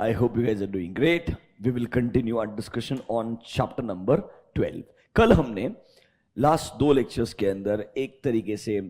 I hope you guys are doing great. We will continue our discussion on chapter number 12. कल हमने last दो lectures के अंदर एक तरीके से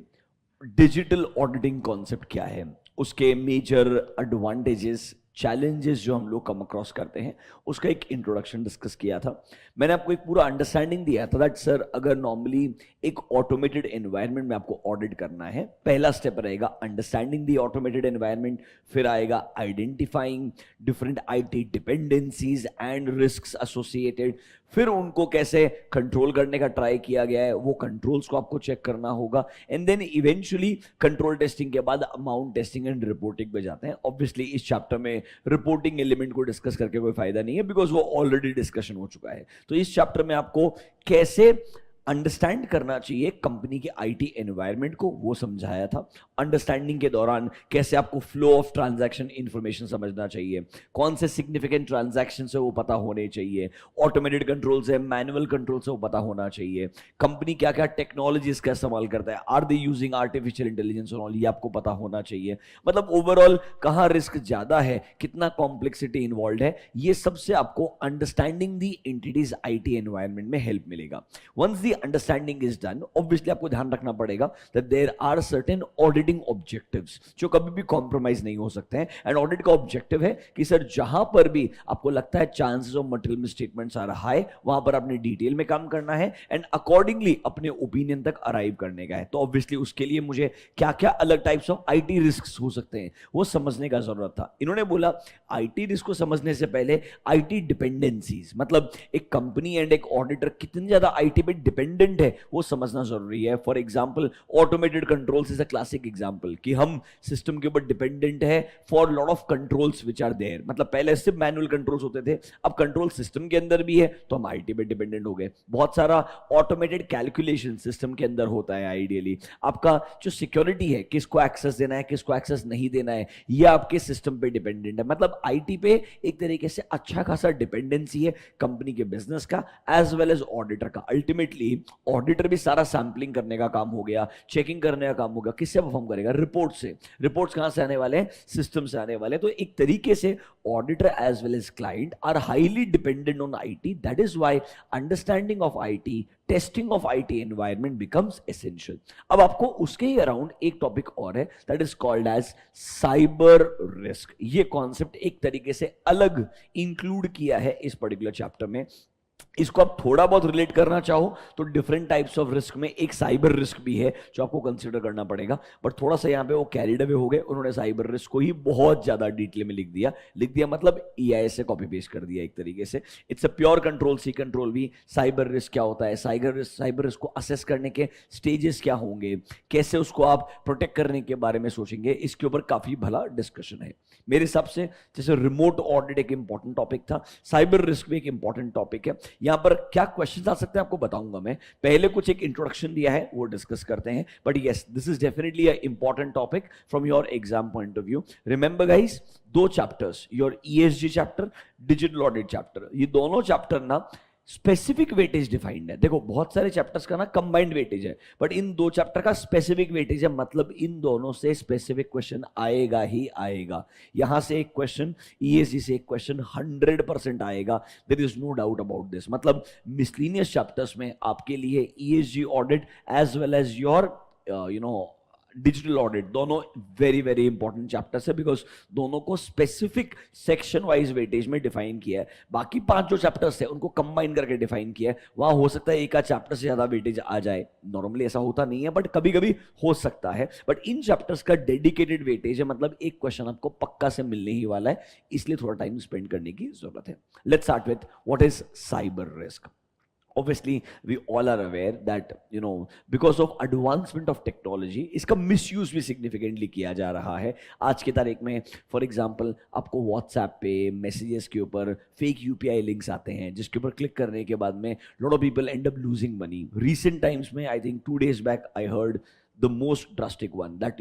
डिजिटल ऑडिटिंग कॉन्सेप्ट क्या है, उसके मेजर एडवांटेजेस, चैलेंजेस जो हम लोग कम अक्रॉस करते हैं, उसका एक इंट्रोडक्शन डिस्कस किया था. मैंने आपको एक पूरा अंडरस्टैंडिंग दिया था दैट सर अगर नॉर्मली एक ऑटोमेटेड एनवायरनमेंट में आपको ऑडिट करना है, पहला स्टेप रहेगा अंडरस्टैंडिंग द ऑटोमेटेड एनवायरनमेंट, फिर आएगा identifying different IT dependencies and risks associated, फिर उनको कैसे कंट्रोल करने का ट्राई किया गया है, वो कंट्रोल्स को आपको चेक करना होगा, and then eventually control testing के बाद अमाउंट टेस्टिंग एंड रिपोर्टिंग पे जाते हैं. ऑब्वियसली इस चैप्टर में रिपोर्टिंग एलिमेंट को डिस्कस करके कोई फायदा नहीं है बिकॉज वो ऑलरेडी डिस्कशन हो चुका है. तो इस चैप्टर में आपको कैसे अंडरस्टैंड करना चाहिए कंपनी के आईटी एनवायरनमेंट को, वो समझाया था. अंडरस्टैंडिंग के दौरान कैसे आपको फ्लो ऑफ ट्रांजैक्शन इंफॉर्मेशन समझना चाहिए, कौन से सिग्निफिकेंट ट्रांजैक्शन से वो पता होने चाहिए, ऑटोमेटेड कंट्रोल से, मैनुअल कंट्रोल से वो पता होना चाहिए, कंपनी क्या क्या टेक्नोलॉजीज का इस्तेमाल करता है, are they using artificial intelligence और ऑल, ये आपको पता होना चाहिए. मतलब ओवरऑल कहाँ रिस्क ज्यादा है, कितना कॉम्प्लेक्सिटी इन्वॉल्व है, ये सबसे आपको understanding the entities IT environment में हेल्प मिलेगा. Once the understanding is done, obviously आपको ध्यान रखना पड़ेगा that there are certain auditing objectives जो कभी भी कॉम्प्रोमाइज नहीं हो सकते हैं. एंड ऑडिट का ऑब्जेक्टिव है कि सर जहां पर भी आपको लगता है chances of material misstatements are high, वहां पर आपने डिटेल में काम करना है एंड अकॉर्डिंगली अपने ओपिनियन तक अराइव करने का है. तो ऑब्वियसली उसके लिए मुझे क्या क्या अलग टाइप्स ऑफ आईटी रिस्क हो सकते हैं वो समझने का जरूरत था. इन्होंने बोला आईटी रिस्क को समझने से पहले आईटी डिपेंडेंसीज, मतलब एक कंपनी एंड एक ऑडिटर कितनी ज्यादा आईटी पे डिपेंडेंट है वो समझना जरूरी है. For example automated controls is a classic example कि हम सिस्टम के ऊपर डिपेंडेंट है for lot of controls which are there. मतलब पहले सिर्फ मैनुअल कंट्रोल्स होते थे, अब कंट्रोल सिस्टम के अंदर भी है तो हम आईटी पे डिपेंडेंट हो गए. बहुत सारा ऑटोमेटेड कैलकुलेशन सिस्टम के अंदर होता है. आइडियली आपका जो सिक्योरिटी है, किसको एक्सेस देना है किसको एक्सेस नहीं देना है, ये आपके सिस्टम पे डिपेंडेंट है. मतलब आईटी पे एक तरीके से अच्छा खासा डिपेंडेंसी है कंपनी के बिजनेस का एज वेल एज ऑडिटर का. अल्टीमेटली ऑडिटर भी सारा सैंपलिंग करने का काम हो गया, चेकिंग करने का काम हो गया, किससे परफॉर्म करेगा, रिपोर्ट से. रिपोर्ट्स कहां से आने वाले हैं, सिस्टम से आने वाले. तो एक तरीके से auditor as well as client are highly dependent on IT. That is why understanding of IT, testing of IT environment becomes essential. अब आपको उसके ही अराउंड एक टॉपिक और है that is called as cyber risk. ये कॉन्सेप्ट एक तरीके से अलग इंक्लूड किया है इस पर्टिकुलर चैप्टर में. इसको आप थोड़ा बहुत रिलेट करना चाहो तो डिफरेंट टाइप्स ऑफ रिस्क में एक साइबर रिस्क भी है जो आपको कंसीडर करना पड़ेगा. बट थोड़ा सा यहां पे वो कैरिड अवे हो गए, उन्होंने साइबर रिस्क को ही बहुत ज्यादा डिटेल में लिख दिया मतलब ईआईएस से कॉपी पेस्ट कर दिया एक तरीके से. It's a pure control C control भी. साइबर रिस्क क्या होता है, साइबर रिस्क को असेस करने के स्टेजेस क्या होंगे, कैसे उसको आप प्रोटेक्ट करने के बारे में सोचेंगे, इसके ऊपर काफी भला डिस्कशन है. मेरे हिसाब से जैसे रिमोट ऑडिट एक इंपॉर्टेंट टॉपिक था, साइबर रिस्क भी एक इंपॉर्टेंट टॉपिक है. यहां पर क्या क्वेश्चंस आ सकते हैं आपको बताऊंगा मैं. पहले कुछ एक इंट्रोडक्शन दिया है वो डिस्कस करते हैं. But yes, this is definitely a important topic from your exam point of view. Remember guys, दो chapters, your ESG chapter, digital audit chapter, ये दोनों चैप्टर ना स्पेसिफिक वेटेज डिफाइंड है. देखो बहुत सारे चैप्टर्स का ना कंबाइंड वेटेज है, बट इन दो चैप्टर का स्पेसिफिक वेटेज है. मतलब इन दोनों से स्पेसिफिक क्वेश्चन आएगा ही आएगा. यहां से एक क्वेश्चन, ईएसजी से एक क्वेश्चन 100% आएगा. There is no doubt about this. मतलब मिसलिनियस चैप्टर्स में आपके लिए ESG audit as well as your digital audit दोनों वेरी वेरी इंपॉर्टेंट चैप्टर्स है बिकॉज दोनों को स्पेसिफिक सेक्शन वाइज वेटेज में डिफाइन किया है. बाकी 5 जो चैप्टर्स है उनको कंबाइन करके डिफाइन किया है. वहां हो सकता है एक आध चैप्टर से ज्यादा वेटेज आ जाए, नॉर्मली ऐसा होता नहीं है बट कभी कभी हो सकता है. बट इन चैप्टर्स का डेडिकेटेड वेटेज है, मतलब एक क्वेश्चन आपको पक्का से मिलने ही वाला है, इसलिए थोड़ा टाइम स्पेंड करने की जरूरत है. Let's start with what is cyber risk. Obviously we all are aware that because of advancement of technology इसका misuse भी significantly किया जा रहा है आज की तारीख में. फॉर एग्जाम्पल आपको WhatsApp पे मैसेजेस के ऊपर फेक UPI लिंक्स आते हैं जिसके ऊपर क्लिक करने के बाद में lot of people end up losing money. Recent times में I think 2 days back I heard the most drastic one, that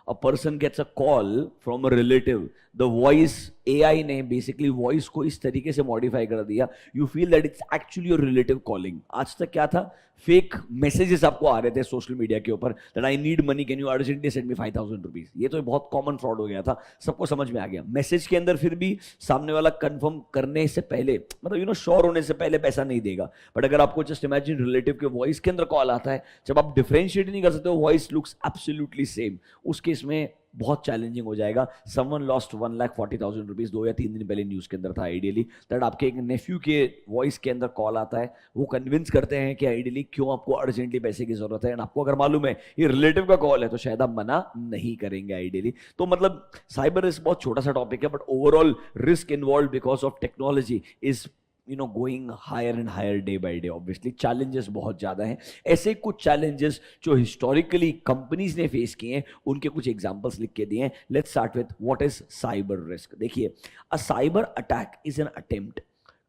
a person gets a call from a relative, the voice AI ने basically voice को इस तरीके से modify कर दिया, you feel that it's actually your relative calling. आज तक क्या था, फेक मैसेजेस आपको आ रहे थे सोशल मीडिया के ऊपर, that I need money, can you urgently send me 5,000 rupees. ये तो बहुत कॉमन फ्रॉड हो गया था, सबको समझ में आ गया. मैसेज के अंदर फिर भी सामने वाला कंफर्म करने से पहले, मतलब श्योर होने से पहले पैसा नहीं देगा. बट अगर आपको जस्ट इमेजिन रिलेटिव के वॉइस के अंदर कॉल आता है, जब आप डिफरेंशिएट नहीं कर सकते हो, वॉइस लुक्स एब्सोल्युटली सेम, उस केस में बहुत चैलेंजिंग हो जाएगा. समवन लॉस्ट 1,40,000 रुपीज 2 या 3 दिन पहले न्यूज के अंदर था आइडियली, दैट आपके एक नेफ्यू के वॉइस के अंदर कॉल आता है, वो कन्विंस करते हैं कि आइडियली क्यों आपको अर्जेंटली पैसे की जरूरत है, एंड आपको अगर मालूम है ये रिलेटिव का कॉल है तो शायद आप मना नहीं करेंगे आइडियली. तो मतलब साइबर रिस्क बहुत छोटा सा टॉपिक है, but overall risk involve because of technology is going higher and higher day by day. Obviously challenges बहुत ज्यादा हैं. ऐसे कुछ चैलेंजेस जो हिस्टोरिकली कंपनीज ने फेस किए हैं, उनके कुछ एग्जांपल्स लिख के दिए हैं. Let's start with what is cyber risk. देखिए, a cyber attack is an attempt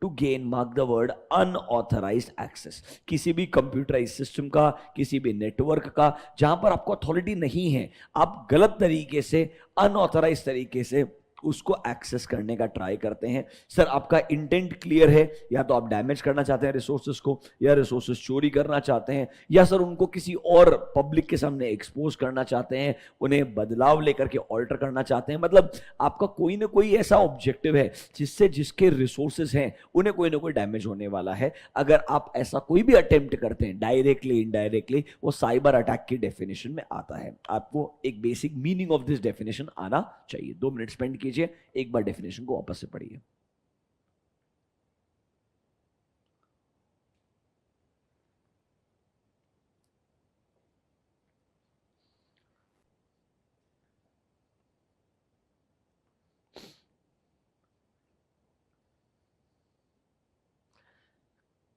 to gain, mark the word, unauthorised access. किसी भी कंप्यूटराइज सिस्टम का, किसी भी नेटवर्क का, जहां पर आपको अथॉरिटी नहीं है, आप गलत तरीके से, अनऑथराइज तरीके से उसको एक्सेस करने का ट्राई करते हैं. सर आपका इंटेंट क्लियर है, या तो आप डैमेज करना चाहते हैं रिसोर्सेज को, या रिसोर्सेज चोरी करना चाहते हैं, या सर उनको किसी और पब्लिक के सामने एक्सपोज करना चाहते हैं, उन्हें बदलाव लेकर के ऑल्टर करना चाहते हैं. मतलब आपका कोई ना कोई ऐसा ऑब्जेक्टिव है जिससे जिसके रिसोर्सेज हैं उन्हें कोई ना कोई डैमेज होने वाला है. अगर आप ऐसा कोई भी अटेम्प्ट करते हैं डायरेक्टली इनडायरेक्टली, वो साइबर अटैक की डेफिनेशन में आता है. आपको एक basic meaning of this definition आना चाहिए. 2 मिनट स्पेंड कीजिए, एक बार डेफिनेशन को वापस से पढ़िए.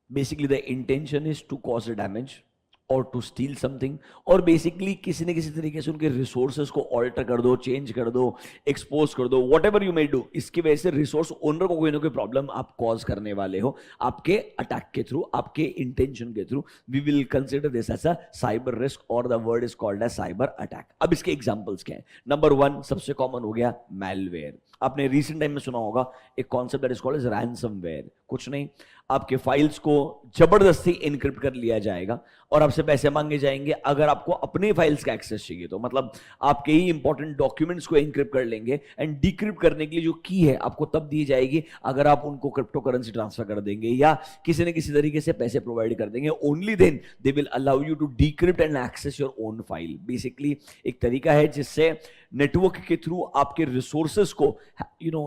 Basically the intention is to cause a damage और टू स्टील समथिंग, और बेसिकली किसी न किसी तरीके से उनके रिसोर्सेज को ऑल्टर कर दो, चेंज कर दो, एक्सपोज कर दो, what ever you may do. इसकी वजह से रिसोर्स ओनर को कोई ना कोई प्रॉब्लम आप कॉज करने वाले हो आपके अटैक के थ्रू, आपके इंटेंशन के through. We will consider this as a cyber risk, और the word is called as cyber attack. अब इसके एग्जांपल्स क्या हैं? नंबर 1 सबसे कॉमन हो गया मैलवेयर. आपने रिसेंट टाइम में सुना होगा एक concept that is called as ransomware. कुछ नहीं, आपके फाइल्स को जबरदस्ती इनक्रिप्ट कर लिया जाएगा और आपसे पैसे मांगे जाएंगे अगर आपको अपने फाइल्स का एक्सेस चाहिए. तो मतलब आपके ही इंपॉर्टेंट डॉक्यूमेंट्स को इनक्रिप्ट कर लेंगे, एंड डिक्रिप्ट करने के लिए जो की है आपको तब दी जाएगी अगर आप उनको क्रिप्टो करेंसी ट्रांसफर कर देंगे या किसी न किसी तरीके से पैसे प्रोवाइड कर देंगे. Only then they will allow you to decrypt and access your own file. Basically एक तरीका है जिससे नेटवर्क के थ्रू आपके रिसोर्सेस को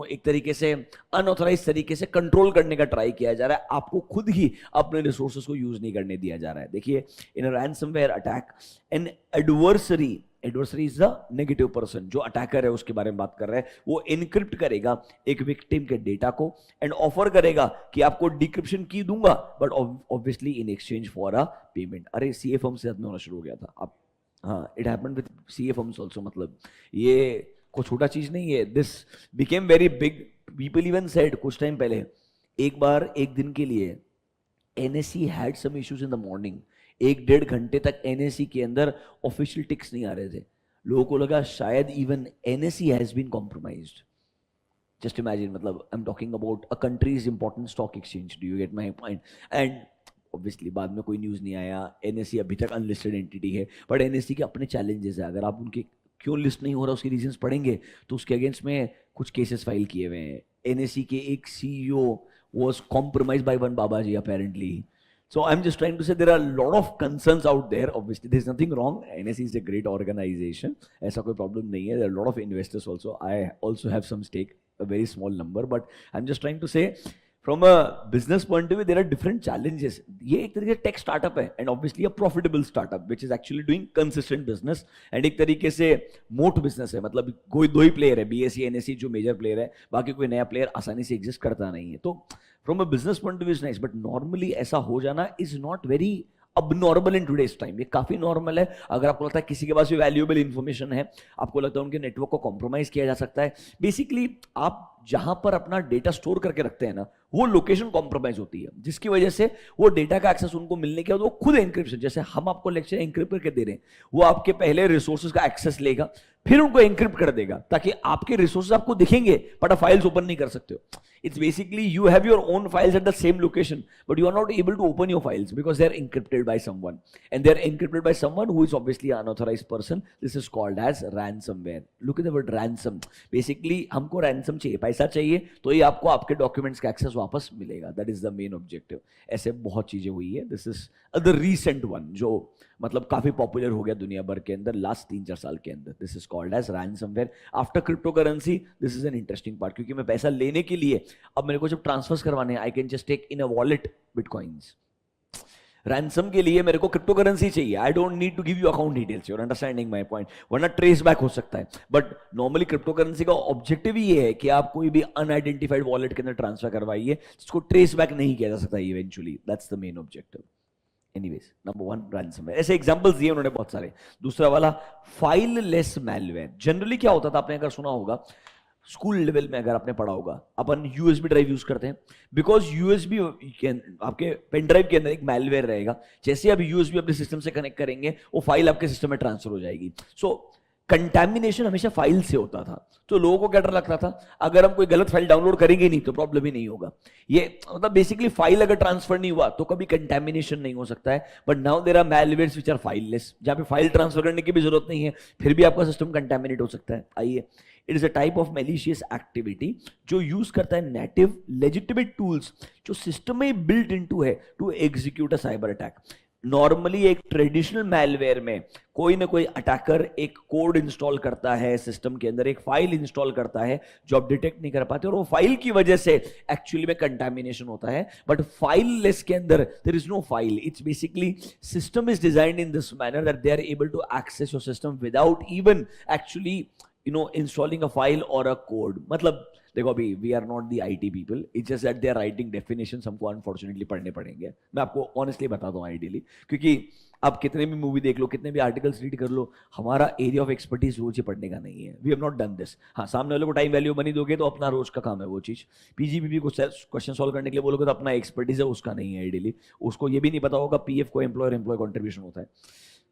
एक तरीके से अनऑथराइज तरीके से कंट्रोल करने का ट्राई किया जा रहा है. आपको खुद ही अपने रिसोर्सेस को यूज नहीं करने दिया जा रहा है. देखिए, in a ransomware attack an adversary is the negative person, जो अटैकर है उसके बारे में बात कर रहे हैं, वो इनक्रिप्ट करेगा एक विक्टिम के डेटा को एंड ऑफर करेगा कि आपको डिक्रिप्शन की दूंगा, but obviously in exchange for a payment. अरे सीए फर्म से होना शुरू हो गया था. आप हाँ, it happened with CA firms also. मतलब ये कोई छोटा चीज नहीं है. This became very big. People even said कुछ टाइम पहले, एक बार एक दिन के लिए NSC had some issues in the morning. 1-1.5 घंटे तक एनएससी के अंदर ऑफिशियल टिक्स नहीं आ रहे थे. लोगों को लगा शायद even NSC has been compromised. Just imagine, मतलब I am talking about a country's important stock exchange. Do you get my point? And obviously बाद में कोई न्यूज़ नहीं आया. एनएससी अभी तक अनलिस्टेड एंटिटी है, बट एनएससी के अपने चैलेंजेस है. अगर आप उनके क्यों लिस्ट नहीं हो रहा उसके रीजंस पढ़ेंगे तो उसके अगेंस्ट में कुछ केसेस फाइल किए हुए हैं. एनएससी के एक CEO was compromised by one baba ji apparently. So I'm just trying to say there are a lot of concerns out there. Obviously there's nothing wrong. NSE is a great organization. ऐसा कोई problem नहीं है. There are a lot of investors also. I also have some stake, a very small number, but I'm just trying to say from a business point of view there are different challenges. ये एक तरीके से tech startup है and obviously a profitable startup which is actually doing consistent business, and एक तरीके से मोट business है. मतलब कोई 2 ही प्लेयर है, बीएसई एनएसई जो मेजर प्लेयर है, बाकी कोई नया प्लेयर आसानी से एग्जिस्ट करता नहीं है. तो from a business point of view is nice, but normally ऐसा हो जाना is not very abnormal in today's time. ये काफी नॉर्मल है. अगर आपको लगता है किसी के पास भी वैल्यूएबल इंफॉर्मेशन है, आपको लगता है उनके नेटवर्क को कॉम्प्रोमाइज किया जा सकता है, बेसिकली आप जहां पर अपना डेटा स्टोर करके रखते हैं ना, वो लोकेशन कॉम्प्रोमाइज होती है, जिसकी वजह से वो डेटा का एक्सेस उनको मिलने के बाद वो खुद एंक्रिप्शन, जैसे हम आपको लेक्चर एंक्रिप्ट करके दे रहे हैं, वो आपके पहले रिसोर्सेज का एक्सेस लेगा, फिर उनको एंक्रिप्ट कर देगा, ताकि आपके रिसोर्सेज आपको दिखेंगे बट आप फाइल्स ओपन नहीं कर सकते हो. It's basically you have your own files at the same location, but you are not able to open your files because they are encrypted by someone, and they are encrypted by someone who is obviously an unauthorized person. This is called as ransomware. Look at the word ransom. Basically हमको ransom चाहिए, पैसा चाहिए, तो ये आपको आपके documents का access वापस मिलेगा. That is the main objective. ऐसे बहुत चीजें हुई है. This is the recent one जो मतलब काफी पॉपुलर हो गया दुनिया भर के अंदर लास्ट 3-4 साल के अंदर. This is called as ransomware. After crypto currency this is an interesting part, क्योंकि मैं पैसा लेने के लिए अब मेरे को जब ट्रांसफर्स करवाने हैं, I can just take in a wallet bitcoins. Ransom के लिए मेरे को क्रिप्टो करेंसी चाहिए. I don't need to give you account details. You're understanding my point. वरना ट्रेस बैक हो सकता है. बट नॉर्मली क्रिप्टो करेंसी का ऑब्जेक्टिव ही ये है कि आप कोई भी अनआइडेंटिफाइड वॉलेट के अंदर ट्रांसफर करवाइए जिसको ट्रेस बैक नहीं किया जा सकता eventually. That's the main objective. Anyways, number 1 ransomware. ऐसे एग्जांपल्स दिए उन्होंने बहुत सारे. दूसरा वाला फाइल लेस मैलवेयर. जनरली क्या होता था, आपने अगर सुना होगा, स्कूल लेवल में अगर आपने पढ़ा होगा, अपन यूएसबी ड्राइव यूज करते हैं, बिकॉज यूएसबी आपके पेन ड्राइव के अंदर एक मैलवेयर रहेगा. जैसे आप यूएसबी अपने सिस्टम से कनेक्ट करेंगे, वो फाइल आपके सिस्टम में ट्रांसफर हो जाएगी. सो कंटैमिनेशन हमेशा फाइल से होता था. तो लोगों को क्या डर लगता था, अगर हम कोई गलत फाइल डाउनलोड करेंगे नहीं तो प्रॉब्लम ही नहीं होगा. ये मतलब बेसिकली फाइल अगर ट्रांसफर नहीं हुआ तो कभी कंटैमिनेशन नहीं हो सकता है. But now there are malwares which are fileless, जहां पे फाइल ट्रांसफर करने की भी जरूरत नहीं है, फिर भी आपका सिस्टम कंटैमिनेट हो सकता है. आइए, it is a type of malicious activity जो यूज करता है नेटिव लेजिटिमेट टूल्स जो सिस्टम में बिल्ट इनटू है to execute a cyber attack. Normally एक ट्रेडिशनल मैलवेयर में कोई ना कोई अटैकर एक कोड इंस्टॉल करता है सिस्टम के अंदर, एक फाइल इंस्टॉल करता है जो आप डिटेक्ट नहीं कर पाते, और वो फाइल की वजह से एक्चुअली में कंटैमिनेशन होता है. बट फाइल लेस के अंदर there is no file. It's basically system is designed in this manner that they are able to access your system without even actually installing a file or a code. मतलब देखो, अभी we are not the IT people, it's just that they are writing definitions हमको unfortunately पढ़ने पड़ेंगे. मैं आपको honestly बताता हूँ आइडियली, क्योंकि आप कितने भी मूवी देख लो, कितने भी आर्टिकल्स रीड कर लो, हमारा एरिया ऑफ एक्सपर्टीज रोज ही पढ़ने का नहीं है. We have not done this. हाँ, सामने वाले को टाइम वैल्यू मनी दोगे तो अपना रोज का काम है वो चीज. पीजीबीबी को क्वेश्चन सॉल्व करने के लिए बोलोगे तो अपना एक्सपर्टीज है, उसका नहीं है आइडियली. उसको ये भी नहीं पता होगा पीएफ को एम्प्लॉय कॉन्ट्रीब्यूशन होता है.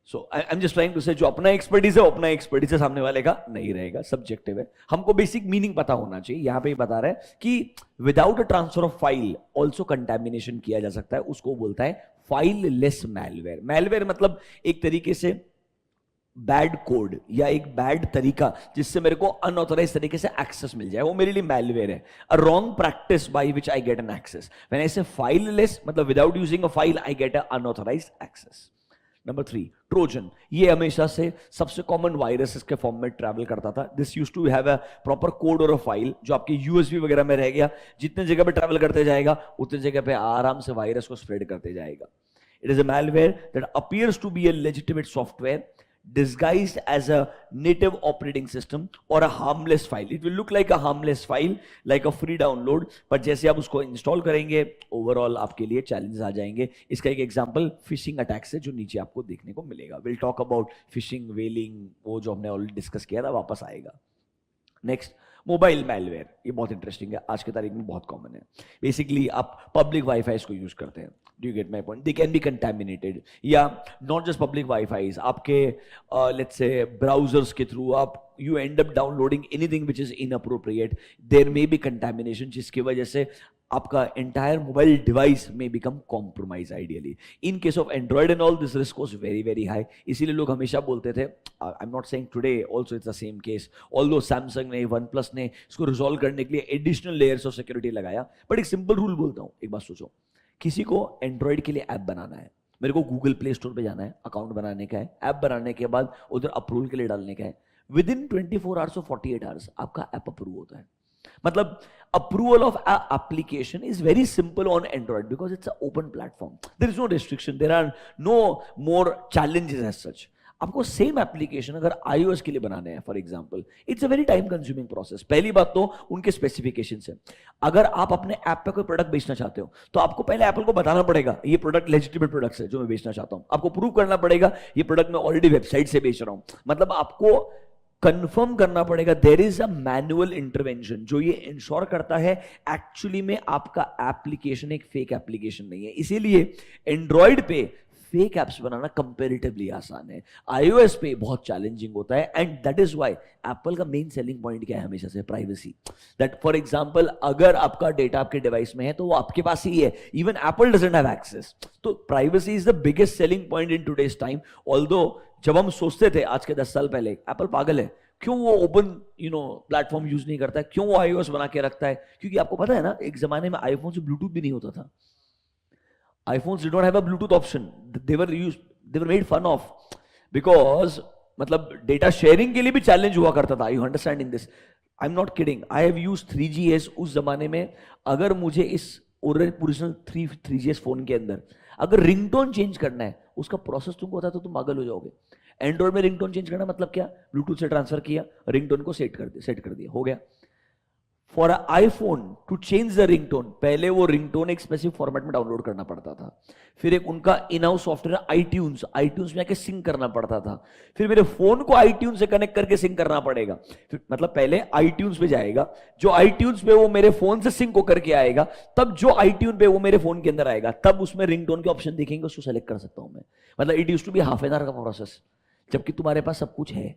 So I am just trying to say जो अपना एक्सपर्टीज है वो अपना एक्सपर्टीज है, सामने वाले का नहीं रहेगा. सब्जेक्टिव है. हमको बेसिक मीनिंग पता होना चाहिए. यहां पे ही बता रहा है कि without a transfer of file also contamination किया जा सकता है. उसको बोलता है फाइल लेस मैलवेयर. मैलवेयर मतलब एक तरीके से बैड कोड या एक बैड तरीका जिससे मेरे को अनऑथराइज तरीके से एक्सेस मिल जाए, वो मेरे लिए मैलवेयर है. A wrong practice by which I get an access. When I say fileless मतलब without using a file I get a unauthorised access. Number 3, Trojan. ये हमेशा से सबसे कॉमन वायरस के फॉर्म में ट्रैवल करता था. This used to have a proper code और अ फाइल जो आपके यूएसबी वगैरह में रह गया. जितने जगह पे ट्रैवल करते जाएगा उतने जगह पे आराम से वायरस को स्प्रेड करते जाएगा. It is a malware that appears to be a legitimate software disguised as a native operating system or a harmless file. It will look like a harmless file, like a free download, but जैसे आप उसको install करेंगे overall आपके लिए challenges आ जाएंगे. इसका एक example phishing attack से जो नीचे आपको देखने को मिलेगा. विल टॉक अबाउट फिशिंग, वेलिंग, वो जो हमने ऑलरेडी डिस्कस किया था वापस आएगा. Next, mobile malware. ये बहुत इंटरेस्टिंग है, आज के तारीख में बहुत कॉमन है. बेसिकली आप पब्लिक वाईफाई को यूज करते हैं. Do you get my point? They can be contaminated. या नॉट जस्ट पब्लिक वाईफाई, आपके लेट्स से ब्राउजर्स के थ्रू आप you end up downloading anything which is inappropriate. There may be contamination जिसकी वजह से आपका entire mobile device may become compromised ideally. In case of Android and all, this risk was very very high. इसीलिए लोग हमेशा बोलते थे, I'm not saying today also it's the same case, although Samsung ने, OnePlus ने इसको resolve करने के लिए additional layers of security लगाया. बट एक सिंपल रूल बोलता हूँ. एक बात सोचो, किसी को Android के लिए ऐप बनाना है, मेरे को गूगल प्ले स्टोर पे जाना है, अकाउंट बनाने का है, ऐप बनाने के बाद उधर अप्रूवल के लिए डालने का है. विद इन 24 आवर्स और 48 आवर्स आपका ऐप अप्रूव होता है. मतलब approval of application is very simple on Android because it's open platform. There is no restriction, there are no more challenges as such. आपको सेम एप्लीकेशन अगर iOS के लिए बनाने हैं for example, it's a very time consuming process. पहली बात तो उनके स्पेसिफिकेशन है. अगर आप अपने ऐप पे कोई प्रोडक्ट बेचना चाहते हो तो आपको पहले एप्पल को बताना पड़ेगा ये प्रोडक्ट लेजिटिमेट प्रोडक्ट है जो मैं बेचना चाहता हूं. आपको प्रूव करना पड़ेगा ये प्रोडक्ट मैं ऑलरेडी वेबसाइट से बेच रहा हूं. मतलब आपको कंफर्म करना पड़ेगा there is a manual intervention जो ये इंश्योर करता है एक्चुअली में आपका एप्लीकेशन एक फेक एप्लीकेशन नहीं है। इसीलिए एंड्रॉयड पे फेक एप्स बनाना कंपैरेटिवली आसान है, आईओएस पे बहुत चैलेंजिंग होता है। And that is why Apple का मेन सेलिंग पॉइंट क्या है हमेशा से, प्राइवेसी। दैट फॉर एग्जांपल अगर आपका डेटा आपके डिवाइस में है तो वो आपके पास ही है, even Apple doesn't have access. तो privacy is the biggest selling point in today's time. Although जब हम सोचते थे आज के 10 साल पहले एप्पल पागल है, क्यों वो ओपन प्लेटफॉर्म यूज नहीं करता है, क्यों वो आईओएस बना के रखता है, क्योंकि आपको पता है ना एक जमाने में आईफोन से ब्लूटूथ भी नहीं होता था। iPhones did not have a Bluetooth option. They were made fun of because मतलब डेटा शेयरिंग के लिए भी चैलेंज हुआ करता था। You understand in this, I am not kidding. I have use 3GS उस जमाने में। अगर मुझे इस ओरिजिनल 3GS फोन के अंदर अगर रिंगटोन चेंज करना है, उसका प्रोसेस तुमको पता है तो तुम पागल हो जाओगे। एंड्रॉइड में रिंगटोन चेंज करना मतलब क्या, ब्लूटूथ से ट्रांसफर किया, रिंगटोन को सेट कर दिया, हो गया। For iPhone to change the ringtone, पहले वो रिंगटोन एक स्पेसिफिक फॉर्मेट में डाउनलोड करना पड़ता था, फिर एक उनका इन हाउस सॉफ्टवेयर आईट्यून्स में आके सिंक करना पड़ता था, फिर मेरे फोन को आईट्यून्स से कनेक्ट करके सिंक करना पड़ेगा। फिर मतलब पहले आईट्यून्स पे जाएगा, जो आईट्यून्स पे वो मेरे फोन से सिंक होकर के आएगा, तब जो आईट्यून पे वो मेरे फोन के अंदर आएगा, तब उसमें रिंगटोन के ऑप्शन दिखेंगे, उसको सेलेक्ट कर सकता हूं मैं। मतलब it used to be half an hour का प्रोसेस, जबकि तुम्हारे पास सब कुछ है।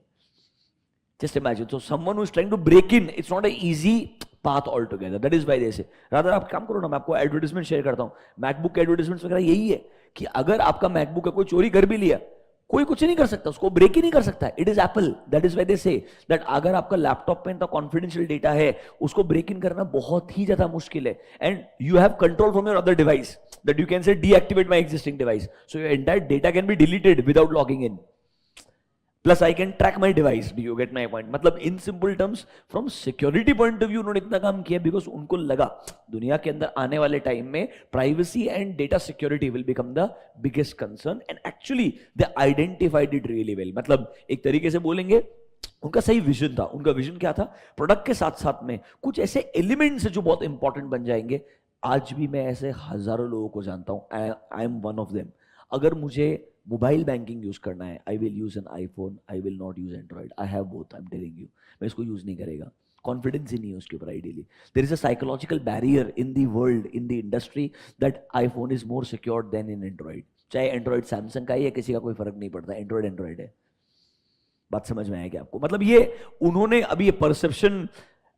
Just imagine. So someone who is trying to break in, it's not an easy path altogether. That is why they say. Rather आप काम करो ना, मैं आपको एडवर्टाइजमेंट शेयर करता हूँ, मैकबुक के एडवर्टाइजमेंट्स वगैरह यही है कि अगर आपका मैकबुक का कोई चोरी कर भी लिया, कोई कुछ नहीं कर सकता, उसको ब्रेक ही नहीं कर सकता। It is Apple. That is why they say that अगर आपका लैपटॉप में कॉन्फिडेंशियल डेटा है, उसको ब्रेक इन करना बहुत ही ज्यादा मुश्किल है। And you have control from your other device that you can say deactivate my existing device, so your entire data can be deleted without logging in, plus I can track my device. Do you get my point? मतलब in simple terms from security point of view उन्होंने इतना काम किया because उनको लगा दुनिया के अंदर आने वाले टाइम में privacy and data security will become the biggest concern, and actually they identified it really well. मतलब एक तरीके से बोलेंगे उनका सही विजन था। उनका विजन क्या था? प्रोडक्ट के साथ साथ में कुछ ऐसे एलिमेंट्स जो बहुत इंपॉर्टेंट बन जाएंगे। आज भी मैं ऐसे हजारों लोगों को जानता हूं, I am one of them. अगर मुझे मोबाइल बैंकिंग यूज करना है, I will use an iPhone, I will not use Android. I have both, I am telling you. मैं इसको यूज नहीं करेगा, कॉन्फिडेंस ही नहीं है उसके ऊपर। Ideally there is a psychological barrier in the world, in the industry, that iPhone is more secure than in Android. चाहे Android Samsung का ही है, किसी का कोई फर्क नहीं पड़ता, एंड्रॉइड है। बात समझ में आएगी आपको? मतलब ये उन्होंने अभी ये परसेप्शन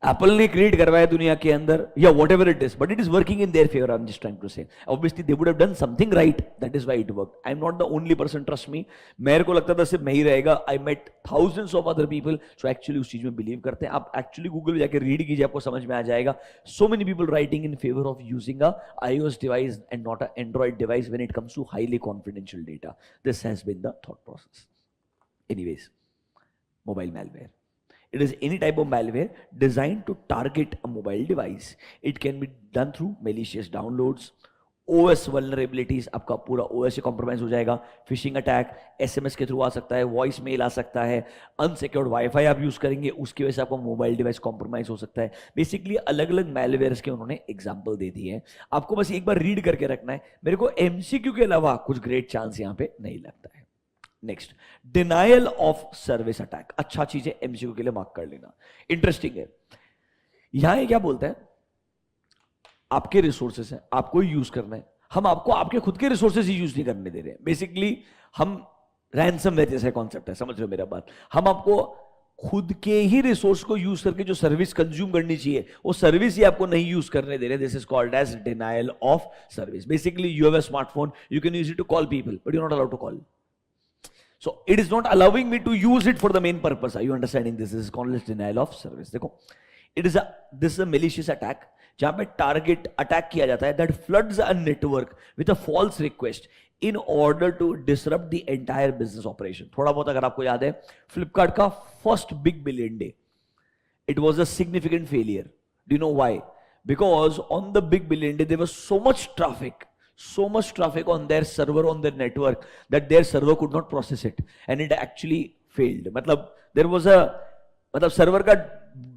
एप्पल ने क्रिएट करवाया दुनिया के अंदर, या whatever it is, but it is working in their favour. I am just trying to say obviously they would have done something right, that is why it work. I am not the only person, trust me. मेरे को लगता था सिर्फ मैं ही रहेगा, I met thousands of other people जो actually उस चीज में बिलीव करते हैं। आप एक्चुअली गूगल जाके रीड कीजिए, आपको समझ में आ जाएगा। So many people writing in favour of using a iOS device and not a Android device when it comes to highly confidential data. This has been the thought process. Anyways, mobile malware. It is any type of malware designed to target a mobile device. It can be done through malicious downloads, OS vulnerabilities, आपका पूरा OS से compromise हो जाएगा, phishing attack, SMS के through आ सकता है, voice mail आ सकता है, अनसिक्योर्ड वाईफाई आप यूज करेंगे, उसकी वजह से आपका मोबाइल डिवाइस कॉम्प्रोमाइज हो सकता है। बेसिकली अलग अलग मैलवेयर्स के उन्होंने एग्जाम्पल दे दिए हैं, आपको बस एक बार रीड करके रखना है। मेरे को MCQ के अलावा कुछ ग्रेट चांस यहाँ पे नहीं लगता है। Next, denial of service attack. अच्छा चीज है, एमसीक्यू के लिए मार्क कर लेना, इंटरेस्टिंग है। यहां ये क्या बोलता है, आपके रिसोर्सेस हैं, आपको यूज करना है, हम आपको आपके खुद के रिसोर्सेस ही यूज नहीं करने दे रहे हैं। बेसिकली हम रैंसमवेयर जैसा कॉन्सेप्ट है, समझ रहे हो मेरा बात? हम आपको खुद के ही रिसोर्स को यूज करके जो सर्विस कंज्यूम करनी चाहिए, वो सर्विस ही आपको नहीं यूज करने दे रहे। This is called as denial of service. Basically you have a smartphone, you can use it to call people, but you are not allowed to call. So it is not allowing me to use it for the main purpose. Are you understanding this? This is called as denial of service. देखो, this is a malicious attack जहां पे target attack किया जाता है that floods a network with a false request in order to disrupt the entire business operation. थोड़ा बहुत अगर आपको याद है, Flipkart का first big billion day, it was a significant failure. Do you know why? Because on the big billion day there was so much traffic on their server, on their network, that their server could not process it and it actually failed. मतलब there was a server का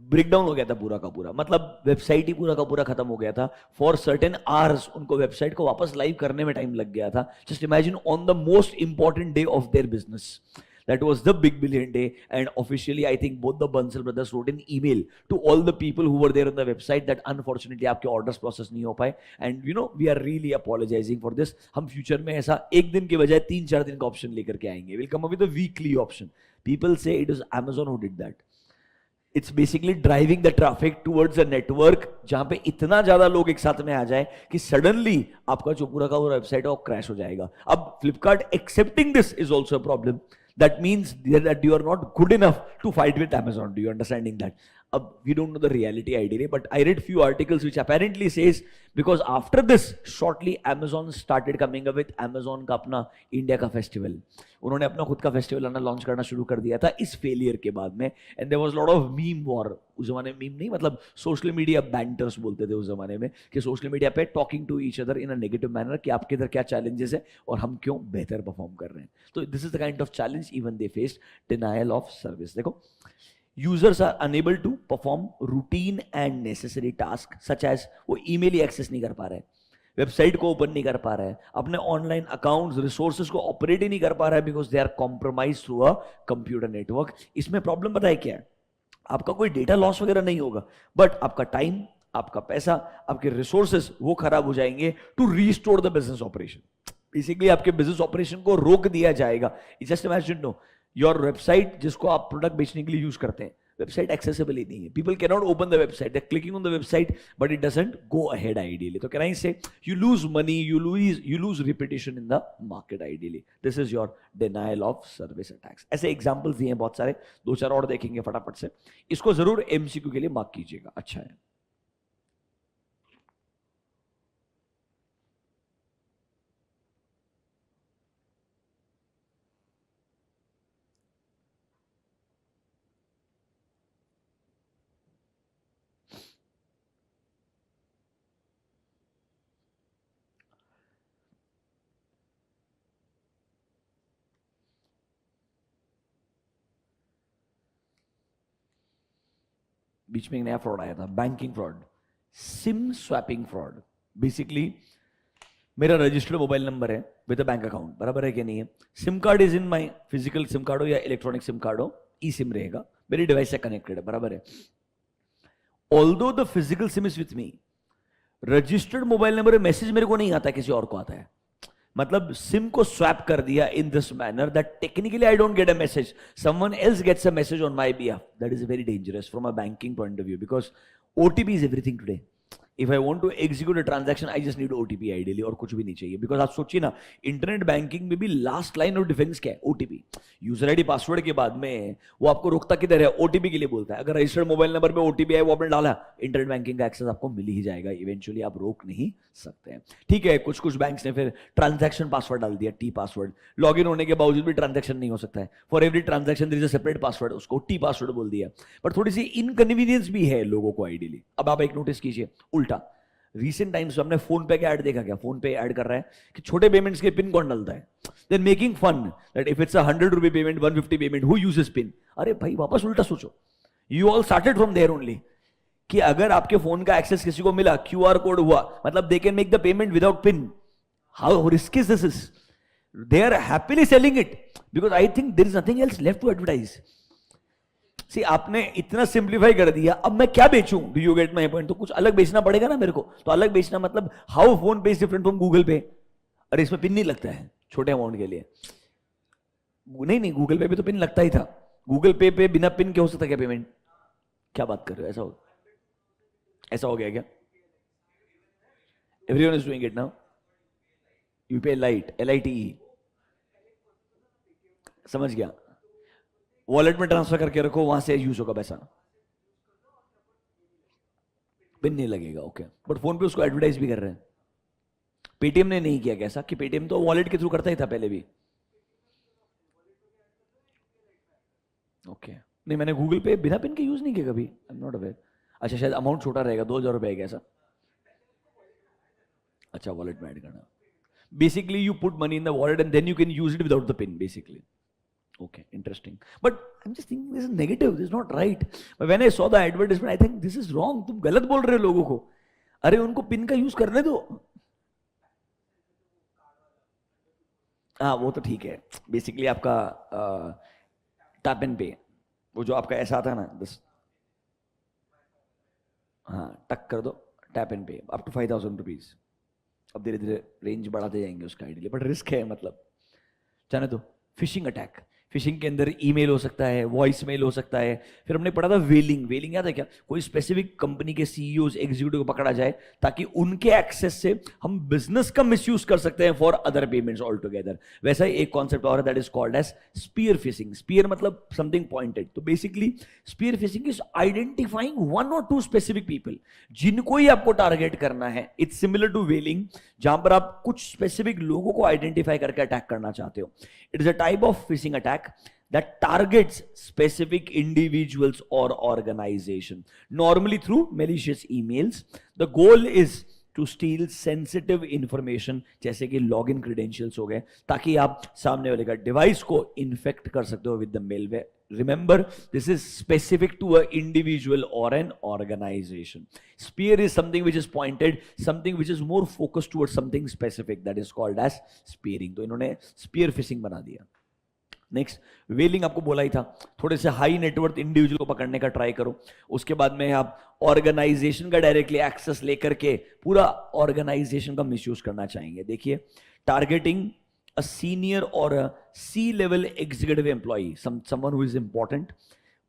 breakdown हो गया था पूरा का पूरा, मतलब website ही पूरा का पूरा खत्म हो गया था। फॉर सर्टेन आवर्स उनको वेबसाइट को वापस लाइव करने में टाइम लग गया था। Just imagine on the most important day of their business, That was the big billion day, and officially I think both the Bansal brothers wrote an email to all the people who were there on the website that unfortunately आपके orders process नहीं हो पाए, and you know we are really apologizing for this. हम future में ऐसा एक दिन के बजाय 3-4 दिन का option लेकर के आएंगे. We'll come up with a weekly option. People say it was Amazon who did that. It's basically driving the traffic towards a network जहां पे इतना ज्यादा लोग एक साथ में आ जाए कि सडनली आपका जो पूरा का पूरा वेबसाइट है वो क्रैश हो जाएगा. अब Flipkart accepting this is also a problem. That means that you are not good enough to fight with Amazon. Do you understanding that? We don't know the reality ideally, but I read few articles which apparently says because after this shortly Amazon started coming up with Amazon का अपना India का festival. उन्होंने अपना खुद का festival आना launch करना शुरू कर दिया था इस फेलियर के बाद में. And there was lot of meme war. उस जमाने में मीम नहीं मतलब सोशल मीडिया बैंटर्स बोलते थे उस जमाने में कि सोशल मीडिया पे talking to each other in a negative manner कि आपके इधर क्या चैलेंजेस है और हम क्यों बेहतर परफॉर्म कर रहे हैं. तो this is the kind of challenge even they faced. Denial of service. देखो, users are unable to perform routine and necessary tasks such as वो ईमेल ही एक्सेस नहीं कर पा रहे, वेबसाइट को ओपन नहीं कर पा रहा है, अपने ऑनलाइन अकाउंट्स रिसोर्सेज को ऑपरेट ही नहीं कर पा रहा है because they are compromise through a computer network. इसमें प्रॉब्लम पता है क्या है? आपका कोई डेटा लॉस वगैरह नहीं होगा, बट आपका टाइम, आपका पैसा, आपके रिसोर्सेज वो खराब हो जाएंगे to restore the business operation. Basically आपके बिजनेस ऑपरेशन को रोक दिया जाएगा. Just imagine no your website जिसको आप प्रोडक्ट बेचने के लिए यूज करते हैं, वेबसाइट एक्सेसिबल ही नहीं है. People can not open the website, they are clicking on the website but it doesn't go ahead ideally. तो can I say you lose money, you lose repetition in the market ideally. This is your denial of service attacks. ऐसे examples दिए हैं बहुत सारे, 2-4 और देखेंगे फटाफट से. इसको जरूर एमसीक्यू के लिए मार्क कीजिएगा. अच्छा है. बीच में एक नया फ्रॉड आया था, banking fraud, SIM swapping fraud. Basically मेरा रजिस्टर्ड मोबाइल नंबर है विद अ बैंक अकाउंट, बराबर है कि नहीं है? SIM card is in my physical SIM card हो या इलेक्ट्रॉनिक सिम कार्ड हो, ई सिम रहेगा, मेरी डिवाइस से कनेक्टेड है, बराबर है. Although the physical SIM is with me, registered mobile number message मेरे को नहीं आता, किसी और को आता है. मतलब सिम को स्वैप कर दिया in this manner that technically I don't get a message, someone else gets a message on my behalf. That is very dangerous from a banking point of view because OTP is everything today. If I want to execute a transaction I just need OTP ideally, और कुछ भी नहीं चाहिए. Because आप सोचिए ना, internet banking में भी लास्ट लाइन ऑफ डिफेंस क्या है? ओटीपी. यूजर आईडी पासवर्ड के बाद में वो आपको रोकता किधर है? ओटीपी के लिए बोलता है. अगर रजिस्टर्ड मोबाइल नंबर पे ओटीपी है, वो आपने डाला, इंटरनेट बैंकिंग का एक्सेस आपको मिल ही जाएगा इवेंचुअली, आप रोक नहीं सकते हैं. ठीक है, कुछ कुछ बैंक्स ने फिर ट्रांजैक्शन पासवर्ड डाल दिया, टी पासवर्ड. लॉग इन होने के बावजूद भी ट्रांजैक्शन नहीं हो सकता है. For every transaction there is a separate password, उसको टी पासवर्ड बोल दिया. पर थोड़ी सी इनकन्वीनियंस भी है लोगों को आइडियली. अब आप एक नोटिस कीजिए उल्टा. रिसेंट टाइम्स में हमने फोन पे का ऐड देखा क्या? फोन पे ऐड कर रहा है कि छोटे पेमेंट्स के पिन कौन डालता है? Then making fun that if it's a 100 रुपए payment, 150 payment, who uses PIN? अरे भाई वापस उल्टा सोचो. You all started from there only कि अगर आपके फोन का एक्सेस किसी को मिला, क्यूआर कोड हुआ, मतलब they can make the payment without PIN. How risky is this? They are happily selling it because I think there is nothing else left to advertise. See आपने इतना simplify कर दिया, अब मैं क्या बेचूं? Do you get my point? तो कुछ अलग बेचना पड़ेगा ना मेरे को. तो अलग बेचना मतलब हाउ फोन पे इज डिफरेंट फ्रॉम गूगल पे. अरे इसमें पिन नहीं लगता है छोटे अमाउंट के लिए. नहीं, गूगल पे भी तो पिन लगता ही था. गूगल पे पे बिना पिन के हो सकता क्या पेमेंट? क्या बात कर रहे हो? ऐसा हो गया क्या? Everyone is doing it now. UPI light, LITE, समझ गया. वॉलेट में ट्रांसफर करके रखो, वहां से यूज होगा पैसा, पिन नहीं लगेगा. ओके, बट फोन पे उसको एडवर्टाइज भी कर रहे हैं. पेटीएम ने नहीं किया कैसा? कि पेटीएम तो वॉलेट के थ्रू करता ही था पहले भी. ओके, नहीं मैंने गूगल पे बिना पिन के यूज नहीं किया कभी. आई एम नॉट अवेयर. अच्छा, शायद अमाउंट छोटा रहेगा, 2000 रुपए कैसा? अच्छा, वॉलेट में ऐड करना. Basically you put money in the wallet and then you can use it without the PIN basically. Okay, interesting. But I'm just thinking this is negative. This is not right. But when I saw the advertisement, I think this is wrong. तुम गलत बोल रहे हो लोगों को. अरे उनको pin का यूज करने दो. हाँ, वो तो ठीक है. बेसिकली आपका टैप एंड पे, वो जो आपका ऐसा आता है ना 10, हाँ टक कर दो, टैप एंड पे अप टू 5,000 रुपीज। अब धीरे धीरे रेंज बढ़ाते जाएंगे उसका आइडिया, बट रिस्क है मतलब। जाने दो। फिशिंग अटैक, फिशिंग के अंदर ईमेल हो सकता है, वॉइस मेल हो सकता है। फिर हमने पढ़ा था वेलिंग, वेलिंग याद है क्या? कोई स्पेसिफिक कंपनी के सीईओ एग्जीक्यूटिव को पकड़ा जाए ताकि उनके एक्सेस से हम बिजनेस का मिसयूज कर सकते हैं for other payments all together. वैसा ही एक कॉन्सेप्ट और है, that is called as spear phishing. Spear मतलब समथिंग पॉइंटेड। तो basically spear phishing is identifying one और टू स्पेसिफिक पीपल जिनको ही आपको टारगेट करना है। इट्स सिमिलर टू वेलिंग, जहां पर आप कुछ स्पेसिफिक लोगों को आइडेंटिफाई करके अटैक करना चाहते हो। It is a type of phishing attack that targets specific individuals or organization, normally through malicious emails. The goal is to steal sensitive information, जैसे कि login credentials हो गए, ताकि आप सामने वाले का डिवाइस को इन्फेक्ट कर सकते हो with the malware. Remember, this is specific to an individual or an organization. Spear is something which is pointed, something which is more focused towards something specific, that is called as spearing. तो इन्होंने spear phishing बना दिया। Next, वेलिंग आपको बोला ही था, थोड़े से high net worth individual को पकड़ने का ट्राई करो। उसके बाद में आप ऑर्गेनाइजेशन का डायरेक्टली एक्सेस लेकर के पूरा ऑर्गेनाइजेशन का मिसयूज करना चाहेंगे। देखिए, टारगेटिंग अ सीनियर और a C level executive employee, someone who is important,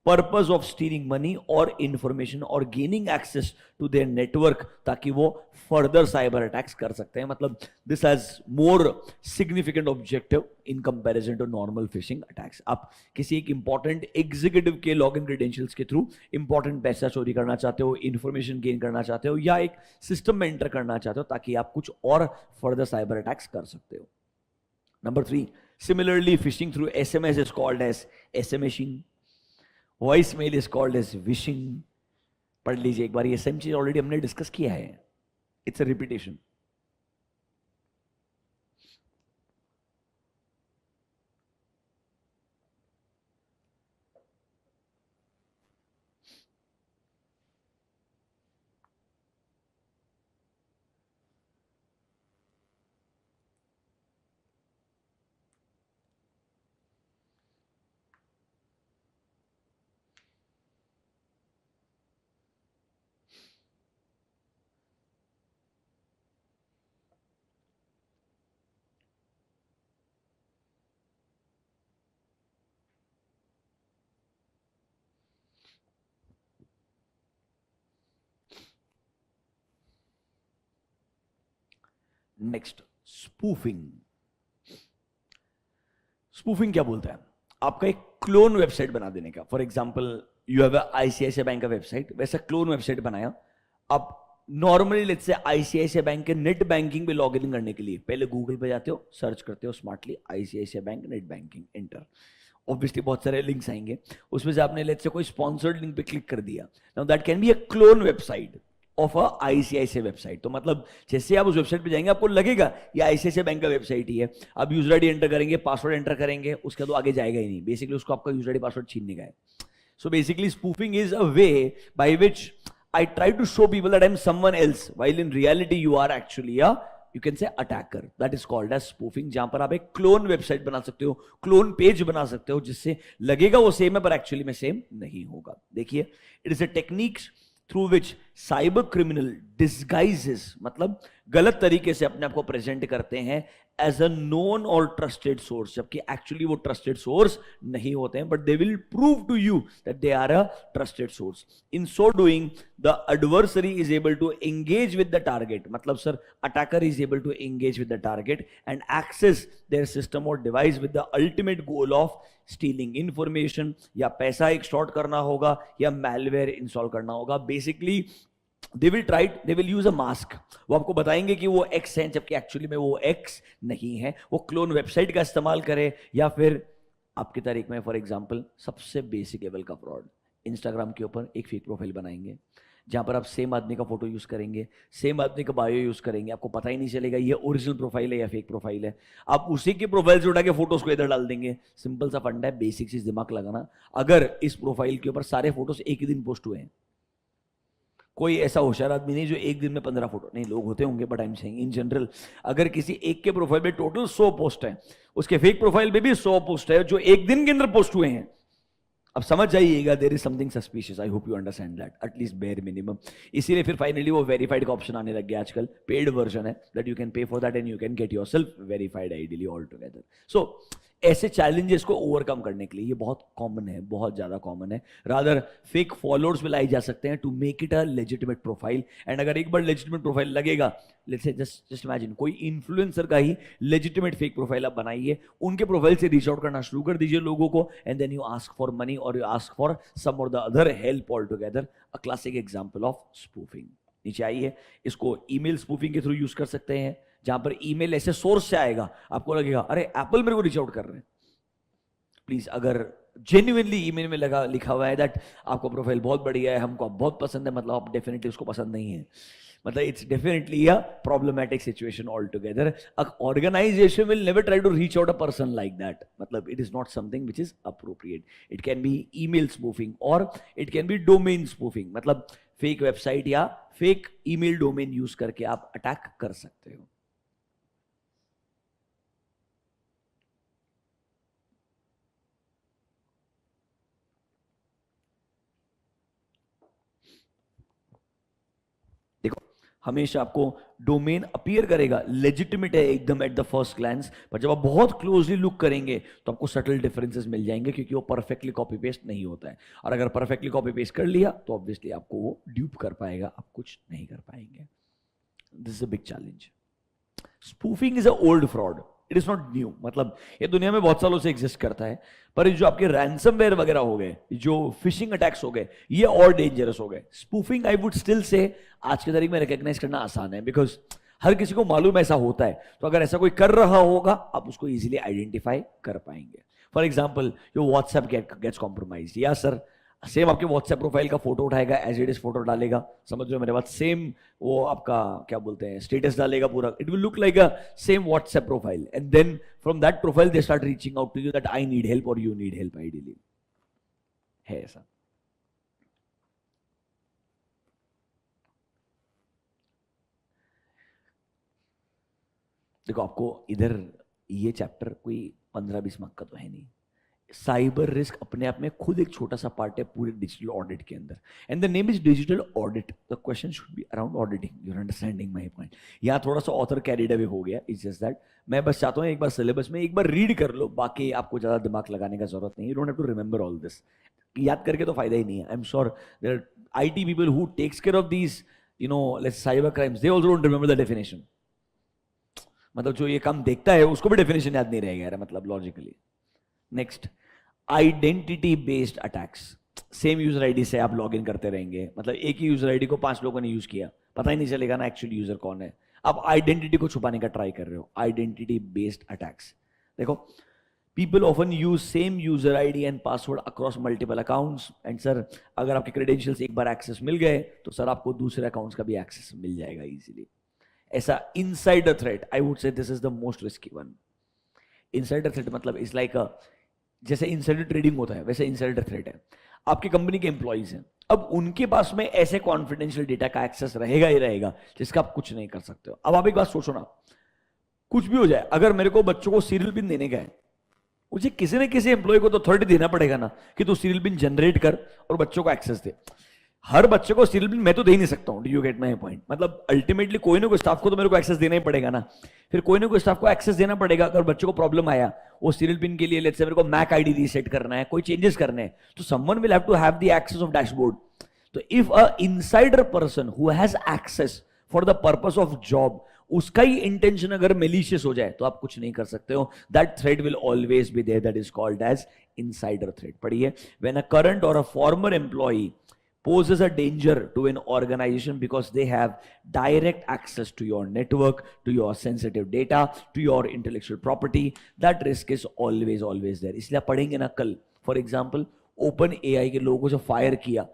purpose of stealing money और इंफॉर्मेशन और gaining access to their network, ताकि वो फर्दर साइबर अटैक्स कर सकते हैं। मतलब this has more significant objective in comparison to normal phishing attacks. आप किसी एक इंपॉर्टेंट एग्जीक्यूटिव के लॉगिन क्रेडेंशियल्स के थ्रू इंपॉर्टेंट पैसा चोरी करना चाहते हो, इंफॉर्मेशन गेन करना चाहते हो, या एक सिस्टम में एंटर करना चाहते हो ताकि आप कुछ और फर्दर साइबर अटैक्स कर सकते हो। Number 3, similarly phishing through SMS is called as smishing, voice mail is called as vishing. पढ़ लीजिए एक बार, ये सेम चीज ऑलरेडी हमने डिस्कस किया है, it's a repetition. Next, spoofing. Spoofing क्या बोलता है? आपका एक क्लोन वेबसाइट बना देने का। For example, you have ICICI bank का वेबसाइट, वैसा क्लोन वेबसाइट बनाया। आप normally let's say ICICI bank के नेट बैंकिंग पे लॉग इन करने के लिए पहले गूगल पे जाते हो, सर्च करते हो smartly ICICI bank net banking, enter. Obviously बहुत सारे लिंक्स आएंगे, उसमें से आपने लेट्स से कोई स्पॉन्सर्ड लिंक पे क्लिक कर दिया। Now that can be a clone website of a ICICI website. तो मतलब जैसे आप उस वेबसाइट पे जाएंगे आपको लगेगा ये आईसीआईसीआई बैंक का वेबसाइट ही है। आप यूजर आईडी एंटर करेंगे, पासवर्ड एंटर करेंगे, उसके बाद आगे जाएगा ही नहीं। बेसिकली उसको आपका यूजर आईडी पासवर्ड छीनने का है। So basically spoofing is a way by which I try to show people that I am someone else while in reality you are actually a, you can say attacker. That is called as spoofing, जहां पर आप एक clone website बना सकते हो, clone page बना सकते हो, जिससे लगेगा वो सेम है पर एक्चुअली में सेम नहीं होगा। देखिए, it is a technique through which cyber criminal disguises, मतलब गलत तरीके से अपने आप को प्रेजेंट करते हैं एज अ नोन और ट्रस्टेड सोर्स, जबकि एक्चुअली वो ट्रस्टेड सोर्स नहीं होते हैं, but they will prove to you that they are a trusted source. In so doing the adversary is able to engage with the target, मतलब sir attacker is able to engage with the target and access their system और device with the ultimate goal of stealing information, या पैसा extort करना होगा या malware install करना होगा। Basically they will use a mask, वो आपको बताएंगे कि वो X है जबकि एक्चुअली में वो X नहीं है। वो क्लोन वेबसाइट का इस्तेमाल करे, या फिर आपकी तारीख में फॉर एग्जांपल सबसे बेसिक लेवल का फ्रॉड, इंस्टाग्राम के ऊपर एक फेक प्रोफाइल बनाएंगे जहां पर आप सेम आदमी का फोटो यूज करेंगे, सेम आदमी का बायो यूज करेंगे, आपको पता ही नहीं चलेगा ये ओरिजिनल प्रोफाइल है या फेक प्रोफाइल है। आप उसी के प्रोफाइल से उठा के फोटोज को इधर डाल देंगे। सिंपल सा फंडा है, बेसिक चीज दिमाग लगाना। अगर इस प्रोफाइल के ऊपर सारे फोटोज एक ही दिन पोस्ट हुए हैं, कोई ऐसा होशियार आदमी नहीं जो एक दिन में 15 फोटो, नहीं लोग होते होंगे but I am saying in general, अगर किसी एक के प्रोफाइल पे टोटल 100 पोस्ट है, उसके फेक प्रोफाइल पे भी 100 पोस्ट है जो एक दिन के अंदर पोस्ट हुए हैं, अब समझ जाइएगा, there is something suspicious, I hope you understand that, at least bare minimum. इसीलिए फिर फाइनली वो वेरीफाइड का ऑप्शन आने लग गया आजकल, पेड वर्जन है, that you can pay for that and you can get yourself verified ideally all together. So ऐसे चैलेंजेस को ओवरकम करने के लिए, ये बहुत कॉमन है, बहुत ज्यादा कॉमन है, रादर फेक फॉलोअर्स भी लाई जा सकते हैं to make it a legitimate profile. And अगर एक बार लेजिटिमेट प्रोफाइल लगेगा, लेट्स से जस्ट इमेजिन कोई इन्फ्लुएंसर का ही लेजिटिमेट फेक प्रोफाइल आप बनाइए, उनके प्रोफाइल से रीच आउट करना शुरू कर दीजिए लोगों को, and then you ask for money और यू आस्क फॉर सम और the other help all together. A classic example of spoofing. नीचे आइए, इसको ईमेल स्पूफिंग के थ्रू यूज कर सकते हैं, जहां पर ईमेल ऐसे सोर्स से आएगा, आपको लगेगा अरे एप्पल मेरे को रीच आउट कर रहे हैं। प्लीज, अगर जेन्युइनली ईमेल में लगा लिखा हुआ है दैट आपको प्रोफाइल बहुत बढ़िया है, हमको आप बहुत पसंद है, मतलब आप डेफिनेटली उसको पसंद नहीं है, मतलब it's definitely a problematic situation all together. Organisation will never try to reach out a person like that, मतलब it is not something which is appropriate. It can be email spoofing और it can be domain spoofing, मतलब fake website या fake email domain use करके आप attack कर सकते हो। देखो, हमेशा आपको डोमेन अपीयर करेगा लेजिटिमेट है एकदम एट द फर्स्ट ग्लैंस, पर जब आप बहुत क्लोजली लुक करेंगे तो आपको सटल डिफरेंसेस मिल जाएंगे, क्योंकि वो परफेक्टली कॉपी पेस्ट नहीं होता है। और अगर परफेक्टली कॉपी पेस्ट कर लिया तो ऑब्वियसली आपको वो ड्यूप कर पाएगा, आप कुछ नहीं कर पाएंगे। This is a big challenge. Spoofing is a old fraud, it is not new, मतलब ये दुनिया में बहुत सालों से एग्जिस्ट करता है, पर जो आपके रैंसमवेयर वगैरह हो गए, जो फिशिंग अटैक्स हो गए, ये और डेंजरस हो गए। Spoofing I would still say आज की तारीख में रिकॉग्नाइज करना आसान है, बिकॉज हर किसी को मालूम ऐसा होता है, तो अगर ऐसा कोई कर रहा होगा आप उसको इजीली आइडेंटिफाई कर पाएंगे। फॉर एग्जाम्पल, जो व्हाट्सएप गेट्स कॉम्प्रोमाइज, या सर सेम आपके व्हाट्सएप प्रोफाइल का फोटो उठाएगा, एज इट इज फोटो डालेगा, समझ रहे हो मेरे बात, सेम वो आपका क्या बोलते हैं स्टेटस डालेगा पूरा, it will look like a same WhatsApp profile, and then from that profile they start reaching out to you that I need help और यू नीड हेल्प, आइडियली है ऐसा। देखो, आपको इधर ये चैप्टर कोई 15-20 मार्क का तो है नहीं, साइबर रिस्क अपने आप में खुद एक छोटा सा पार्ट है पूरे डिजिटल ऑडिट के अंदर, and the name is digital audit, the question should be around auditing, you are understanding my point. यहाँ थोड़ा सा ऑथर कैरिड अवे हो गया, इट्स जस्ट दैट मैं बस चाहता हूँ एक बार सिलेबस में एक बार रीड कर लो, बाकी आपको ज्यादा दिमाग लगाने का जरूरत नहीं, you don't have to remember all this, याद करके तो फायदा ही नहीं है। I am sure there are IT people who takes care of these latest cyber crimes, they also don't remember the definition, मतलब जो ये काम देखता है उसको भी डेफिनेशन याद नहीं रहेगा यार, मतलब logically. Next, identity based attacks, same user ID से आप लॉगिन करते रहेंगे, मतलब एक ही यूजर आईडी को 5 लोगों ने यूज किया, पता ही नहीं चलेगा ना एक्चुअल यूजर कौन है, आप आइडेंटिटी को छुपाने का ट्राई कर रहे हो, आइडेंटिटी बेस्ड अटैक्स। देखो, people often use same user ID and password across multiple accounts, and sir अगर आपके क्रेडेंशियल्स एक बार एक्सेस मिल गए तो सर आपको दूसरे अकाउंट्स का भी एक्सेस मिल जाएगा इजीली। ऐसा इनसाइडर थ्रेट, आई वुड से this is the most risky one. Insider threat मतलब इज लाइक जैसे इनसाइडर ट्रेडिंग होता है वैसे इनसाइडर थ्रेट है, आपकी कंपनी के एम्प्लॉइज हैं, अब उनके पास में ऐसे कॉन्फिडेंशियल डेटा का एक्सेस रहेगा ही रहेगा जिसका आप कुछ नहीं कर सकते हो। अब आप एक बात सोचो ना, कुछ भी हो जाए, अगर मेरे को बच्चों को सीरियल पिन देने का है, मुझे किसी न किसी एम्प्लॉय को तो अथॉरिटी देना पड़ेगा ना कि तू सीरियल पिन जनरेट कर और बच्चों को एक्सेस दे। हर बच्चे को सीरियल पिन मैं तो दे ही नहीं सकता हूं, do you get my point, मतलब अल्टीमेटली कोई ना कोई स्टाफ को तो मेरे को एक्सेस देना ही पड़ेगा ना, फिर कोई ना कोई स्टाफ को एक्सेस देना पड़ेगा। अगर बच्चों को प्रॉब्लम आया, वो सीरियल पिन के लिए लेट्स से मेरे को मैक आईडी रीसेट करना है, कोई चेंजेस करने हैं, तो someone will have to have the access of dashboard. तो if a insider person who has access for the purpose of job, उसका ही इंटेंशन अगर मेलिशियस हो जाए तो आप कुछ नहीं कर सकते हो, that threat will always be there, that is called as insider threat. पढ़िए, व्हेन अ करंट और a former employee poses a danger to an organization because they have direct access to your network, to your sensitive data, to your intellectual property, that risk is always there। इसलिए पढ़ेंगे ना कल, for example open AI के लोगों को जो fire किया,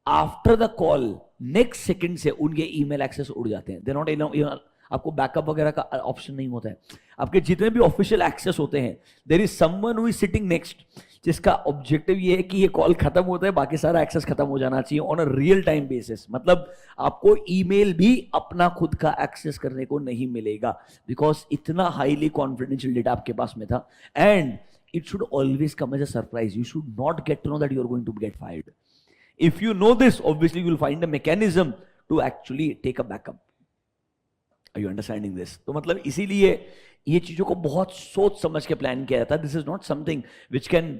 after the call next second से उनके ईमेल एक्सेस उड़ जाते हैं, दे नॉट इनफ, आपको बैकअप वगैरह का ऑप्शन नहीं होता है, आपके जितने भी ऑफिशियल एक्सेस होते हैं, there is someone who is sitting next, जिसका ऑब्जेक्टिव ये है कि ये कॉल खत्म होता है, बाकी सारा एक्सेस खत्म हो जाना चाहिए on a real time basis. मतलब आपको ईमेल भी अपना खुद का एक्सेस करने को नहीं मिलेगा, बिकॉज इतना हाईली कॉन्फिडेंशियल डेटा आपके पास में था। And it should always come as a surprise. You should not get to know that you are going to get fired. If you know this, obviously you will find a mechanism to actually take a backup. Are you understanding this? तो मतलब इसीलिए ये चीजों को बहुत सोच समझ के प्लान किया जाता है. This is not something which can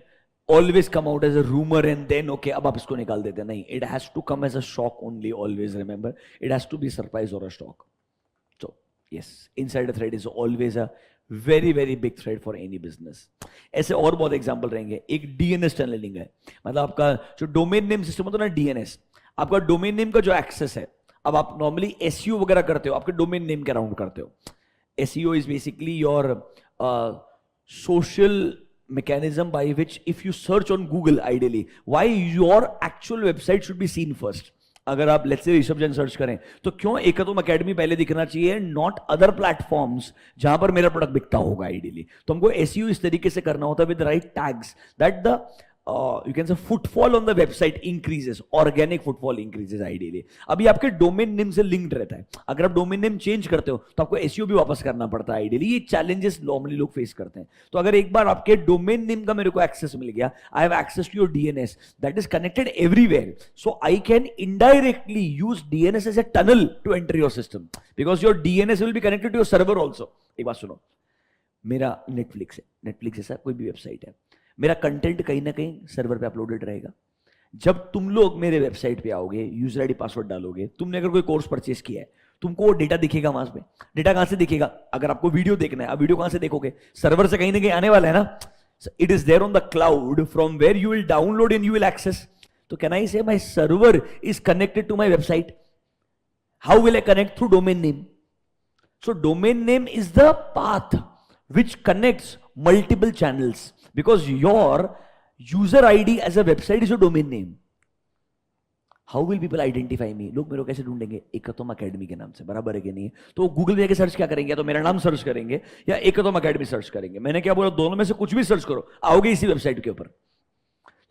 always come out as a rumor and then okay अब आप इसको निकाल देते हैं. नहीं, it has to come as a shock only. Always remember, it has to be surprise or a shock. So yes, insider threat is always a very very big threat for any business. ऐसे और बहुत example रहेंगे. एक DNS tunnelling है, मतलब आपका जो domain name system होता है ना, DNS, आपका डोमेन नेम का जो एक्सेस है. अब आप नॉर्मली SEO वगैरह करते हो, आपके डोमेन नेम के अराउंड करते हो. SEO is basically your social mechanism by which if you search on Google, ideally, why your actual website should be seen first. अगर आप let's say Rishabh Jain search करें तो क्यों एकतम अकेडमी पहले दिखना चाहिए, नॉट अदर प्लेटफॉर्म्स जहां पर मेरा प्रोडक्ट बिकता होगा आइडियली. तो हमको एसईओ इस तरीके से करना होता है with right tags that the you can say footfall on the website increases, organic footfall increases ideally. अभी आपके डोमेन नेम से लिंक्ड रहता है. अगर आप डोमेन नेम चेंज करते हो तो आपको एसईओ भी वापस करना पड़ता है आइडियली. ये चैलेंजेस नॉर्मली लोग फेस करते हैं. तो अगर एक बार आपके डोमेन नेम का मेरे को एक्सेस मिल गया, I have access to your DNS that is connected everywhere, so I can indirectly use DNS as a tunnel to enter your system because your DNS will be connected to your server also. एक बात सुनो, मेरा Netflix है, Netflix जैसा कोई भी website है, मेरा कंटेंट कहीं ना कहीं सर्वर पे अपलोडेड रहेगा. जब तुम लोग मेरे वेबसाइट पे आओगे, यूजर आईडी पासवर्ड डालोगे, तुमने अगर कोई कोर्स परचेस किया है, तुमको वो डेटा दिखेगा वहां पे. डेटा कहां से दिखेगा? अगर आपको वीडियो देखना है, आप वीडियो कहां से देखोगे? सर्वर से कहीं ना कहीं आने वाला है ना. It is there on the cloud from where you will download and you will access. तो can I say my server is connected to my website. How will I connect? Through domain name. So domain name is the path which connects multiple channels because your user ID as a website is your domain name. How will people identify me? लोग मेरे को कैसे ढूंढेंगे? एकतम academy के नाम से. बराबर है कि नहीं? तो गूगल में जाके सर्च क्या करेंगे? या तो मेरा नाम सर्च करेंगे या एकतम अकेडमी सर्च करेंगे. मैंने क्या बोला? दोनों में से कुछ भी सर्च करो, आओगे इसी वेबसाइट के ऊपर.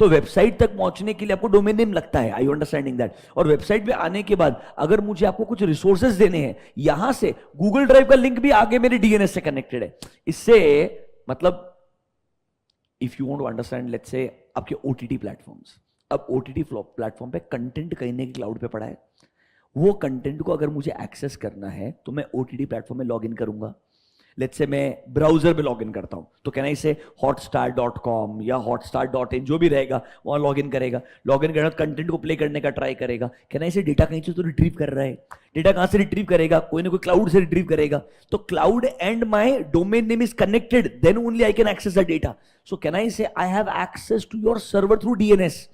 तो वेबसाइट तक पहुंचने के लिए आपको डोमेन नेम लगता है. आई यू अंडरस्टैंडिंग दैट? और वेबसाइट पे आने के बाद अगर मुझे आपको कुछ रिसोर्सेज देने हैं, यहां से गूगल ड्राइव का लिंक भी आगे मेरे डीएनएस से कनेक्टेड है. इससे मतलब if you want to understand, let's say आपके ओटीटी प्लेटफॉर्म्स, अब ओटीटी प्लेटफॉर्म पे कंटेंट कहीं ना कहीं क्लाउड पे पड़ा है. वो कंटेंट को अगर मुझे एक्सेस करना है तो मैं ओटीटी प्लेटफॉर्म में लॉग इन करूंगा. लेट्स से मैं ब्राउजर में लॉगिन करता हूं तो कैन आई से hotstar.com या hotstar.in जो भी रहेगा वहां लॉगिन करेगा. लॉगिन करने बाद कंटेंट को प्ले करने का ट्राई करेगा. कैन आई से डेटा कहीं से तो रिट्रीव कर रहा है. डेटा कहां से रिट्रीव करेगा? कोई ना कोई क्लाउड से रिट्रीव करेगा. तो cloud and my domain name is connected, then only I can access the data. So can I say I have access to your server through DNS.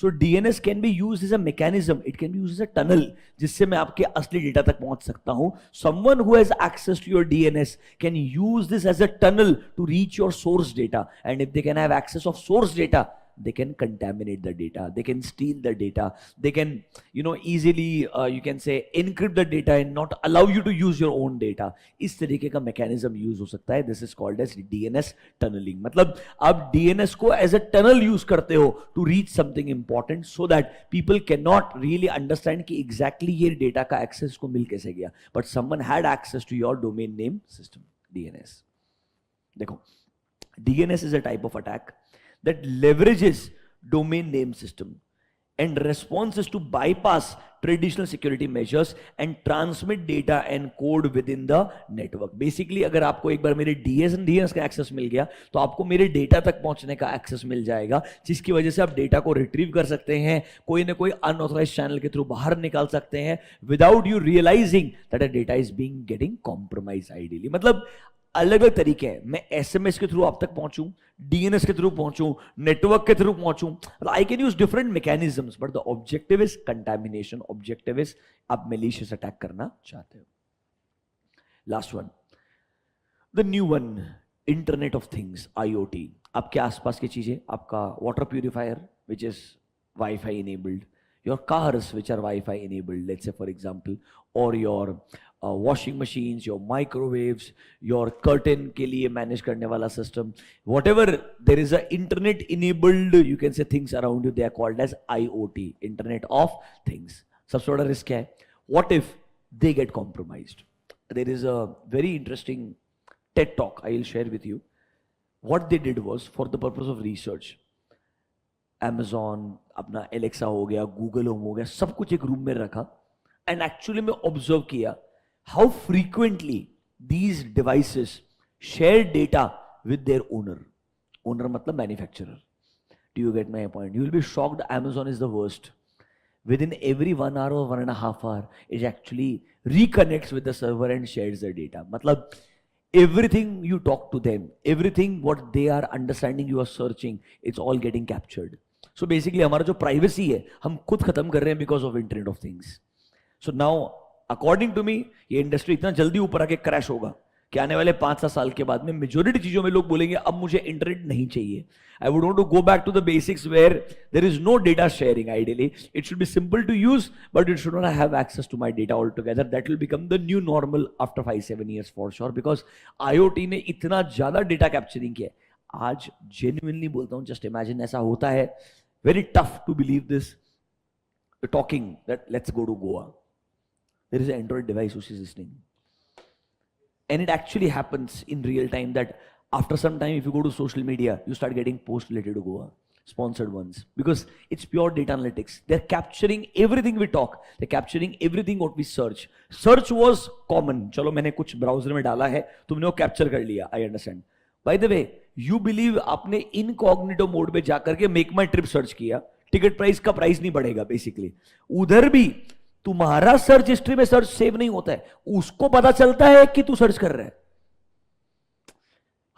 So DNS can be used as a mechanism. It can be used as a tunnel, जिससे मैं आपके असली data तक पहुंच सकता हूं. Someone who has access to your DNS can use this as a tunnel to reach your source data. And if they can have access of source data, they can contaminate the data, they can steal the data, they can easily you can say encrypt the data and not allow you to use your own data. इस तरीके का mechanism use हो सकता है. This is called as DNS tunnelling. मतलब आप DNS को as a tunnel use करते हो to reach something important so that people can not really understand कि एग्जैक्टली ये डेटा का एक्सेस को मिल कैसे गया, but someone had access to your domain name system DNS. देखो, DNS is a type of attack that leverages domain name system and responses to bypass traditional security measures and transmit data and code within the network. Basically अगर आपको एक बार मेरे DNS का access मिल गया तो आपको मेरे डेटा तक पहुंचने का एक्सेस मिल जाएगा, जिसकी वजह से आप डेटा को रिट्रीव कर सकते हैं, कोई ना कोई अनऑथराइज्ड चैनल के थ्रू बाहर निकाल सकते हैं without you realising that a data is being getting compromise ideally. मतलब अलग अलग तरीके हैं. मैं एसएमएस के थ्रू आप तक पहुंचूं, डीएनएस के थ्रू पहुंचूं, नेटवर्क के थ्रू पहुंचूं. I can use different mechanisms but the objective is contamination. Objective is आप मैलिशियस अटैक करना चाहते हो. Last one, the new one, internet of things, IoT. आपके आसपास की चीजें, आपका water purifier which is WiFi enabled, your cars which are Wi-Fi enabled, let's say for example, or your washing machines, your microwaves, your curtain के लिए manage करने वाला system, whatever there is a internet enabled, you can say things around you, they are called as IoT, Internet of Things. सबसे बड़ा risk क्या है? What if they get compromised? There is a very interesting TED talk I will share with you. what they did was for the purpose of research, Amazon, अपना Alexa हो गया, Google Home हो गया, सब कुछ एक रूम में रखा एंड एक्चुअली में ऑब्जर्व किया how frequently these devices share data with their owner. Owner मतलब manufacturer. Do you get my point? You will be shocked. Amazon is the worst. Within every 1 hour or 1.5 hours, it actually reconnects with the server and shares the data. मतलब everything you talk to them, everything what they are understanding you are searching, it's all getting captured. So basically हमारा जो privacy है हम खुद खत्म कर रहे हैं because of Internet of Things. So now according to me ये इंडस्ट्री इतना जल्दी ऊपर आके क्रैश होगा कि आने वाले 5-7 साल के बाद में मेजोरिटी चीजों में लोग बोलेंगे अब मुझे इंटरनेट नहीं चाहिए. I would want to go back to the basics where there is no data sharing. Ideally it should be simple to use but it should not have access to my data altogether. That will become the new normal after 5-7 years for sure because IoT ने इतना ज्यादा data capturing किया है. आज genuinely बोलता हूं, just imagine ऐसा होता है. Very tough to believe this talking that let's go to Goa. There is an Android device which is listening. And it actually happens in real time that after some time, if you go to social media, you start getting posts related to Goa, sponsored ones, because it's pure data analytics. They're capturing everything we talk. They're capturing everything what we search. Search was common. चलो मैंने कुछ browser में डाला है, तुमने वो capture कर लिया. I understand. By the way, you believe आपने इनकॉग्निटो मोड पे जाकर के मेक माई ट्रिप सर्च किया, टिकट प्राइस का प्राइस नहीं बढ़ेगा. बेसिकली उधर भी तुम्हारा सर्च हिस्ट्री में सर्च सेव नहीं होता है, उसको पता चलता है कि तू सर्च कर रहा है.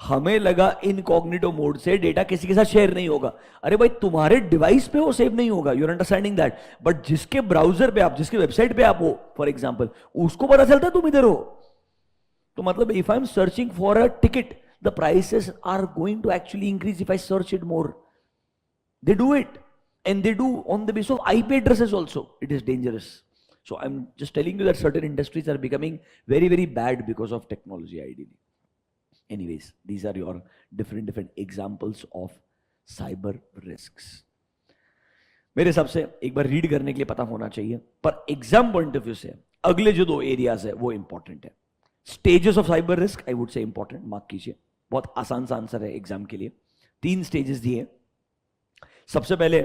हमें लगा इनकॉग्निटो मोड से डेटा किसी के साथ शेयर नहीं होगा. अरे भाई तुम्हारे डिवाइस पे वो सेव नहीं होगा. You are understanding that. But जिसके ब्राउजर पे आप, जिसके वेबसाइट पे आप हो फॉर एग्जांपल, उसको पता चलता है तुम इधर हो. तो मतलब if I am searching for a ticket, the prices are going to actually increase if I search it more. They do it and they do on the basis of IP addresses also. It is dangerous. So I'm just telling you that certain industries are becoming very, very bad because of technology ideally. Anyways, these are your different examples of cyber risks. मेरे हिसाब से एक बार read करने के लिए पता होना चाहिए, पर एग्जाम पॉइंट ऑफ व्यू से अगले जो 2 एरियाज है वो इंपॉर्टेंट है. Stages of cyber risk I would से इंपॉर्टेंट, मार्क कीजिए. बहुत आसान सा आंसर है एग्जाम के लिए. 3 स्टेजेस दिए. सबसे पहले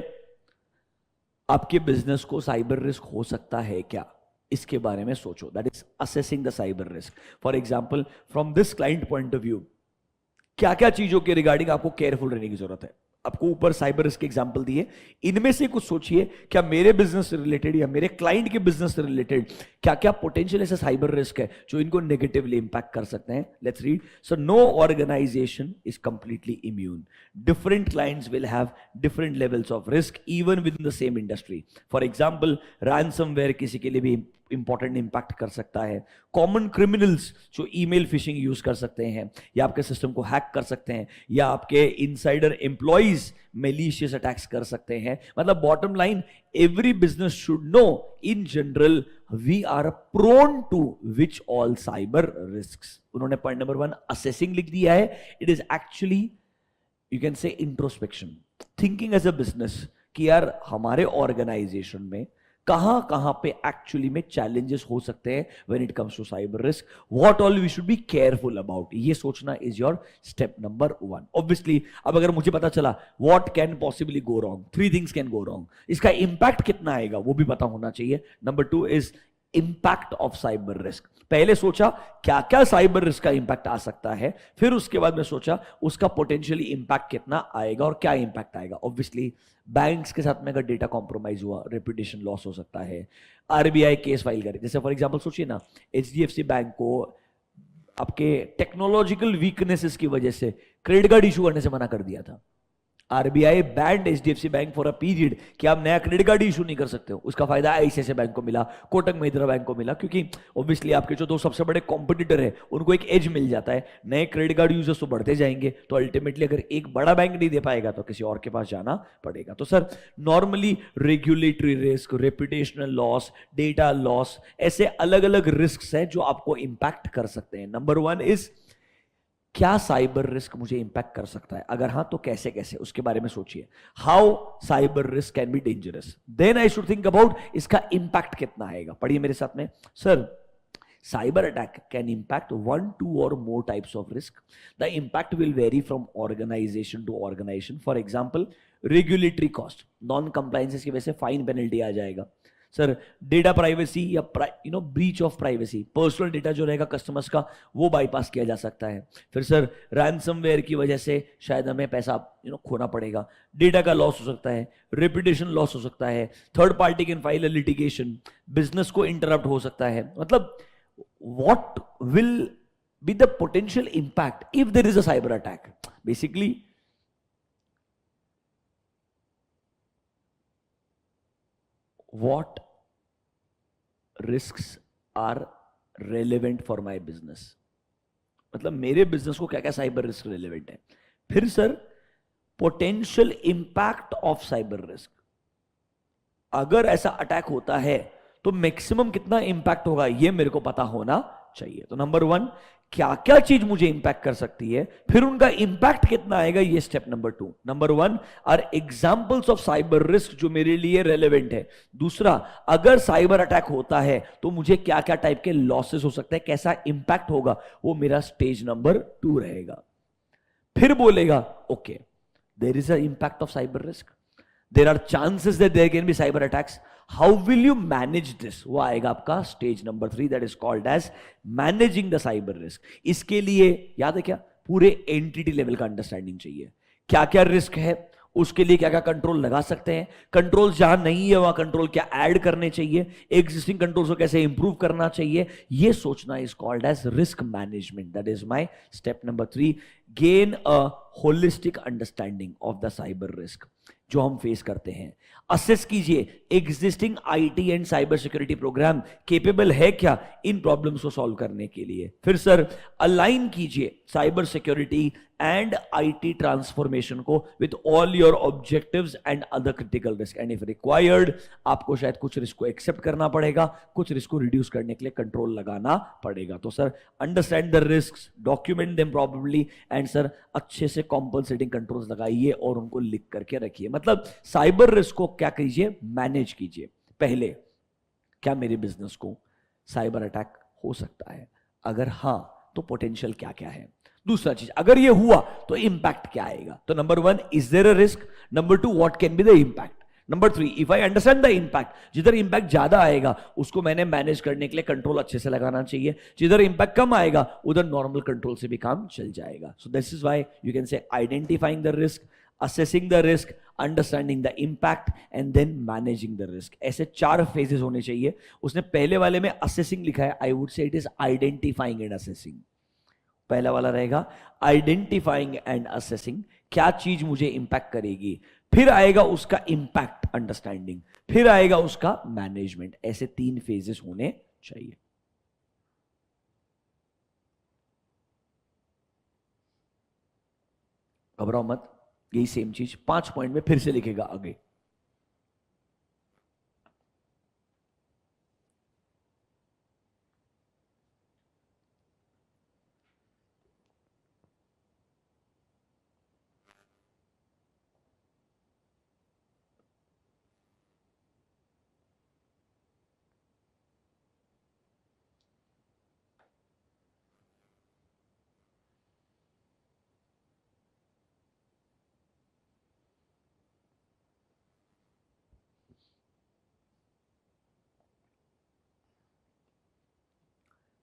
आपके बिजनेस को साइबर रिस्क हो सकता है क्या, इसके बारे में सोचो. That is assessing the cyber risk. For example from this client point of view क्या क्या चीजों के रिगार्डिंग आपको केयरफुल रहने की जरूरत है. आपको ऊपर साइबर रिस्क के एग्जांपल दिए, इनमें से कुछ सोचिए. क्या मेरे बिजनेस से रिलेटेड या मेरे क्लाइंट के बिजनेस से रिलेटेड क्या क्या पोटेंशियल ऐसे साइबर रिस्क है जो इनको नेगेटिवली इंपैक्ट कर सकते हैं. Let's read. So no organisation is completely immune. Different clients will have different levels of risk even within the same industry. For example ransomware किसी के लिए भी इंपॉर्टेंट इंपैक्ट कर सकता है. कॉमन क्रिमिनल्स जो ईमेल फिशिंग यूज कर सकते हैं या आपके सिस्टम को हैक कर सकते हैं, या आपके इनसाइडर एम्प्लॉइज मेलिशियस अटैक्स कर सकते हैं. मतलब bottom line, every business should know in general we are prone to which all cyber risks. उन्होंने पॉइंट नंबर 1 असेसिंग लिख दिया है. It is actually you can say introspection, thinking as a business कि यार हमारे ऑर्गेनाइजेशन में कहां कहां पे एक्चुअली में चैलेंजेस हो सकते हैं when it comes to cyber risk, what all we should be careful about. ये सोचना is your step number 1. Obviously अब अगर मुझे पता चला what can possibly go wrong, 3 things can go wrong, इसका इंपैक्ट कितना आएगा वो भी पता होना चाहिए. Number 2 is impact of cyber risk. पहले सोचा क्या क्या साइबर रिस्क का इंपैक्ट आ सकता है, फिर उसके बाद में सोचा उसका पोटेंशियली इंपैक्ट कितना आएगा और क्या इंपैक्ट आएगा. ऑब्वियसली बैंक्स के साथ में अगर डेटा कॉम्प्रोमाइज हुआ, रेपुटेशन लॉस हो सकता है. आरबीआई केस फाइल करे, जैसे फॉर एग्जांपल सोचिए ना, एचडीएफसी बैंक को आपके टेक्नोलॉजिकल वीकनेसेस की वजह से क्रेडिट कार्ड इशू करने से मना कर दिया था. RBI band HDFC bank for a period कि आप नया क्रेडिट कार्ड इशू नहीं कर सकते हो. उसका फायदा आईसीआईसीआई बैंक को मिला, कोटक महिंद्रा बैंक को मिला, क्योंकि ऑब्वियसली आपके जो 2 सबसे बड़े कॉम्पिटिटर है उनको एक एज मिल जाता है. नए क्रेडिट कार्ड यूजर्स तो बढ़ते जाएंगे, तो अल्टीमेटली अगर एक बड़ा बैंक नहीं दे पाएगा तो किसी और के पास जाना पड़ेगा. तो sir normally regulatory risk, reputational loss, data loss, ऐसे अलग अलग रिस्क हैं जो आपको इंपैक्ट कर सकते हैं. नंबर 1 इज क्या साइबर रिस्क मुझे इंपैक्ट कर सकता है, अगर हां तो कैसे कैसे, उसके बारे में सोचिए. How cyber risk can be dangerous, then I should think about इसका इंपैक्ट कितना आएगा. पढ़िए मेरे साथ में. Sir Cyber attack can impact one, two, or more types of risk. The impact will vary from organization to organization. For example, regulatory cost, non compliances की वजह से फाइन पेनल्टी आ जाएगा. सर डेटा प्राइवेसी या breach of privacy, personal data जो रहेगा customers का वो bypass किया जा सकता है. फिर सर रैंसमवेयर की वजह से शायद हमें पैसा खोना पड़ेगा, डेटा का लॉस हो सकता है, रेपुटेशन लॉस हो सकता है, third party can file a litigation, business को इंटरप्ट हो सकता है. मतलब what will be the potential impact if there is a cyber attack. Basically what risks are relevant for my business. मतलब मेरे बिजनेस को क्या क्या साइबर रिस्क रेलेवेंट है. फिर sir potential impact of cyber risk, अगर ऐसा अटैक होता है तो मैक्सिमम कितना इंपैक्ट होगा ये मेरे को पता होना चाहिए. तो नंबर वन, क्या क्या चीज मुझे इंपैक्ट कर सकती है, फिर उनका इंपैक्ट कितना आएगा, ये step number two. Number one are examples of cyber risk जो मेरे लिए रेलेवेंट है. दूसरा, अगर साइबर अटैक होता है तो मुझे क्या क्या टाइप के लॉसेस हो सकते हैं, कैसा इंपैक्ट होगा, वो मेरा स्टेज नंबर टू रहेगा. फिर बोलेगा okay there is a impact of cyber risk, there are chances that there can be cyber attacks, how will you manage this, वो आएगा आपका stage number three, that is called as managing the cyber risk. इसके लिए याद है क्या, पूरे entity level का अंडरस्टैंडिंग चाहिए, क्या क्या रिस्क है, उसके लिए क्या क्या कंट्रोल लगा सकते हैं, कंट्रोल जहां नहीं है वहां कंट्रोल क्या ऐड करने चाहिए, एग्जिस्टिंग कंट्रोल्स को कैसे इंप्रूव करना चाहिए, ये सोचना is called as risk management. That is my step number three. Gain a holistic understanding of the cyber risk जो हम फेस करते हैं. असेस कीजिए existing IT and cyber security programme capable है क्या इन प्रॉब्लम्स को सॉल्व करने के लिए. फिर सर अलाइन कीजिए cyber security and IT transformation को with all your objectives and other critical risk, and if required आपको शायद कुछ रिस्क को एक्सेप्ट करना पड़ेगा, कुछ रिस्क को रिड्यूस करने के लिए कंट्रोल लगाना पड़ेगा. तो sir understand the risk, document them probably, and sir अच्छे से कॉम्पनसेटिंग कंट्रोल्स लगाइए और उनको लिख करके रखिए. मतलब साइबर रिस्क को क्या कीजिए, मैनेज कीजिए. पहले, क्या मेरे बिजनेस को साइबर अटैक हो सकता है, अगर हां तो पोटेंशियल क्या क्या है. दूसरा चीज, अगर ये हुआ तो इंपैक्ट क्या आएगा. तो number one, is there a risk. Number two, what can be the impact. Number three, if I understand the impact, जिधर इंपैक्ट ज्यादा आएगा उसको मैंने मैनेज करने के लिए कंट्रोल अच्छे से लगाना चाहिए, जिधर इंपैक्ट कम आएगा उधर नॉर्मल कंट्रोल से भी काम चल जाएगा. So this is why you can से identifying the risk, assessing the risk, understanding the impact, and then managing the risk. ऐसे चार phases होने चाहिए. उसने पहले वाले में assessing लिखा है, I would say it is identifying and assessing. पहला वाला रहेगा आइडेंटिफाइंग एंड असेसिंग, क्या चीज मुझे इंपैक्ट करेगी, फिर आएगा उसका इंपैक्ट अंडरस्टैंडिंग, फिर आएगा उसका मैनेजमेंट. ऐसे तीन फेजेस होने चाहिए. घबराओ मत, यही सेम चीज 5 पॉइंट में फिर से लिखेगा आगे.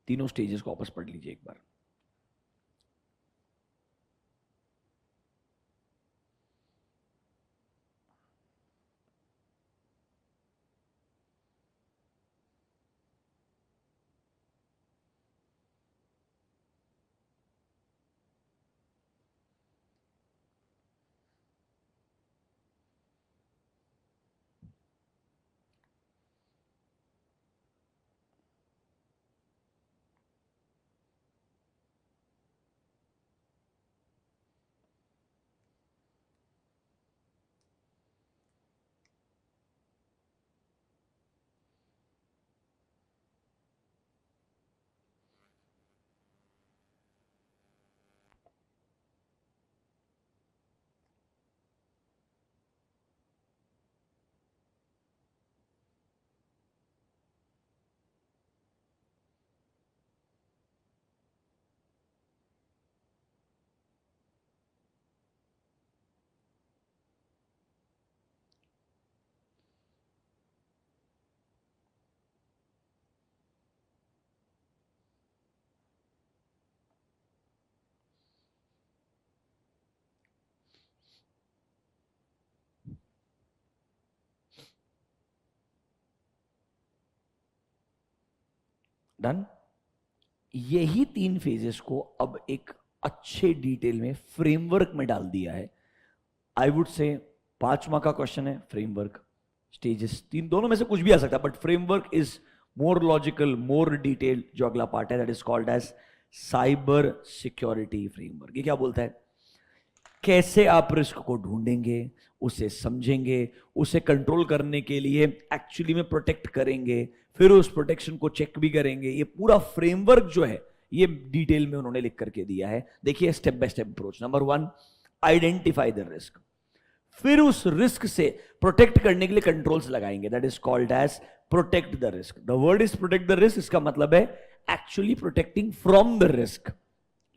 तीनों स्टेजेस को वापस पढ़ लीजिए एक बार. डन। यही 3 फेजेस को अब एक अच्छे डिटेल में फ्रेमवर्क में डाल दिया है। आई वुड से 5 मार्क का क्वेश्चन है फ्रेमवर्क, स्टेजेस 3 दोनों में से कुछ भी आ सकता है, but framework is more logical, more detail. जो अगला पार्ट है that is called as cyber security framework. ये क्या बोलता है? कैसे आप रिस्क को ढूंढेंगे, उसे समझेंगे, उसे कंट्रोल करने के लिए एक्चुअली में प्रोटेक्ट करेंगे, फिर उस प्रोटेक्शन को चेक भी करेंगे। ये पूरा फ्रेमवर्क जो है ये डिटेल में उन्होंने लिख करके दिया है। देखिए step by step approach. Number 1, identify the risk. फिर उस रिस्क से प्रोटेक्ट करने के लिए कंट्रोल्स लगाएंगे, that is called as protect the risk. The word is protect the risk, इसका मतलब है actually protecting from the risk.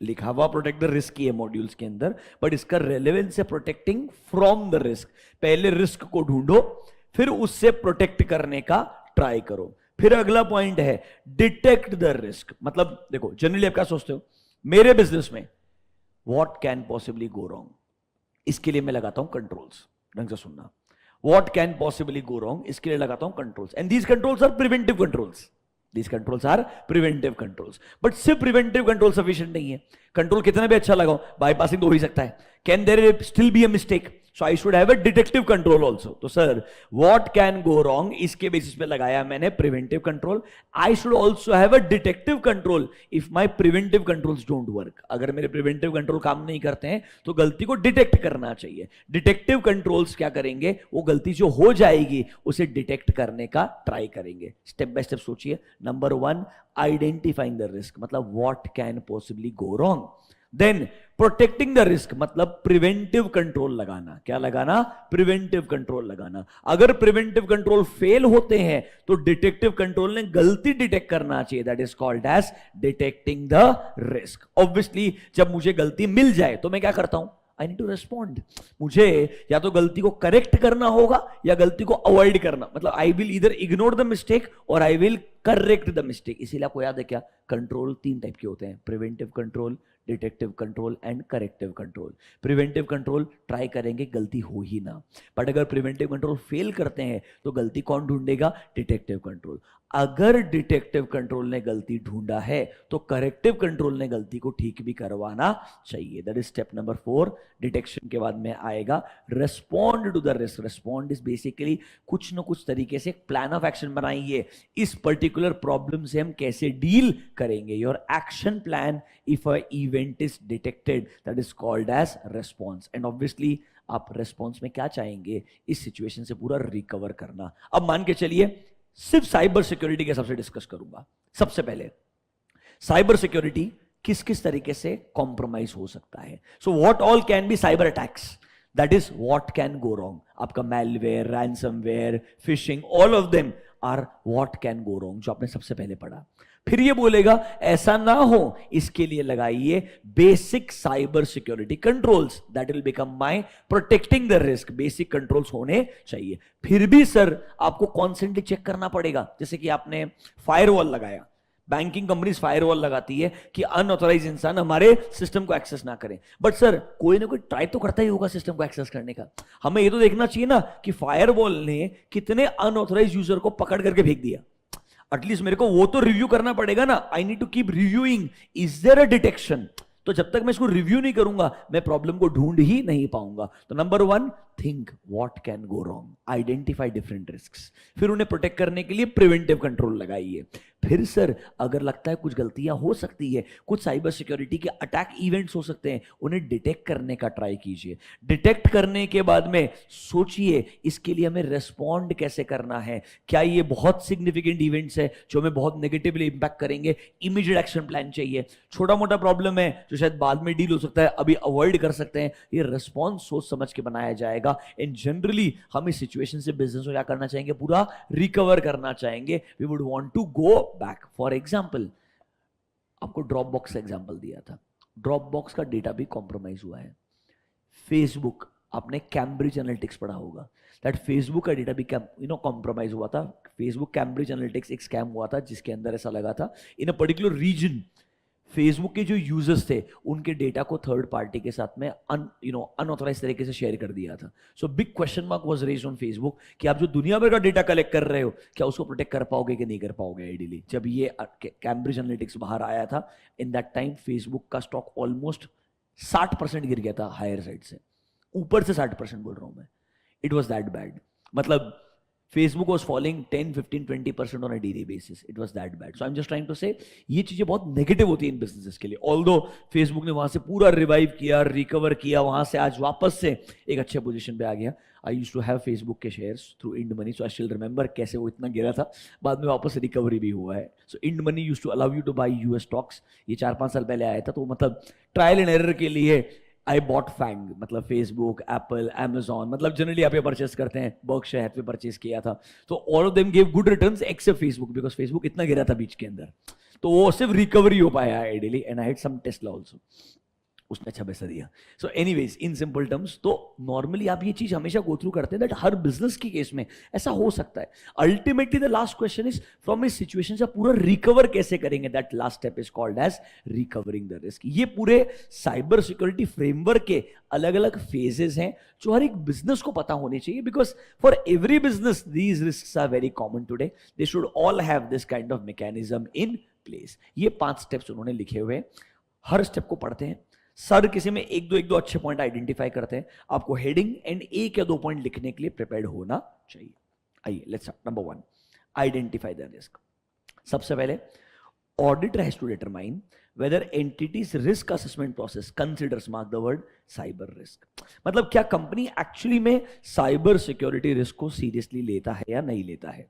लिखा हुआ प्रोटेक्ट द रिस्क ये मॉड्यूल्स के अंदर, बट इसका रेलेवेंस है प्रोटेक्टिंग फ्रॉम द रिस्क। पहले रिस्क को ढूंढो, फिर उससे प्रोटेक्ट करने का ट्राई करो। फिर अगला पॉइंट है डिटेक्ट द रिस्क। मतलब देखो जनरली आप क्या सोचते हो, मेरे बिजनेस में what can possibly go wrong, इसके लिए मैं लगाता हूं कंट्रोल्स। ढंग से सुनना, what can possibly go wrong, इसके लिए लगाता हूं controls. And these controls are preventive controls. These controls are preventive controls. But सिर्फ preventive control sufficient नहीं है। कंट्रोल कितना भी अच्छा लगाओ, बाईपासिंग तो हो ही सकता है। Can there still be a mistake? So I should have a detective control also. तो sir what can go wrong, इसके बेसिस पे लगाया मैंने preventive control. I should also have a detective control if my preventive controls don't work. अगर मेरे preventive control काम नहीं करते हैं तो गलती को डिटेक्ट करना चाहिए। डिटेक्टिव कंट्रोल्स क्या करेंगे, वो गलती जो हो जाएगी उसे डिटेक्ट करने का ट्राई करेंगे। स्टेप बाय स्टेप सोचिए। नंबर 1, आइडेंटिफाइंग द रिस्क, मतलब what can possibly go wrong. Then protecting the risk, मतलब प्रिवेंटिव कंट्रोल लगाना। क्या लगाना? प्रिवेंटिव कंट्रोल लगाना। अगर प्रिवेंटिव कंट्रोल फेल होते हैं तो डिटेक्टिव कंट्रोल ने गलती डिटेक्ट करना चाहिए, that is called as detecting the risk. Obviously जब मुझे गलती मिल जाए तो मैं क्या करता हूं, आई नीड टू रेस्पॉन्ड। मुझे या तो गलती को करेक्ट करना होगा या गलती को अवॉइड करना, मतलब आई विल इधर इग्नोर द मिस्टेक और I will correct the mistake. इसीलिए आपको याद है क्या, कंट्रोल 3 टाइप के होते हैं, preventive control, detective control and corrective control. Preventive control try करेंगे गलती हो ही ना, बट अगर प्रिवेंटिव कंट्रोल फेल करते हैं तो गलती कौन ढूंढेगा? Detective control. अगर डिटेक्टिव कंट्रोल ने गलती ढूंढा है तो करेक्टिव कंट्रोल ने गलती को ठीक भी करवाना चाहिए। That is step number 4। Detection के बाद में आएगा respond to the risk. Respond is basically कुछ ना कुछ तरीके से प्लान ऑफ एक्शन बनाइए, इस पर्टिकुलर प्रॉब्लम से हम कैसे डील करेंगे। Your action plan if a event is detected, that is called as response. And obviously आप रेस्पॉन्स में क्या चाहेंगे, इस सिचुएशन से पूरा रिकवर करना। अब मान के चलिए सिर्फ साइबर सिक्योरिटी के हिसाब से डिस्कस करूंगा। सबसे पहले साइबर सिक्योरिटी किस किस तरीके से कॉम्प्रोमाइज हो सकता है। So what all can be cyber attacks, that is what can go wrong. आपका malware, ransomware, phishing, all of them are what can go wrong, जो आपने सबसे पहले पढ़ा। फिर ये बोलेगा ऐसा ना हो इसके लिए लगाइए basic cyber security controls, that will become my protecting the risk. Basic controls होने चाहिए। फिर भी सर आपको कॉन्स्टेंटली चेक करना पड़ेगा, जैसे कि आपने फायरवॉल लगाया, बैंकिंग कंपनीज फायरवॉल लगाती है कि अनऑथराइज इंसान हमारे सिस्टम को एक्सेस ना करें, बट सर कोई ना कोई ट्राई तो करता ही होगा सिस्टम को एक्सेस करने का। हमें ये तो देखना चाहिए ना कि फायरवॉल ने कितने अनऑथराइज यूजर को पकड़ करके फेंक दिया। एटलीस्ट मेरे को वो तो रिव्यू करना पड़ेगा ना। I need to keep reviewing, is there a detection. तो जब तक मैं इसको रिव्यू नहीं करूंगा मैं प्रॉब्लम को ढूंढ ही नहीं पाऊंगा। तो number 1, think what can go wrong, identify different risks. फिर उन्हें प्रोटेक्ट करने के लिए प्रिवेंटिव कंट्रोल लगाइए। फिर सर अगर लगता है कुछ गलतियां हो सकती है, कुछ साइबर सिक्योरिटी के अटैक इवेंट्स हो सकते हैं, उन्हें डिटेक्ट करने का ट्राई कीजिए। डिटेक्ट करने के बाद में सोचिए इसके लिए हमें रेस्पॉन्ड कैसे करना है। क्या ये बहुत सिग्निफिकेंट इवेंट्स है जो हमें बहुत नेगेटिवली इंपैक्ट करेंगे, इमीडिएट एक्शन प्लान चाहिए। छोटा मोटा प्रॉब्लम है जो शायद बाद में डील हो सकता है, अभी अवॉइड कर सकते हैं, ये रेस्पॉन्स सोच समझ के बनाया जाएगा। एंड जनरली हम इस सिचुएशन से बिजनेस को क्या करना चाहेंगे, पूरा रिकवर करना चाहेंगे। We would want to go back. For example आपको ड्रॉप बॉक्स का एग्जांपल दिया था, ड्रॉप बॉक्स का डेटा भी कॉम्प्रोमाइज हुआ है। फेसबुक, आपने कैम्ब्रिज एनालिटिक्स पढ़ा होगा, दैट फेसबुक का डेटा भी कॉम्प्रोमाइज हुआ था। फेसबुक कैम्ब्रिज एनालिटिक्स एक स्कैम हुआ था जिसके अंदर ऐसा लगा था in a particular region Facebook के जो यूजर्स थे उनके डेटा को थर्ड पार्टी के साथ में अनऑथराइज तरीके से शेयर कर दिया था. So big question mark was raised on Facebook कि आप जो दुनिया भर का डेटा कलेक्ट कर रहे हो क्या उसको प्रोटेक्ट कर पाओगे कि नहीं कर पाओगे. आइडियली जब ये कैम्ब्रिज एनालिटिक्स बाहर आया था, इन दैट टाइम फेसबुक का स्टॉक ऑलमोस्ट 60% गिर गया था हायर साइड से, ऊपर से 60% बोल रहा हूं मैं. It was that bad. मतलब Facebook was falling 10, 15, 20% on a daily basis. It was that bad. So I'm just trying to say ये चीजें बहुत नेगेटिव होती है इन बिजनेसेस के लिए. ऑल्दो फेसबुक ने वहां से पूरा रिवाइव किया, रिकवर किया, वहां से आज वापस से एक अच्छे पोजीशन पे आ गया. I used to have Facebook के shares through INDmoney, so I still remember कैसे वो इतना गिरा था. बाद में वापस रिकवरी भी हुआ है. So INDmoney used to allow you to buy US stocks. ये 4-5 साल पहले आया था, तो मतलब ट्रायल एंड एरर के लिए आई बॉट फैंग, मतलब फेसबुक, एप्पल, Amazon, मतलब जनरली आप ये परचेस करते हैं. बर्कशायर पे परचेस किया था, तो all of them give good returns except Facebook, because Facebook इतना गिरा था बीच के अंदर, तो वो सिर्फ रिकवरी हो पाया ideally. And I had some Tesla also, उसने अच्छा पैसा दिया. So anyways in simple terms, तो नॉर्मली आप ये चीज हमेशा गो थ्रू करते हैं दैट हर बिजनेस की केस में ऐसा हो सकता है. Ultimately the last question is from इस सिचुएशन से पूरा रिकवर कैसे करेंगे. That last step is called as recovering the risk. ये पूरे साइबर सिक्योरिटी फ्रेमवर्क के अलग अलग फेजेस हैं जो हर एक बिजनेस को पता होने चाहिए, because for every business these risks are very common today. They should all have this kind of mechanism in place. ये 5 स्टेप्स उन्होंने लिखे हुए हैं. हर स्टेप को पढ़ते हैं. सर किसी में एक दो अच्छे पॉइंट आइडेंटिफाई करते हैं. आपको हेडिंग एंड एक या 2 पॉइंट लिखने के लिए प्रिपेयर्ड होना चाहिए. आइए let's start. Number 1, identify the risk. सबसे पहले auditor has to determine whether entity's risk assessment process considers, mark the word, cyber risk. मतलब क्या कंपनी एक्चुअली में साइबर सिक्योरिटी रिस्क को सीरियसली लेता है या नहीं लेता है.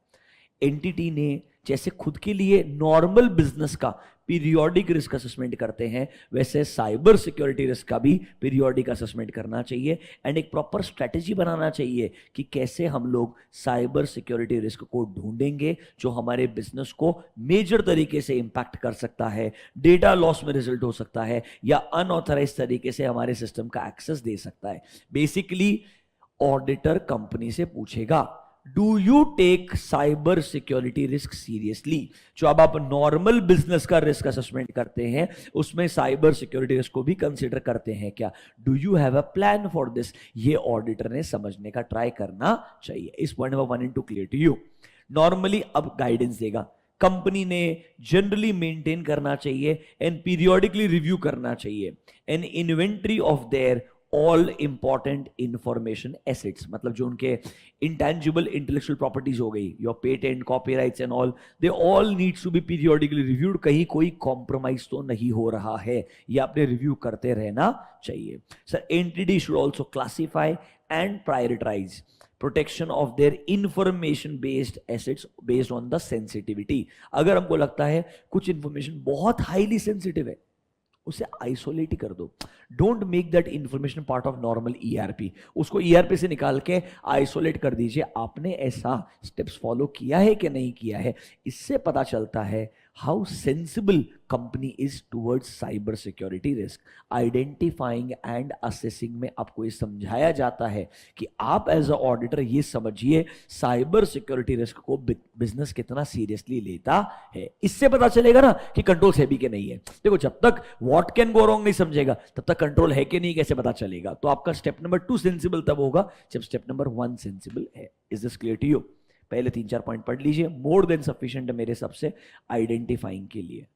एंटिटी ने जैसे खुद के लिए नॉर्मल बिजनेस का पीरियोडिक रिस्क असेसमेंट करते हैं, वैसे साइबर सिक्योरिटी रिस्क का भी पीरियोडिक असेसमेंट करना चाहिए. एंड एक प्रॉपर स्ट्रेटेजी बनाना चाहिए कि कैसे हम लोग साइबर सिक्योरिटी रिस्क को ढूंढेंगे जो हमारे बिजनेस को मेजर तरीके से इंपैक्ट कर सकता है, डेटा लॉस में रिजल्ट हो सकता है, या अनऑथराइज तरीके से हमारे सिस्टम का एक्सेस दे सकता है. बेसिकली ऑडिटर कंपनी से पूछेगा, do you take cyber security risk seriously. जो अब आप नॉर्मल बिजनेस का रिस्क असेसमेंट करते हैं उसमें साइबर सिक्योरिटी रिस्क को भी कंसीडर करते हैं क्या. Do you have a plan for this. ये ऑडिटर ने समझने का ट्राई करना चाहिए. Is point number 1 and 2 clear to you. Normally अब गाइडेंस देगा, कंपनी ने जनरली मेंटेन करना चाहिए एंड पीरियोडिकली रिव्यू करना चाहिए an inventory of their all important information assets. मतलब जो उनके इंटेंजिबल इंटेलेक्चुअल प्रॉपर्टीज हो गई, your patent, copyrights and all, they all needs to be periodically reviewed. कहीं कोई कॉम्प्रोमाइज तो नहीं हो रहा है, ये आपने रिव्यू करते रहना चाहिए. Sir entity should also classify and prioritise protection of their information based assets based on the sensitivity. अगर हमको लगता है कुछ इंफॉर्मेशन बहुत हाईली सेंसिटिव है, उसे आइसोलेट कर दो. Don't make that information part of normal ERP. उसको ईआरपी से निकाल के आइसोलेट कर दीजिए. आपने ऐसा स्टेप्स फॉलो किया है कि नहीं किया है. इससे पता चलता है how sensible company is towards cyber security risk. Identifying and assessing में आपको ये समझाया जाता है कि आप एज अ ऑडिटर ये समझिए साइबर सिक्योरिटी रिस्क को बिजनेस कितना सीरियसली लेता है. इससे पता चलेगा ना कि कंट्रोल है भी कि नहीं है. देखो जब तक व्हाट कैन गो रॉन्ग नहीं समझेगा तब तक कंट्रोल है कि नहीं कैसे पता चलेगा. तो आपका स्टेप नंबर 2 सेंसिबल तब होगा जब स्टेप नंबर 1 सेंसिबल है. Is this clear to you. पहले 3-4 पॉइंट पढ़ लीजिए, मोर देन सफिशिएंट है मेरे सबसे आइडेंटिफाइंग के लिए.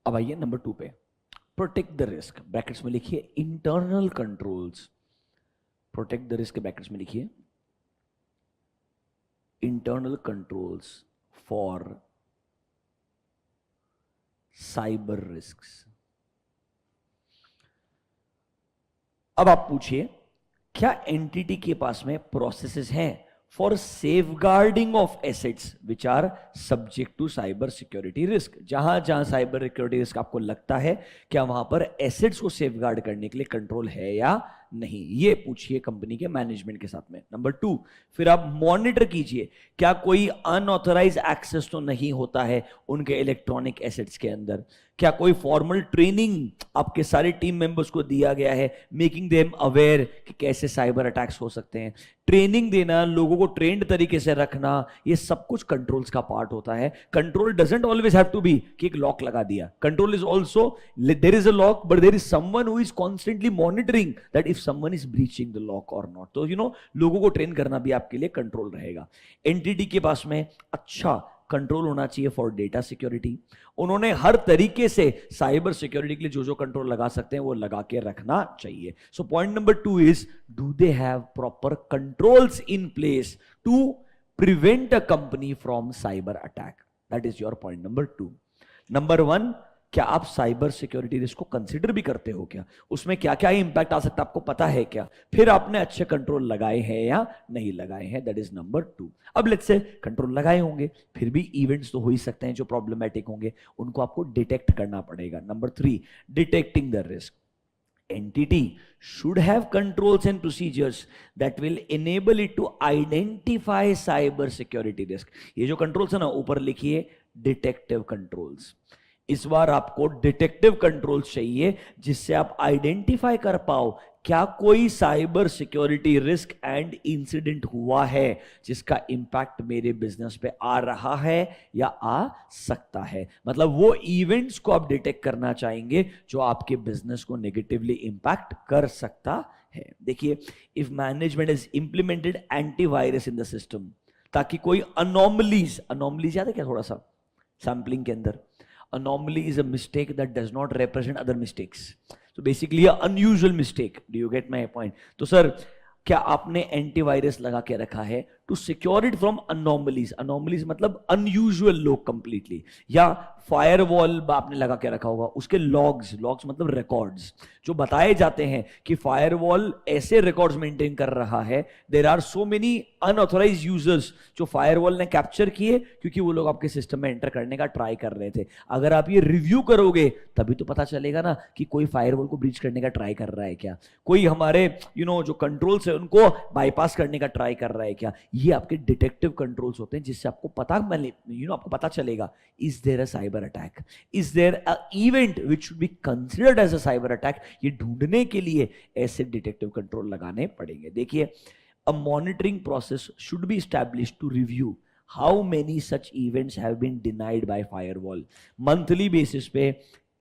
अब आइए नंबर 2 पे. प्रोटेक्ट द रिस्क, ब्रैकेट्स में लिखिए internal controls. Protect the risk brackets में लिखिए internal controls for cyber risks. अब आप पूछिए, क्या एंटिटी के पास में प्रोसेसेस हैं for safeguarding of assets which are subject to cyber security risk? जहां जहां साइबर सिक्योरिटी रिस्क आपको लगता है, क्या वहां पर एसेट्स को सेफगार्ड करने के लिए कंट्रोल है या नहीं, ये पूछिए कंपनी के मैनेजमेंट के साथ में। नंबर 2, फिर आप मॉनिटर कीजिए, क्या कोई अनऑथराइज एक्सेस तो नहीं होता है उनके इलेक्ट्रॉनिक एसेट्स के अंदर? क्या कोई फॉर्मल ट्रेनिंग आपके सारे टीम मेंबर्स को दिया गया है, मेकिंग देम अवेयर कि कैसे साइबर अटैक्स हो सकते हैं? ट्रेनिंग देना, लोगों को ट्रेंड तरीके से रखना, ये सब कुछ कंट्रोल्स का पार्ट होता है। Control doesn't always have to be कि एक लॉक लगा दिया। Control is also, there is a lock but there is someone who is constantly monitoring that if someone is breaching the lock or not. तो लोगों को train करना भी आपके लिए कंट्रोल रहेगा। एंटिटी के पास में अच्छा कंट्रोल होना चाहिए फॉर डेटा सिक्योरिटी। उन्होंने हर तरीके से साइबर सिक्योरिटी के लिए जो जो कंट्रोल लगा सकते हैं वो लगा के रखना चाहिए। So point number 2 is, do they have proper controls in place to prevent a company from cyber attack? That is your point number 2। Number 1, क्या आप साइबर सिक्योरिटी रिस्क को कंसीडर भी करते हो? क्या उसमें क्या क्या इंपैक्ट आ सकता है आपको पता है क्या? फिर आपने अच्छे कंट्रोल लगाए हैं या नहीं लगाए हैं? That is number 2। अब लेट्स से कंट्रोल लगाए होंगे, फिर भी इवेंट्स तो हो ही सकते हैं जो प्रॉब्लमैटिक होंगे, उनको आपको डिटेक्ट करना पड़ेगा। Number 3, detecting the risk. Entity should have controls and procedures that will enable it to identify cyber security risk. ये जो कंट्रोल्स है ना, ऊपर लिखिए डिटेक्टिव कंट्रोल्स। इस बार आपको डिटेक्टिव कंट्रोल्स चाहिए जिससे आप आइडेंटिफाई कर पाओ क्या कोई cyber security risk and incident हुआ है जिसका इंपैक्ट मेरे बिजनेस पे आ रहा है या आ सकता है। मतलब वो इवेंट्स को आप डिटेक्ट करना चाहेंगे जो आपके बिजनेस को नेगेटिवली इंपैक्ट कर सकता है। देखिए, if management is implemented antivirus in the system, ताकि कोई अनोमलीज याद है क्या? थोड़ा सा सैंपलिंग के अंदर, anomaly is a mistake that does not represent other mistakes. So basically a unusual mistake. Do you get my point? तो सर, क्या आपने एंटीवायरस लगा के रखा है to secure it from anomalies? Anomalies मतलब अनयूजुअल लोग कंप्लीटली, या फायरवॉल आपने लगा के रखा होगा, उसके लॉग्स मतलब रिकॉर्ड्स जो बताए जाते हैं कि फायरवॉल ऐसे रिकॉर्ड्स मेंटेन कर रहा है। There are so many unauthorised users जो फायरवॉल ने कैप्चर किए क्योंकि वो लोग आपके सिस्टम में एंटर करने का ट्राई कर रहे थे। अगर आप ये रिव्यू करोगे तभी तो पता चलेगा ना कि कोई फायरवॉल को ब्रीच करने का ट्राई कर रहा है क्या, कोई हमारे जो कंट्रोल्स है उनको बाईपास करने का ट्राई कर रहा है क्या। ये आपके डिटेक्टिव कंट्रोल्स होते हैं जिससे आपको पता आपको पता चलेगा, is there a cyber attack, is there a event which should be considered as a cyber attack. ये ढूंढने के लिए ऐसे डिटेक्टिव कंट्रोल लगाने पड़ेंगे। देखिए, a monitoring process should be established to review how many such events have been denied by firewall. Monthly basis पे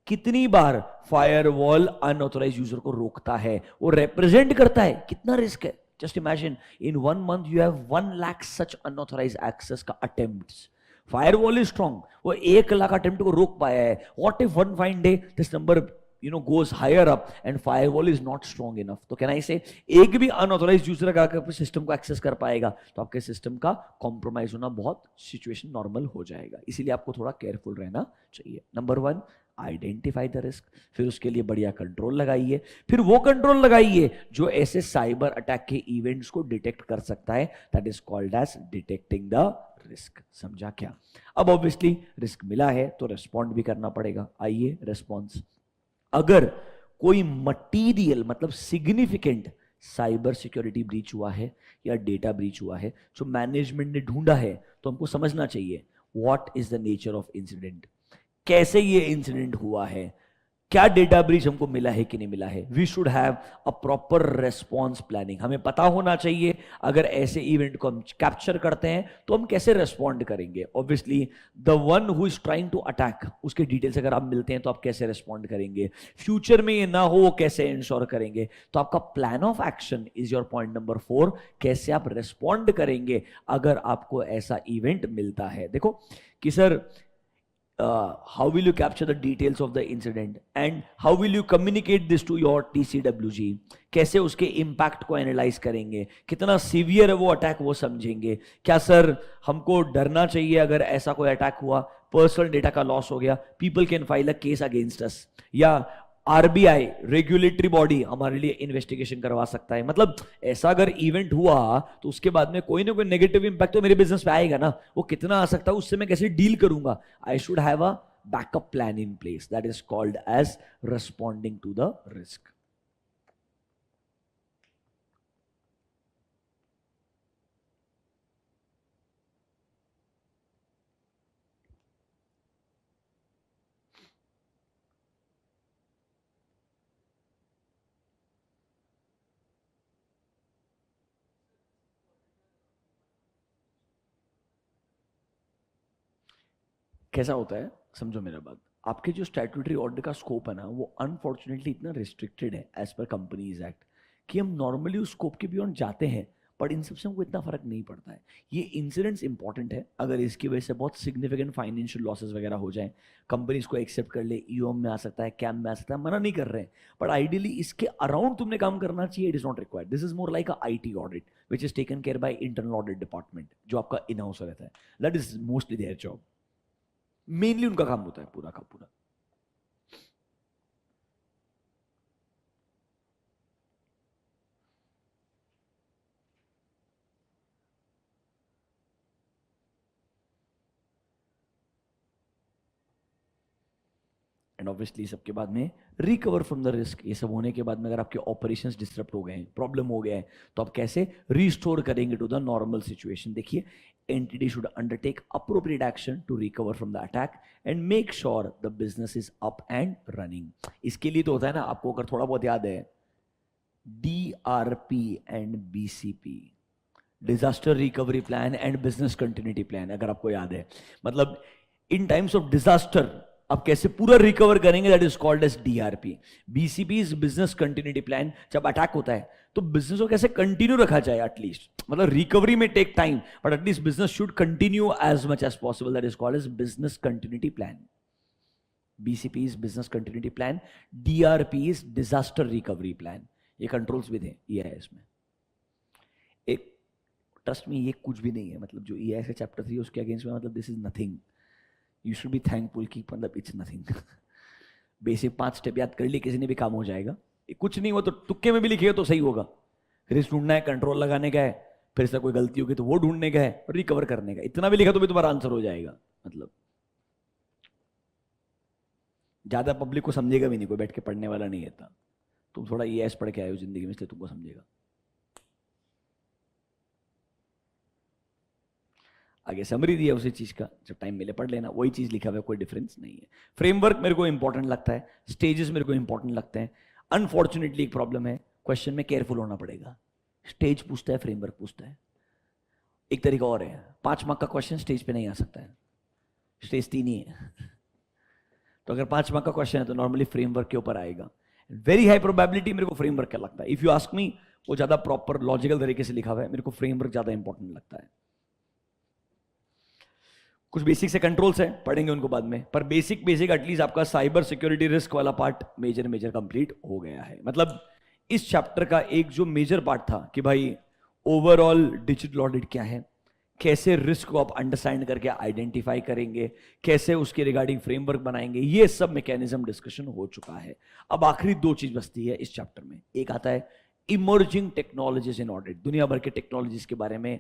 कितनी बार फायरवॉल अनऑथराइज्ड यूजर को रोकता है, वो रिप्रेजेंट करता है कितना रिस्क है। Just imagine, in 1 month you have 1 lakh such unauthorized access का attempts. Firewall is strong, वो 1 लाख attempt को रोक पाया है। What if one fine day this number goes higher up and firewall is not strong enough? तो can I say, एक भी unauthorized user अगर आपके सिस्टम को एक्सेस कर पाएगा तो आपके सिस्टम का कॉम्प्रोमाइज होना बहुत सिचुएशन नॉर्मल हो जाएगा। इसीलिए आपको थोड़ा केयरफुल रहना चाहिए। नंबर 1, आइडेंटिफाई द रिस्क, फिर उसके लिए बढ़िया कंट्रोल लगाइए, फिर वो कंट्रोल लगाइए जो ऐसे साइबर अटैक के इवेंट्स को डिटेक्ट कर सकता है। That is called as detecting the risk. समझा क्या? अब ऑब्वियसली रिस्क मिला है तो रेस्पॉन्ड भी करना पड़ेगा। आइए रेस्पॉन्स। अगर कोई मटीरियल मतलब सिग्निफिकेंट साइबर सिक्योरिटी ब्रीच हुआ है या डेटा ब्रीच हुआ है जो मैनेजमेंट ने ढूंढा है, तो हमको समझना चाहिए what is the nature of incident, कैसे ये इंसिडेंट हुआ है, क्या डेटा ब्रीच हमको मिला है कि नहीं मिला है। We should have a proper response planning. हमें पता होना चाहिए अगर ऐसे इवेंट को हम कैप्चर करते हैं तो हम कैसे रेस्पॉन्ड करेंगे। Obviously the one who is trying to attack, उसके डिटेल्स अगर आप मिलते हैं तो आप कैसे रेस्पॉन्ड करेंगे, फ्यूचर में ये ना हो कैसे इंश्योर करेंगे। तो आपका plan of action is your point number 4। कैसे आप रेस्पॉन्ड करेंगे अगर आपको ऐसा इवेंट मिलता है। देखो कि sir, how will you capture the details of the incident and how will you communicate this to your TCWG? कैसे उसके इम्पैक्ट को एनालाइज करेंगे, कितना सीवियर है वो अटैक वो समझेंगे। क्या सर हमको डरना चाहिए अगर ऐसा कोई अटैक हुआ, पर्सनल डेटा का लॉस हो गया, people can file a case against us, या आरबीआई रेगुलेटरी बॉडी हमारे लिए इन्वेस्टिगेशन करवा सकता है। मतलब ऐसा अगर इवेंट हुआ तो उसके बाद में कोई ना कोई नेगेटिव इंपैक्ट तो मेरे बिजनेस पे आएगा ना, वो कितना आ सकता है उससे मैं कैसे डील करूंगा। I should have a backup plan in place, that is called as responding to the risk. कैसा होता है समझो मेरा बात, आपके जो स्टैट्यूटरी ऑर्डर का स्कोप है ना वो अनफॉर्चुनेटली इतना रिस्ट्रिक्टेड है एज पर कंपनीज एक्ट कि हम नॉर्मली उस स्कोप के बियॉन्ड जाते हैं, बट इन सबसे हमको इतना फर्क नहीं पड़ता है। ये इंसिडेंट्स इंपॉर्टेंट है, अगर इसकी वजह से बहुत सिग्निफिकेंट फाइनेंशियल लॉसेस वगैरह हो जाए, कंपनीज को एक्सेप्ट कर ले, ईओएम में आ सकता है, कैम में आ सकता है, मना नहीं कर रहे हैं, बट आइडियली इसके अराउंड तुमने काम करना चाहिए। It is not required, this is more like a IT audit which is taken care by internal audit department, जो आपका इन हाउस रहता है, that is mostly their job, mainly उनका काम होता है पूरा का पूरा। एंड ऑब्वियसली सबके बाद में रिकवर फ्रॉम द रिस्क, ये सब होने के बाद में अगर आपके ऑपरेशंस डिस्टर्ब हो गए हैं, प्रॉब्लम हो गया है, तो आप कैसे रिस्टोर करेंगे टू द नॉर्मल सिचुएशन। देखिए, entity should undertake appropriate action to recover from the attack and make sure the business is up and running. इसके लिए तो होता है ना, आपको अगर थोड़ा बहुत याद है, DRP and BCP, disaster recovery plan and business continuity plan, अगर आपको याद है, मतलब इन टाइम्स ऑफ डिजास्टर आप कैसे पूरा रिकवर करेंगे, that is called as DRP। BCP is business continuity plan, जब अटैक होता है तो बिजनेस को कैसे कंटिन्यू रखा जाए एटलीस्ट, मतलब रिकवरी में take time but at least business should continue as much as possible, that is called as business continuity plan. BCP is business continuity plan, DRP is disaster recovery plan. ये controls भी थे ये है इसमें। एक trust में ये कुछ भी नहीं है, मतलब जो EIS का चैप्टर 3 उसके अगेंस्ट में, मतलब this is nothing, you should be thankful की मतलब इट्स नथिंग। बेसिक 5 स्टेप याद कर लिए किसी ने भी काम हो जाएगा, कुछ नहीं हो तो तुक्के में भी लिखिएगा तो सही होगा। रिस्क ढूंढना है, कंट्रोल लगाने का है, फिर से कोई गलती होगी तो वो ढूंढने का है, और रिकवर करने का, इतना भी लिखा तो भी तुम्हारा आंसर हो जाएगा। मतलब ज्यादा पब्लिक को समझेगा भी नहीं, कोई बैठ के पढ़ने वाला नहीं है, तुम थोड़ा EIS पढ़ के आए हो जिंदगी में इसलिए तुमको समझेगा। आगे समरी दिया उसी चीज का, जब टाइम मिले पढ़ लेना, वही चीज लिखा हुआ है, कोई डिफरेंस नहीं है। फ्रेमवर्क मेरे को इंपॉर्टेंट लगता है, स्टेजेस मेरे को इंपॉर्टेंट लगते हैं। अनफॉर्चुनेटली एक प्रॉब्लम है, क्वेश्चन में केयरफुल होना पड़ेगा, स्टेज पूछता है, फ्रेमवर्क पूछता है। एक तरीका और है, 5 मार्क का क्वेश्चन स्टेज पे नहीं आ सकता है, स्टेज 3 ही है। तो अगर 5 मार्क का क्वेश्चन है तो नॉर्मली फ्रेमवर्क के ऊपर आएगा। वेरी हाई प्रोबेबिलिटी मेरे को फ्रेमवर्क का लगता है, इफ यू आस्क मी, वो ज्यादा प्रॉपर लॉजिकल तरीके से लिखा हुआ है, मेरे को फ्रेमवर्क ज्यादा इंपॉर्टेंट लगता है। कुछ बेसिक से कंट्रोल्स है, पढ़ेंगे उनको बाद में, पर बेसिक एटलीस्ट आपका साइबर सिक्योरिटी रिस्क वाला पार्ट मेजर कंप्लीट हो गया है। मतलब इस चैप्टर का एक जो मेजर पार्ट था कि भाई ओवरऑल डिजिटल ऑडिट क्या है, कैसे रिस्क को आप अंडरस्टैंड करके आइडेंटिफाई करेंगे, कैसे उसके रिगार्डिंग फ्रेमवर्क बनाएंगे, ये सब मैकेनिज्म डिस्कशन हो चुका है। अब आखिरी 2 चीज बचती है इस चैप्टर में, एक आता है इमर्जिंग टेक्नोलॉजीज इन ऑडिट, दुनिया भर के टेक्नोलॉजीज के बारे में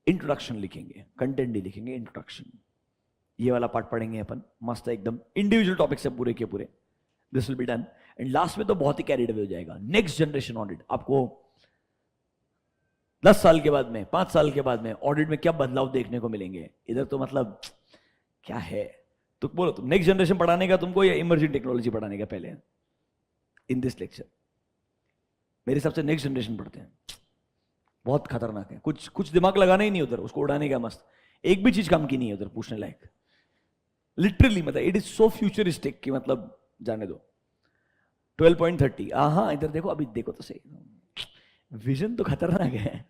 इंट्रोडक्शन लिखेंगे, कंटेंट नहीं लिखेंगे, इंट्रोडक्शन। ये वाला पार्ट पढ़ेंगे अपन मस्त एकदम इंडिविजुअल टॉपिक से पूरे के पूरे, this will be done. And last में तो बहुत ही कैरिड अवे हो जाएगा, नेक्स्ट जनरेशन ऑडिट। आपको 10 साल के बाद में, 5 साल के बाद में ऑडिट में क्या बदलाव देखने को मिलेंगे, इधर तो मतलब क्या है, तो बोलो तुम नेक्स्ट जनरेशन पढ़ाने का तुमको या इमर्जिंग टेक्नोलॉजी पढ़ाने का पहले इन दिस लेक्चर? मेरे हिसाब से नेक्स्ट जनरेशन पढ़ते हैं, बहुत खतरनाक है, कुछ दिमाग लगाना ही नहीं उधर, उसको उड़ाने का मस्त, एक भी चीज काम की नहीं है उधर पूछने लायक, लिटरली। मतलब इट इज सो फ्यूचरिस्टिक कि मतलब जाने दो। 12.30, हाँ इधर देखो, अभी देखो तो सही, विजन तो खतरनाक है।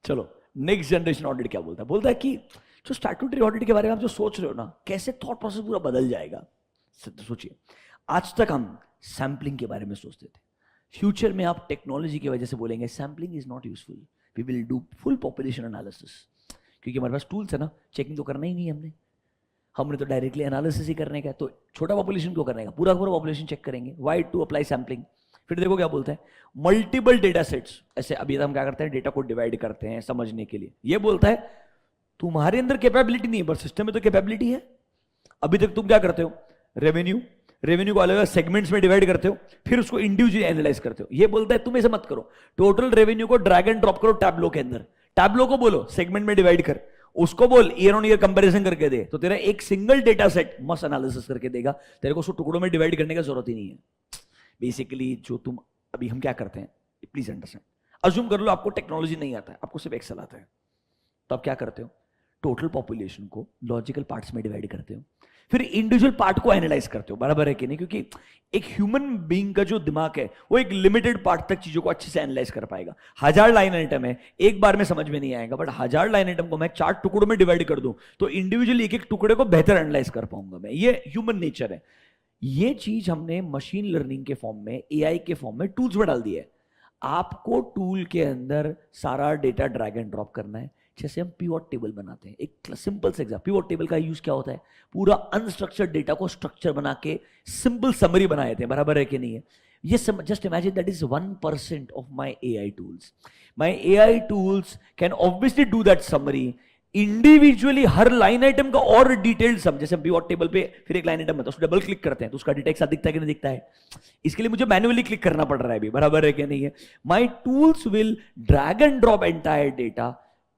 चलो नेक्स्ट जनरेशन ऑडिट क्या बोलता है, बोलता है कि जो स्टैट्यूटरी ऑडिट के बारे में आप जो सोच रहे हो ना, कैसे थॉट प्रोसेस पूरा बदल जाएगा। सोचिए, आज तक हम सैंपलिंग के बारे में सोचते थे, फ्यूचर में आप टेक्नोलॉजी की वजह से बोलेंगे sampling is not useful, we will do full population analysis, क्योंकि हमारे पास टूल्स है ना, चेकिंग तो करना ही नहीं है हमने, हमने तो डायरेक्टली एनालिसिस ही करने का है, तो छोटा पॉपुलेशन क्यों करने का, पूरा पूरा पॉपुलेशन चेक करेंगे, वाई टू अप्लाई सैम्पलिंग। फिर देखो क्या बोलते हैं, मल्टीपल डेटा सेट्स। ऐसे अभी हम क्या करते हैं, डेटा को डिवाइड करते हैं समझने के लिए। ये बोलता है तुम्हारे अंदर कैपेबिलिटी नहीं है पर सिस्टम में तो कैपेबिलिटी है। अभी तक तुम क्या करते हो, रेवेन्यू को अलग अलग सेगमेंट्स में डिवाइड करते हो, फिर उसको इंडिविजुअली एनालाइज करते हो। ये बोलता है तुम ऐसे मत करो, टोटल रेवेन्यू को ड्रैग एंड ड्रॉप करो टैब्लो के अंदर, टैब्लो को बोलो सेगमेंट में डिवाइड कर, उसको बोल ईयर ऑन ईयर कंपैरिजन करके दे, तो तेरा एक सिंगल डेटा सेट मस्त एनालिसिस करके देगा, तेरे को उसको टुकड़ों में डिवाइड करने की जरूरत ही नहीं है। बेसिकली जो तुम अभी हम क्या करते हैं, प्लीज अंडरस्टैंड, अज्यूम कर लो आपको टेक्नोलॉजी नहीं आता है, आपको सिर्फ एक्सेल आता है, तो आप क्या करते हो, टोटल पॉपुलेशन को लॉजिकल पार्ट्स में डिवाइड करते हो, फिर इंडिविजुअल पार्ट को एनालाइज करते हो, बराबर है कि नहीं, क्योंकि एक ह्यूमन बीइंग का जो दिमाग है वो एक लिमिटेड पार्ट तक चीजों को अच्छे से एनालाइज कर पाएगा। 1000 लाइन आइटम है, एक बार में समझ में नहीं आएगा, बट 1000 लाइन आइटम को मैं 4 टुकड़ों में डिवाइड कर दूं तो इंडिविजुअली एक एक टुकड़े को बेहतर एनालाइज कर पाऊंगा मैं। ये ह्यूमन नेचर है। ये चीज हमने मशीन लर्निंग के फॉर्म में, एआई के फॉर्म में टूल्स में डाल दिया है। आपको टूल के अंदर सारा डेटा ड्रैग एंड ड्रॉप करना है। जैसे हम पिवट टेबल बनाते हैं, एक सिंपल से एग्जाम्पल, पिवट टेबल का यूज क्या होता है, पूरा अनस्ट्रक्चर्ड डेटा को स्ट्रक्चर बना के सिंपल समरी बना देते हैं, बराबर है कि नहीं है। ये just imagine that is 1% of my AI tools. My AI tools can obviously do that summary individually, her line item का और डिटेल्ड सम। जैसे पिवट टेबल पे फिर एक लाइन आइटम होता है, उसको डबल क्लिक करते हैं तो उसका डेटा एक साथ दिखता है कि नहीं दिखता है, इसके लिए मुझे मैन्युअली क्लिक करना पड़ रहा है अभी, बराबर है कि नहीं है। My tools will drag and drop entire data,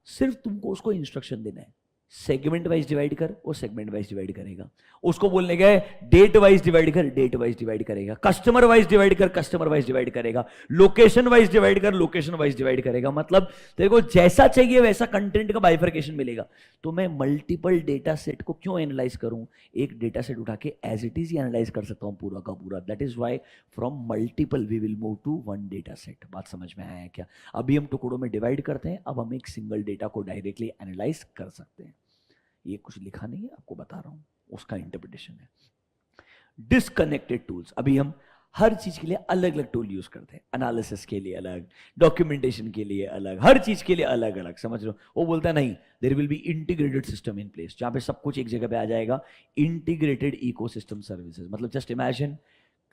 सिर्फ तुमको उसको इंस्ट्रक्शन देना है, सेगमेंट वाइज डिवाइड कर, वो सेगमेंट वाइज डिवाइड करेगा। उसको बोलने का डेट वाइज डिवाइड कर, डेट वाइज डिवाइड करेगा। कस्टमर वाइज डिवाइड कर, कस्टमर वाइज डिवाइड करेगा। लोकेशन वाइज डिवाइड कर, लोकेशन वाइज डिवाइड करेगा। मतलब तेरे को जैसा चाहिए वैसा कंटेंट का बाइफर्केशन मिलेगा। तो मैं मल्टीपल डेटा सेट को क्यों एनालाइज करूं, एक डेटा सेट उठा के एज इट इज ही एनालाइज कर सकता हूं पूरा का पूरा। That is why from multiple we will move to one data set. बात समझ में आया क्या? अभी हम टुकड़ों में डिवाइड करते हैं, अब हम एक सिंगल डेटा को डायरेक्टली एनालाइज कर सकते हैं। ये कुछ लिखा नहीं है, आपको बता रहा हूं, उसका इंटरप्रिटेशन है। डिस्कनेक्टेड टूल्स, अभी हम हर चीज के लिए अलग अलग टूल यूज करते हैं, एनालिसिस के लिए अलग, डॉक्यूमेंटेशन के लिए अलग, हर चीज के लिए अलग अलग, समझ लो। वो बोलता है नहीं, there will be integrated system in place, जहां पे सब कुछ एक जगह पे आ जाएगा। इंटीग्रेटेड इकोसिस्टम सर्विसेज, मतलब जस्ट इमेजिन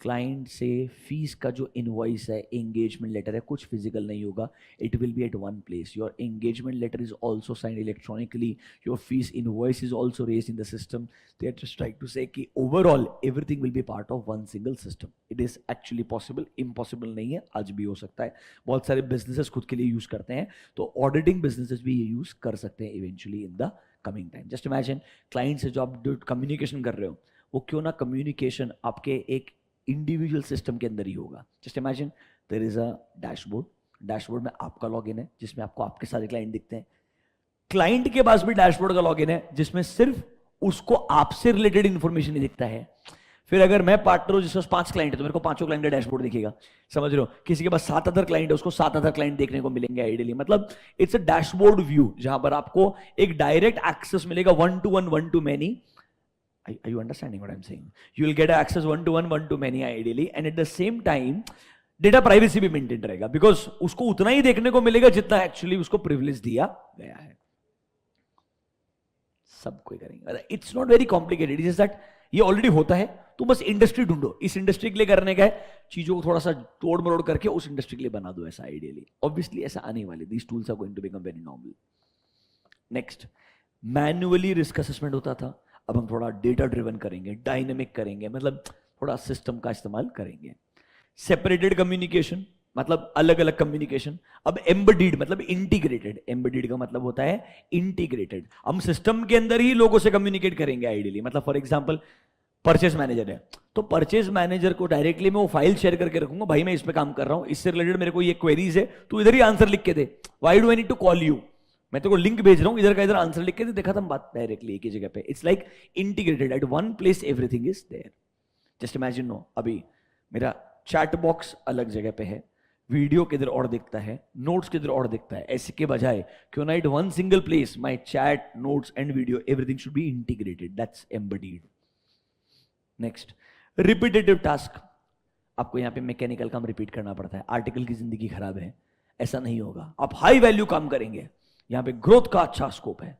क्लाइंट से फीस का जो इनवॉइस है, एंगेजमेंट लेटर है, कुछ फिजिकल नहीं होगा, it will be at one place. Your engagement letter is also signed electronically, your fees invoice is also raised in the system. They are just trying to say कि overall everything will be part of one single system. It is actually possible, impossible नहीं है, आज भी हो सकता है। बहुत सारे बिजनेसेस खुद के लिए यूज करते हैं, तो ऑडिटिंग बिजनेसेस भी ये यूज कर सकते हैं eventually in the coming time. Just imagine client से जो आप कम्युनिकेशन कर रहे हो, वो क्यों ना कम्युनिकेशन आपके एक इंडिविजुअल सिस्टम के अंदर ही होगा। Just imagine there is a dashboard, dashboard में आपका लॉगिन है जिसमें आपको आपके सारे क्लाइंट दिखते हैं। क्लाइंट के पास भी डैशबोर्ड का लॉगिन है जिसमें सिर्फ उसको आपसे रिलेटेड इंफॉर्मेशन ही दिखता है। फिर अगर मैं पार्टनर हूं जिसके पास 5 क्लाइंट है तो मेरे को 5 क्लाइंट का डैशबोर्ड दिखेगा, समझ रहे हो। किसी के पास 7 अदर क्लाइंट है, उसको 7 अदर क्लाइंट देखने को मिलेंगे आइडियली। मतलब इट्स अ डैशबोर्ड व्यू जहां पर आपको एक डायरेक्ट एक्सेस मिलेगा, one two one, one two many. Are you understanding what I'm saying? You will get access one to many ideally, and at the same time data privacy भी maintain रहेगा, because उसको उतना ही देखने को मिलेगा जितना actually उसको प्रिविलेज दिया गया है। सब कोई करेंगे, it's not very complicated, it's that ये ऑलरेडी होता है, तो बस इंडस्ट्री ढूंढो, इस इंडस्ट्री के लिए करने का है, चीजों को थोड़ा सा तोड़ मरोड़ करके उस इंडस्ट्री के लिए बना दो ऐसा आइडियली। ऑब्वियसली ऐसा आने वाले, these tools are going to become very normal. Next, manually risk assessment होता था, अब हम थोड़ा डेटा ड्रिवन करेंगे, डायनेमिक करेंगे, मतलब थोड़ा सिस्टम का इस्तेमाल करेंगे। सेपरेटेड कम्युनिकेशन, मतलब अलग अलग कम्युनिकेशन। अब एम्बेडेड मतलब इंटीग्रेटेड, एम्बेडेड का मतलब होता है इंटीग्रेटेड। हम सिस्टम के अंदर ही लोगों से कम्युनिकेट करेंगे आइडियली। मतलब फॉर एग्जांपल परचेज मैनेजर है, तो परचेज मैनेजर को डायरेक्टली मैं वो फाइल शेयर करके रखूंगा, भाई मैं इस पे काम कर रहा हूं, इससे रिलेटेड मेरे को ये क्वेरीज है, तू इधर ही आंसर लिख के दे, why do I need to call you, मैं तेरे को लिंक भेज रहा हूं, इधर का इधर आंसर लिख के दे, देखा था बात डायरेक्टली एक ही जगह पे। It's like integrated, at one place everything is there. Just imagine no, अभी मेरा चैट बॉक्स अलग जगह पे है, वीडियो किधर और दिखता है, नोट्स किधर और दिखता है, ऐसे के बजाय क्यों ना at one single place my chat, notes and video everything should be integrated, that's embedded. Next, repetitive task, आपको यहाँ पे मैकेनिकल काम रिपीट करना पड़ता है, आर्टिकल की जिंदगी खराब है, ऐसा नहीं होगा। आप हाई वैल्यू काम करेंगे, यहां पे ग्रोथ का अच्छा स्कोप है,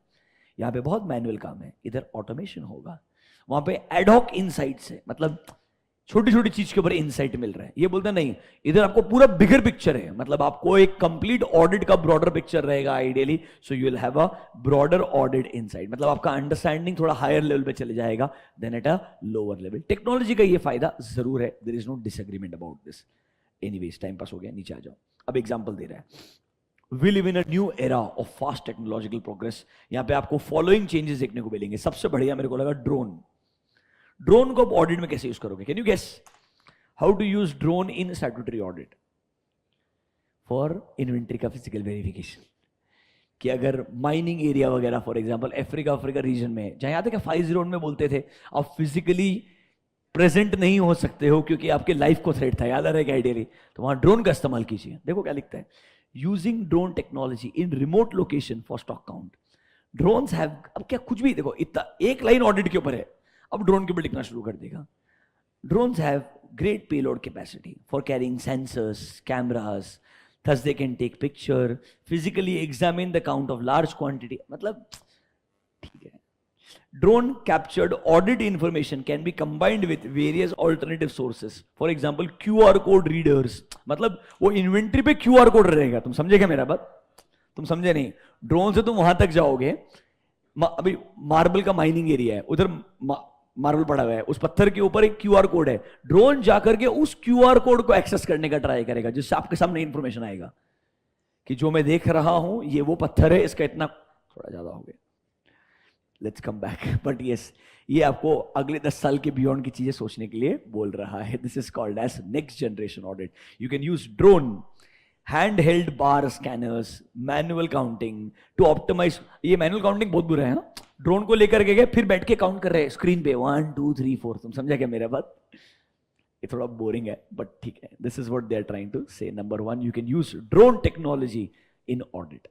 यहाँ पे बहुत मैनुअल काम है, इधर ऑटोमेशन होगा। वहां पे एडहॉक इनसाइट्स है, मतलब छोटी छोटी चीज के ऊपर इनसाइट मिल रहा है। ये बोलते नहीं, इधर आपको पूरा बिगर पिक्चर है, मतलब आपको एक कंप्लीट ऑडिट का ब्रॉडर पिक्चर रहेगा ideally, so you will have a broader audit insight, मतलब आपका अंडरस्टैंडिंग थोड़ा हायर लेवल पे चले जाएगा then at a lower level. Technology का ये फायदा जरूर है, there is no disagreement about this. Anyways time pass हो गया, नीचे आ जाओ। अब एग्जांपल दे रहा है, we live in a new era of fast technological progress. यहां पे आपको फॉलोइंग चेंजेस देखने को मिलेंगे। सबसे बढ़िया मेरे को लगा ड्रोन। ड्रोन को आप ऑडिट में कैसे यूज करोगे? Can you guess how to use drone in statutory audit? For inventory का फिजिकल वेरिफिकेशन। कि अगर माइनिंग एरिया वगैरह फॉर एग्जांपल अफ्रीका रीजन में, जहां याद है क्या 5 जोन में बोलते थे आप फिजिकली प्रेजेंट नहीं हो सकते हो क्योंकि आपके लाइफ को थ्रेट था, याद आ रहा है क्या आइडियली? तो वहां ड्रोन का इस्तेमाल कीजिए। देखो क्या लिखता है, using drone technology in remote location for stock count. Drones have, अब क्या कुछ भी देखो, इतना एक लाइन ऑडिट के ऊपर है, अब ड्रोन के ऊपर लिखना शुरू कर देगा। Drones have great payload capacity for carrying sensors, cameras, thus they can take picture, physically examine the count of large quantity. मतलब ठीक है। Drone captured audit information can be combined with various alternative sources. For example, QR code readers. मतलब वो inventory पे QR code रहेगा। तुम समझे क्या मेरा बात? तुम समझे नहीं? ड्रोन से तुम वहां तक जाओगे, अभी मार्बल का माइनिंग एरिया है, उधर मार्बल पड़ा हुआ है, उस पत्थर के ऊपर एक क्यूआर कोड है। ड्रोन जाकर के उस क्यूआर कोड को एक्सेस करने का ट्राई करेगा, जिससे आपके सामने इंफॉर्मेशन आएगा कि जो मैं देख रहा हूं ये वो पत्थर है, इसका इतना, थोड़ा ज्यादा हो गया, let's come back. But yes, ये आपको अगले 10 साल के बियॉन्ड की चीजें सोचने के लिए बोल रहा है। This is called as next generation audit. You can use drone, hand held bar scanners, manual counting to optimise. ये मैनुअल काउंटिंग बहुत बुरा है ना, ड्रोन को लेकर के गए फिर बैठ के काउंट कर रहे हैं स्क्रीन पे 1 2 3 4। तुम समझा क्या मेरा बात? ये थोड़ा बोरिंग है बट ठीक है, this is what they are trying to say. Number 1, you can use drone technology in audit.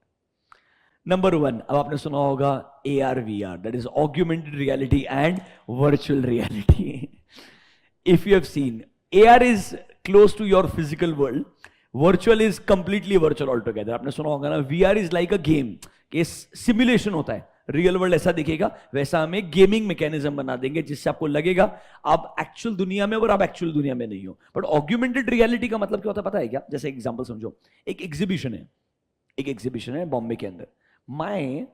Number 1, अब आपने सुना होगा AR VR, that is augmented reality and virtual reality. If you have seen, AR is close to your physical world, virtual is completely virtual all together. आपने सुना होगा ना, VR is like a game, कि simulation होता है, real world ऐसा दिखेगा, वैसा हम एक गेमिंग मैकेनिज्म बना देंगे जिससे आपको लगेगा आप एक्चुअल दुनिया में और आप एक्चुअल दुनिया में नहीं हो। बट ऑग्यूमेंटेड रियलिटी का मतलब क्या होता है पता है क्या? जैसे एग्जांपल समझो, एक एग्जीबिशन है बॉम्बे के अंदर। माय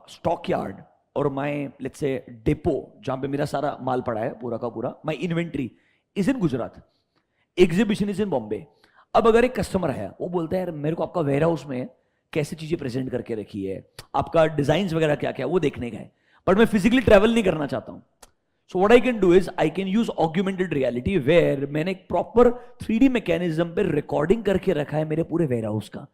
स्टॉक यार्ड और माय लेट्स से डेपो, जहां पे मेरा सारा माल पड़ा है पूरा का पूरा, my inventory is in Gujarat, exhibition is in Bombay. अब अगर एक कस्टमर है, वो बोलता है यार मेरे को आपका वेयर हाउस में कैसे चीजें प्रेजेंट करके रखी है, आपका डिजाइन वगैरह क्या क्या वो देखने का है, बट मैं फिजिकली ट्रैवल नहीं करना चाहता हूं। So what I can do is I can use augmented reality, where मैंने एक प्रॉपर 3D मैकेनिज्म पे रिकॉर्डिंग करके रखा है मेरे पूरे वेयर हाउस का,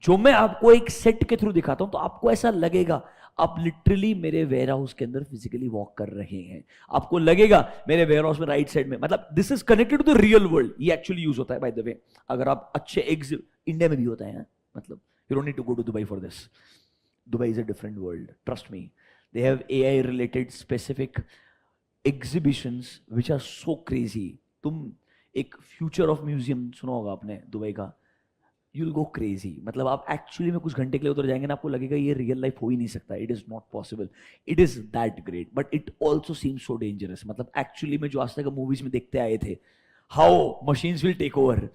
जो मैं आपको एक सेट के थ्रू दिखाता हूं, तो आपको ऐसा लगेगा आप लिटरली मेरे वेयर हाउस के अंदर फिजिकली वॉक कर रहे हैं। आपको लगेगा मेरे वेयर हाउस में राइट साइड में, मतलब this is connected to the real world. ये एक्चुअली यूज होता है बाय द वे, अगर आप अच्छे इंडिया में भी होता है, मतलब you don't need to go to Dubai for this. Dubai is a different world, trust me. They have AI related specific exhibitions which are so crazy. तुम एक फ्यूचर ऑफ म्यूजियम सुना होगा आपने दुबई का, you'll go crazy. मतलब आप actually में कुछ घंटे के लिए उधर जाएंगे ना, आपको लगेगा ये रियल लाइफ हो ही नहीं सकता, it is not possible, it is that great, but it also seems so dangerous. मतलब एक्चुअली में जो आज तक मूवीज में देखते आए थे, how machines will take over,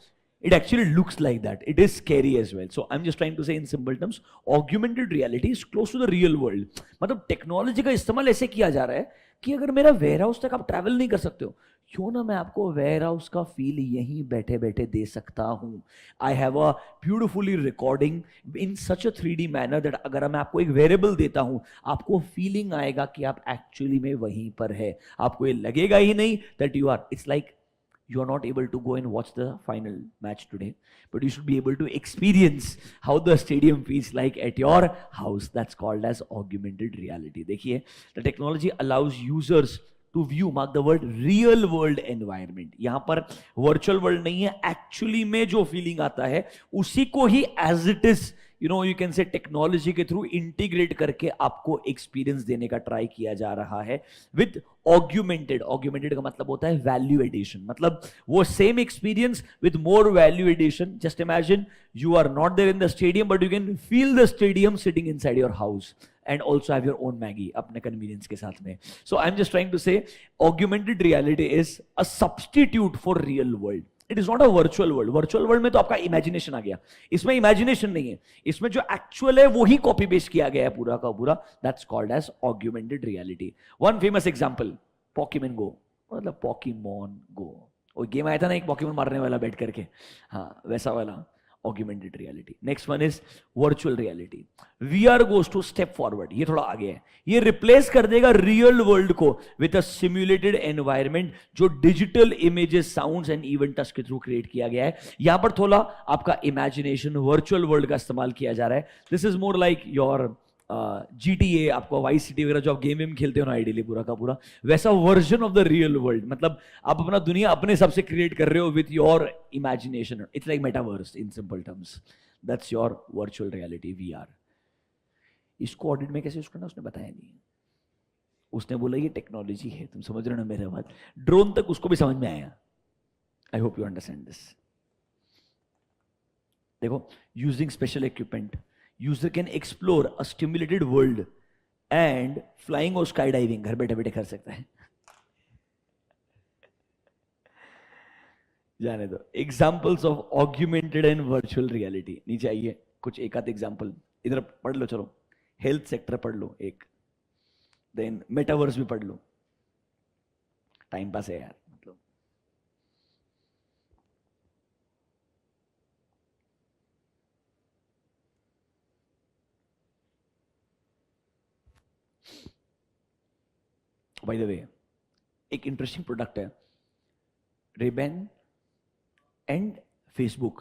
it actually looks like that. It is scary as well. So I'm just trying to say in simple terms, augmented reality is close to the real world. मतलब technology का इस्तेमाल ऐसे किया जा रहा है कि अगर मेरा वेयर हाउस तक आप ट्रैवल नहीं कर सकते हो, क्यों ना मैं आपको वेयर हाउस का फील यहीं बैठे बैठे दे सकता हूं। I have a beautifully recording in such a 3D manner that अगर मैं आपको एक वेरिएबल देता हूं, आपको फीलिंग आएगा कि आप एक्चुअली में वहीं पर है। आपको ये लगेगा ही नहीं that you are, it's like you are not able to go and watch the final match today, but you should be able to experience how the stadium feels like at your house. That's called as augmented reality. देखिए, the technology allows users to view, mark the word, real world environment. यहां पर virtual world नहीं है, actually में जो feeling आता है उसी को ही as it is you can से टेक्नोलॉजी के थ्रू इंटीग्रेट करके आपको एक्सपीरियंस देने का ट्राई किया जा रहा है विद ऑग्यूमेंटेड का मतलब होता है वैल्यू एडिशन, मतलब वो same experience with more value addition. Just imagine you are not there in the stadium but you can feel the stadium sitting inside your house and also have your own Maggie अपने convenience के साथ में. So I'm just trying to say augmented reality is a substitute for real world. It is not a virtual world. Virtual world में तो आपका imagination आ गया, इसमें imagination नहीं है, इसमें जो actual है वो ही copy paste किया गया है पूरा का पूरा. That's called as augmented reality. One famous example, Pokemon Go, मतलब Pokemon Go, वो गेम आया था ना एक Pokemon मारने वाला बैठ करके, हाँ वैसा वाला augmented reality. Next one is virtual reality. VR goes to step forward. ये थोड़ा आगे है, ये रिप्लेस कर देगा रियल वर्ल्ड को विद अ सिम्युलेटेड एनवायरनमेंट जो digital images, sounds and even touch के थ्रू क्रिएट किया गया है. यहां पर थोड़ा आपका इमेजिनेशन वर्चुअल वर्ल्ड का इस्तेमाल किया जा रहा है. This is more like your GTA, आपको वाइस सिटी वगैरह जो आप गेम वेम खेलते हो ना आइडियली पूरा का पूरा, वैसा version of the real world. मतलब आप अपना दुनिया अपने हिसाब से क्रिएट कर रहे हो with your imagination. It's like metaverse in simple terms. That's your virtual reality VR. इसको ऑडिट में कैसे यूज करना उसने बताया नहीं. उसने बोला ये टेक्नोलॉजी है, तुम समझ रहे हो ना मेरे बात. ड्रोन तक उसको भी समझ में आया. I hope you understand this. देखो, using special equipment user can explore a stimulated world and flying और स्काई डाइविंग घर बैठे बैठे कर सकता है. जाने दो. Examples of augmented and virtual reality नीचे आइए, कुछ एक आध एग्जाम्पल इधर पढ़ लो. चलो, हेल्थ सेक्टर पढ़ लो एक, देन मेटावर्स भी पढ़ लो. टाइम पास है यार. मतलब बाय द वे एक इंटरेस्टिंग प्रोडक्ट है, Ray-Ban and Facebook,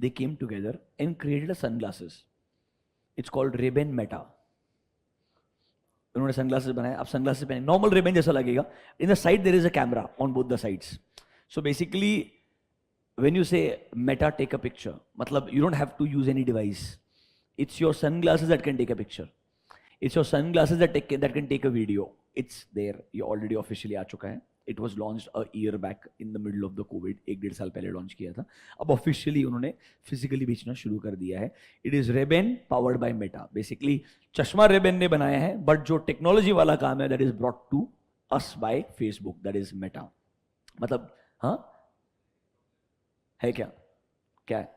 they came together and created a sunglasses. It's called Ray-Ban Meta. उन्होंने sunglasses बनाया. आप sunglasses पहने normal Ray-Ban जैसा लगेगा. In the side there is a camera on both the sides. So basically when you say Meta take a picture, मतलब you don't have to use any device. It's your sunglasses that can take a picture. It's your sunglasses that can take a video. It's there. ये already officially आ चुका है. It was launched a year back in the middle of the COVID. 1-1.5 साल पहले launch किया था. अब officially उन्होंने physically बेचना शुरू कर दिया है. It is Ray-Ban powered by Meta. Basically चश्मा Ray-Ban ने बनाया है, बट जो टेक्नोलॉजी वाला काम है that is brought to us by Facebook, that is Meta. मतलब हाँ है क्या क्या है?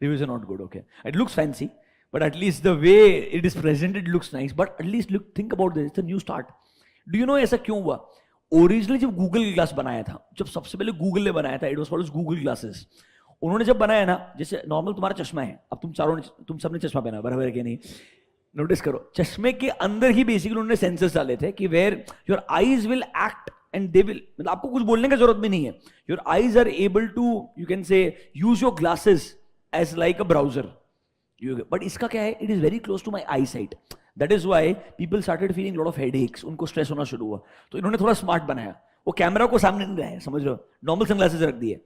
Reviews are not good. Okay, it looks fancy, but at least the way it is presented looks nice. But at least look, think about this. It's a new start. Do you know ऐसा क्यों हुआ? Originally जब Google glass बनाया था, जब सबसे पहले Google ने बनाया था, it was called Google glasses. उन्होंने जब बनाया ना, जैसे नॉर्मल तुम्हारा चश्मा है, अब तुम सबने चश्मा पहना, बराबर है कि नहीं? नोटिस करो, चश्मे के अंदर ही बेसिकली उन्होंने सेंसर्स डाले थे कि where your eyes will act and they will, मतलब आपको कुछ बोलने की जरूरत भी नहीं है. Your eyes are able to, you can say, use your glasses as like a browser. But इसका क्या है, it is very close to my eyesight. That is why people started feeling lot of headaches, उनको stress होना शुरू हुआ. तो इन्होंने थोड़ा स्मार्ट बनाया. वो कैमरा को सामने नहीं लाया, समझ रहे हो, नॉर्मल सनग्लासेस रख दिए.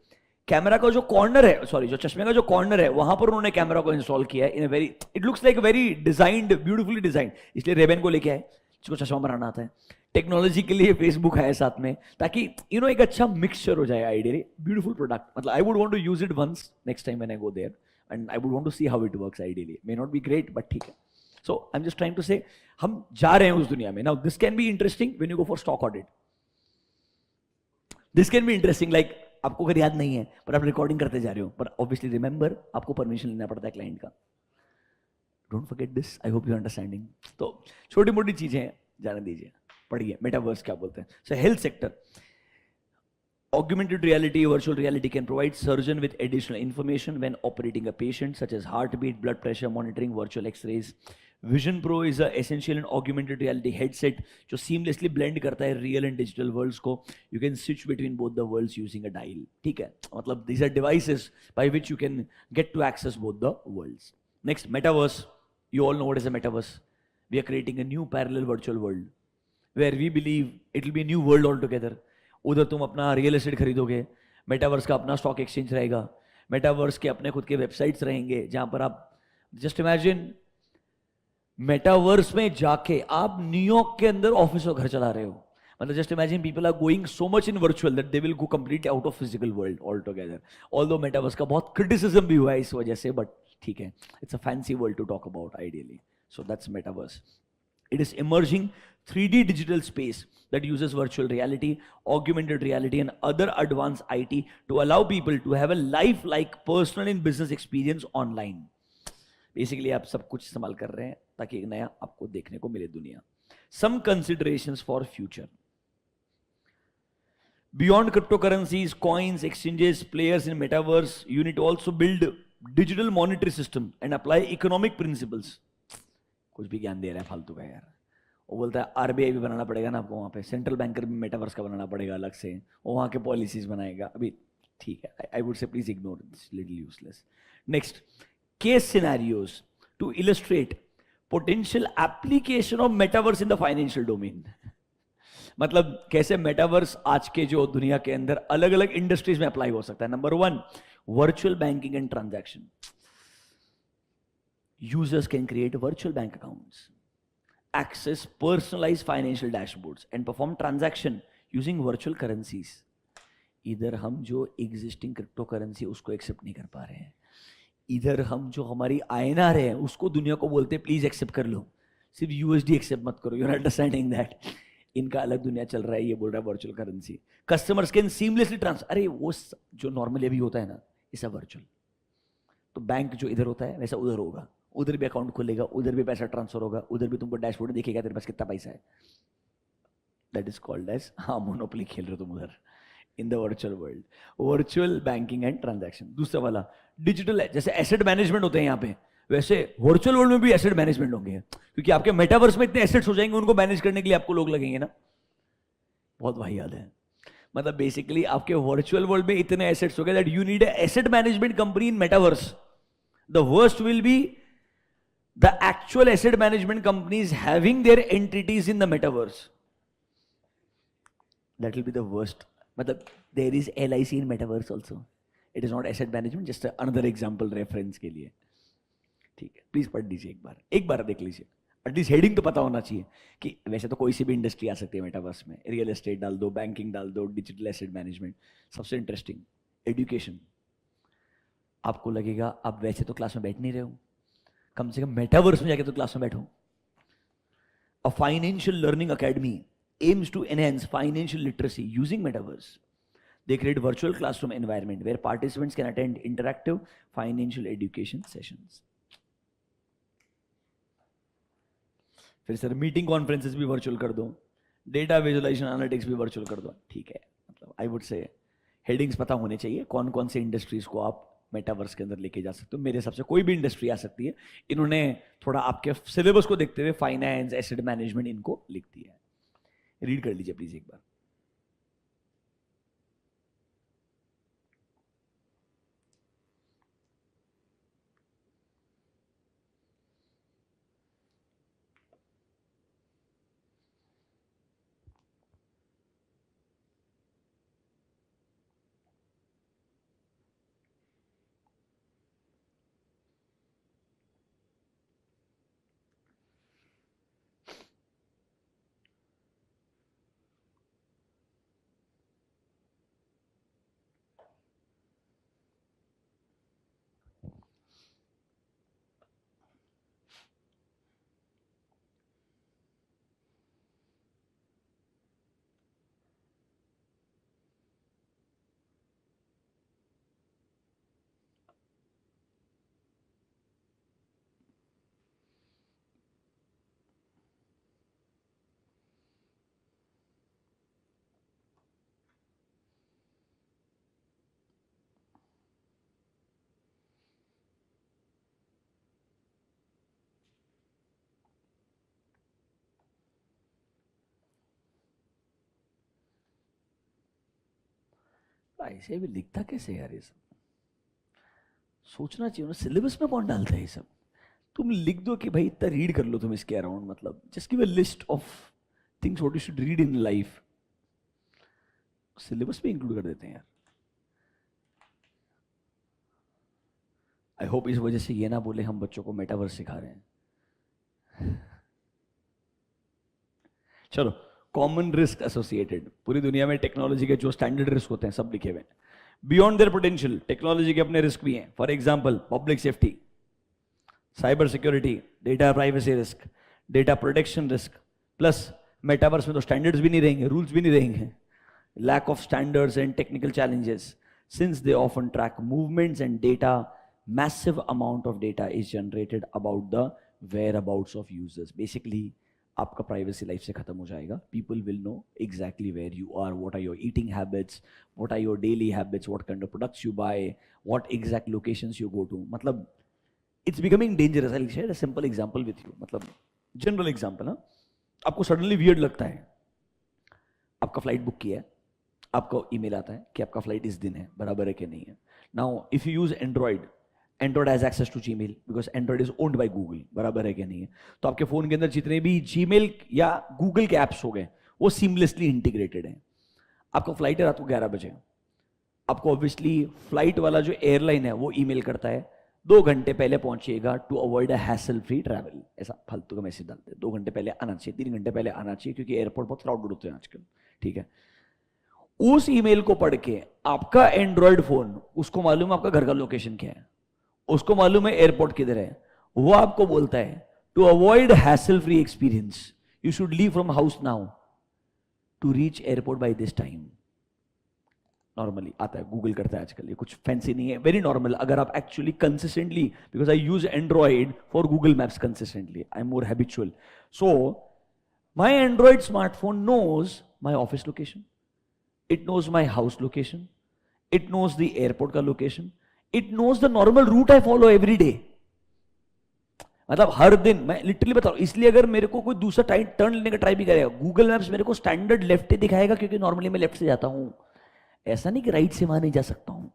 कैमरा का जो कॉर्नर है, सॉरी जो चश्मे का जो कॉर्नर है, वहां पर उन्होंने कैमरा को इंस्टॉल किया है in a very, it looks like very designed, beautifully designed. इसलिए Ray-Ban को लेके आए जिसको चश्मा बनाना आता है. टेक्नोलॉजी के लिए फेसबुक है साथ में, ताकि एक अच्छा मिक्सचर हो जाए. Ideally beautiful product. मतलब I would want to use it once next time when I go there and I would want to see how it works. Ideally may not be great, but ठीक है. So I am just trying to say हम जा रहे हैं उस दुनिया में. Now this can be interesting when you go for stock audit. This can be interesting like आपको अगर याद नहीं है पर आप रिकॉर्डिंग करते जा रहे हो, पर ऑब्वियसली रिमेंबर आपको परमिशन लेना पड़ता है क्लाइंट का. Don't forget this. I hope you understanding. तो छोटी मोटी चीजें हैं, जाने दीजिए. पढ़िए मेटावर्स क्या बोलते हैं. सो health sector, augmented reality, virtual reality can provide surgeon with additional information when operating a patient, such as heartbeat, blood pressure monitoring, virtual x-rays. Vision Pro is a essential and augmented reality headset जो seamlessly blend करता है real and digital worlds को. You can switch between both the worlds using a dial. ठीक है, मतलब these are devices by which you can get to access both the worlds. Next, metaverse. You all know what is a metaverse. We are creating a new parallel virtual world where we believe it will be a new world altogether. उधर तुम अपना real estate खरीदोगे, metaverse का अपना stock exchange रहेगा, metaverse के अपने खुद के वेबसाइट्स रहेंगे जहां पर आप जस्ट इमेजिन मेटावर्स में जाके आप न्यूयॉर्क के अंदर ऑफिस और घर चला रहे हो. मतलब just imagine people are going so much in virtual that they will go completely out of physical world all together. Although metaverse का बहुत क्रिटिसिज्म भी हुआ है इस वजह से, बट ठीक है, it's a fancy world to talk about ideally. So that's metaverse. It is emerging 3D digital space that uses virtual reality, augmented reality, and other advanced IT to allow people to have a life-like personal and business experience online. Basically, आप सब कुछ इस्तेमाल कर रहे हैं ताकि एक नया आपको देखने को मिले दुनिया. Some considerations for future. Beyond cryptocurrencies, coins, exchanges, players in metaverse, you need to also build digital monetary system and apply economic principles. कुछ भी ज्ञान दे रहा है फालतू का यार. वो बोलता है आरबीआई भी बनाना पड़ेगा ना आपको, वहाँ पे सेंट्रल बैंकर भी मेटावर्स का बनाना पड़ेगा अलग से, वो वहाँ के पॉलिसीज बनाएगा. अभी ठीक है, I would say please ignore this, little useless. Next, case scenarios to illustrate potential application of metaverse in the financial domain. मतलब कैसे मेटावर्स आज के जो दुनिया के अंदर अलग अलग इंडस्ट्रीज में अप्लाई हो सकता है. Number 1, virtual banking and transaction. Users can create virtual bank accounts, access personalized financial dashboards, and perform transaction using virtual currencies. इधर हम जो existing crypto currency उसको accept नहीं कर पा रहे हैं, इधर हम जो हमारी INR है उसको दुनिया को बोलते हैं प्लीज एक्सेप्ट कर लो, सिर्फ USD एक्सेप्ट मत करो. You're understanding that? इनका अलग दुनिया चल रहा है, ये बोल रहा है virtual currency. Customers can seamlessly transfer. अरे वो जो नॉर्मली अभी होता है ना, इस वर्चुअल. तो बैंक जो इधर होता है वैसा उधर होगा, उधर भी अकाउंट खुलेगा, उधर भी पैसा ट्रांसफर होगा, उधर भी तुमको डैशबोर्ड दिखेगा तेरे पास कितना पैसा है. दैट इज कॉल्ड एज, हाँ, मोनोपोली खेल रहे हो तुम उधर in the virtual world. Virtual banking and transaction. दूसरा वाला डिजिटल है, जैसे एसेट मैनेजमेंट होते हैं यहाँ पे, वैसे वर्चुअल वर्ल्ड में भी एसेट मैनेजमेंट होंगे, क्योंकि आपके मेटावर्स में इतने एसेट्स हो जाएंगे, उनको मैनेज करने के लिए आपको लोग लगेंगे ना. बहुत भाई याद है. मतलब बेसिकली आपके वर्चुअल वर्ल्ड में इतने एसेट्स हो गए that you need asset management company in metaverse. The worst will be the actual asset management companies having their entities in the metaverse. That will be the worst. Matlab, there is LIC in metaverse also. It is not asset management, just another example reference के लिए. ठीक है, please पढ़ लीजिए एक बार देख लीजिए. At least heading तो पता होना चाहिए कि वैसे तो कोई सी भी इंडस्ट्री आ सकती है मेटावर्स में. रियल एस्टेट डाल दो, बैंकिंग डाल दो, डिजिटल एसेट मैनेजमेंट. सबसे इंटरेस्टिंग एजुकेशन. आपको लगेगा आप वैसे तो क्लास में बैठ नहीं रहे हो, कम से कम मेटावर्स में जाके तो क्लास में बैठो. A financial learning academy aims to enhance financial literacy using metaverse. They create virtual classroom environment where participants can attend interactive financial education sessions. फिर सर मीटिंग कॉन्फ्रेंसेस भी वर्चुअल कर दो, डेटा विजुअलाइजेशन एनालिटिक्स भी virtual कर दो. ठीक है, मतलब आई वुड से हेडिंग्स पता होने चाहिए कौन कौन से इंडस्ट्रीज को आप मेटावर्स के अंदर लेके जा सकते हो. मेरे हिसाब से कोई भी इंडस्ट्री आ सकती है. इन्होंने थोड़ा आपके सिलेबस को देखते हुए फाइनेंस, एसेट मैनेजमेंट इनको लिख दिया है. रीड कर लीजिए प्लीज एक बार. ऐसे भी लिखता कैसे यार, ये सब सोचना चाहिए ना. सिलेबस में कौन डालता है ये सब? तुम लिख दो कि भाई इतना रीड कर लो तुम इसके अराउंड. मतलब just give a list of things what you should read in life. Syllabus में इंक्लूड कर देते हैं यार. आई होप इस वजह से ये ना बोले हम बच्चों को मेटावर्स सिखा रहे हैं। चलो, कॉमन रिस्क एसोसिएटेड, पूरी दुनिया में टेक्नोलॉजी के जो स्टैंडर्ड रिस्क होते हैं सब लिखे हुए हैं। बियॉन्ड देयर पोटेंशियल, टेक्नोलॉजी के अपने रिस्क भी हैं। For example, public safety, cyber security, data privacy risk, data protection risk, plus metaverse में तो स्टैंडर्ड्स भी नहीं रहेंगे, रूल्स भी नहीं रहेंगे। Lack of standards and technical challenges, since they often track movements and data, massive amount of data is generated about the whereabouts of users. Basically आपका privacy life से खत्म हो जाएगा। People will know exactly where you are, what are your eating habits, what are your daily habits, what kind of products you buy, what exact locations you go to. मतलब it's becoming dangerous. I will share a simple example with you, मतलब general example. ना, आपको suddenly weird लगता है, आपका flight book किया है, आपको ईमेल आता है कि आपका फ्लाइट इस दिन है, बराबर है कि नहीं है। Now if you use Android, Android has access to Gmail because Android is owned by Google, बराबर है कि नहीं है। तो आपके फोन के अंदर जितने भी जीमेल या गूगल के एप्स हो गए वो सीमलेसली इंटीग्रेटेड हैं। आपका फ्लाइट है रात को 11 बजे, आपको ऑब्वियसली फ्लाइट वाला जो एयरलाइन है वो ईमेल करता है 2 घंटे पहले पहुंचिएगा to avoid a hassle free travel. ऐसा फालतू का मैसेज डालते हैं, 2 घंटे पहले आना चाहिए, 3 घंटे पहले आना चाहिए, क्योंकि एयरपोर्ट बहुत क्राउडेड होते हैं आजकल। ठीक है, उस ईमेल को पढ़ के आपका एंड्रॉइड फोन, उसको मालूम है आपका घर का लोकेशन क्या है, उसको मालूम है एयरपोर्ट किधर है, वो आपको बोलता है to avoid hassle free experience you should leave from house now to reach airport by this time. Normally आता है, गूगल करता है आजकल, ये कुछ फैंसी नहीं है, वेरी नॉर्मल। अगर आप actually consistently, because I use Android for Google Maps consistently, I am more habitual, so my Android smartphone knows my office location, it knows my house location, it knows the airport का location, it knows the normal route I follow every day. मतलब हर दिन, मैं literally बता रहा हूं, इसलिए अगर मेरे को कोई दूसरा टर्न लेने का ट्राई भी करेगा, गूगल मैप्स मेरे को स्टैंडर्ड लेफ्ट ही दिखाएगा, क्योंकि नॉर्मली मैं लेफ्ट से जाता हूं। ऐसा नहीं कि राइट से वहां नहीं जा सकता हूं।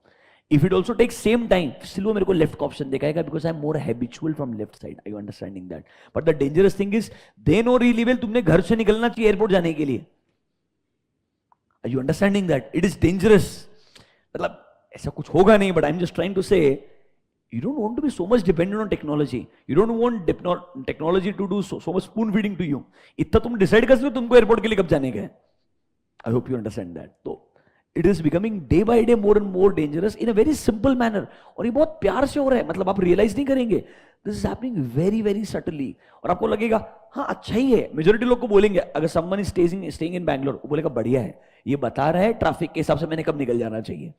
If it also take same time, still वो मेरे को लेफ्ट का ऑप्शन दिखाएगा, because I am more habitual from left side. I you understanding that? But the dangerous thing is they know really well तुमने घर से निकलना चाहिए एयरपोर्ट जाने के लिए। Are you understanding that? It is dangerous. मतलब ऐसा कुछ होगा नहीं, but I am just trying to say you don't want to be so much dependent on technology. You don't want technology to do so much spoon feeding to you. इतना तुम decide कर सकते हो तुमको एयरपोर्ट के लिए कब जाने का है। I hope you understand that. तो it is becoming day by day more and more dangerous in a very simple manner, और ये बहुत प्यार से हो रहा है, मतलब आप रियलाइज नहीं करेंगे। This is happening very very subtly, और आपको लगेगा हाँ अच्छा ही है। मेजोरिटी लोग को बोलेंगे, अगर someone is staying in Bangalore, वो बोलेगा बढ़िया है, ये बता रहा है ट्रैफिक के हिसाब से मैंने कब निकल जाना चाहिए।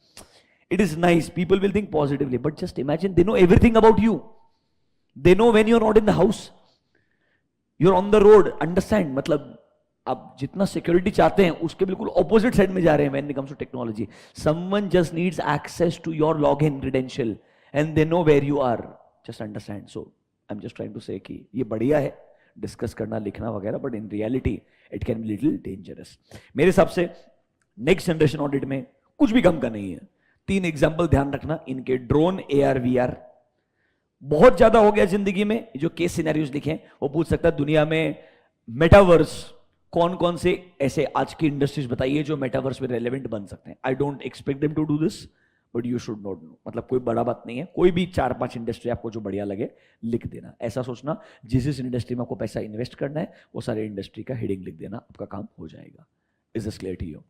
It is nice. People will think positively, but just imagine they know everything about you. They know when you're not in the house. You're on the road. Understand? मतलब आप जितना सिक्योरिटी चाहते हैं उसके बिल्कुल ऑपोजिट साइड में जा रहे हैं when it comes to technology. Someone just needs access to your login credential and they know where you are. Just understand. So I'm just trying to say कि ये बढ़िया है डिस्कस करना, लिखना वगैरह, but in reality it can be little dangerous. मेरे हिसाब से नेक्स्ट जनरेशन ऑडिट में कुछ भी कम का नहीं है। 3 एग्जाम्पल ध्यान रखना इनके। ड्रोन, AR VR बहुत ज्यादा हो गया जिंदगी में। जो केस सिनेरियोस लिखे हैं वो पूछ सकता है दुनिया में मेटावर्स कौन कौन से ऐसे आज की इंडस्ट्रीज बताइए जो मेटावर्स में रेलेवेंट बन सकते हैं। I don't expect them to do this, but you should not know. मतलब कोई बड़ा बात नहीं है, कोई भी 4-5 इंडस्ट्री आपको जो बढ़िया लगे लिख देना। ऐसा सोचना जिस इंडस्ट्री में आपको पैसा इन्वेस्ट करना है वो सारे इंडस्ट्री का हेडिंग लिख देना, आपका काम हो जाएगा। Is this clear to you?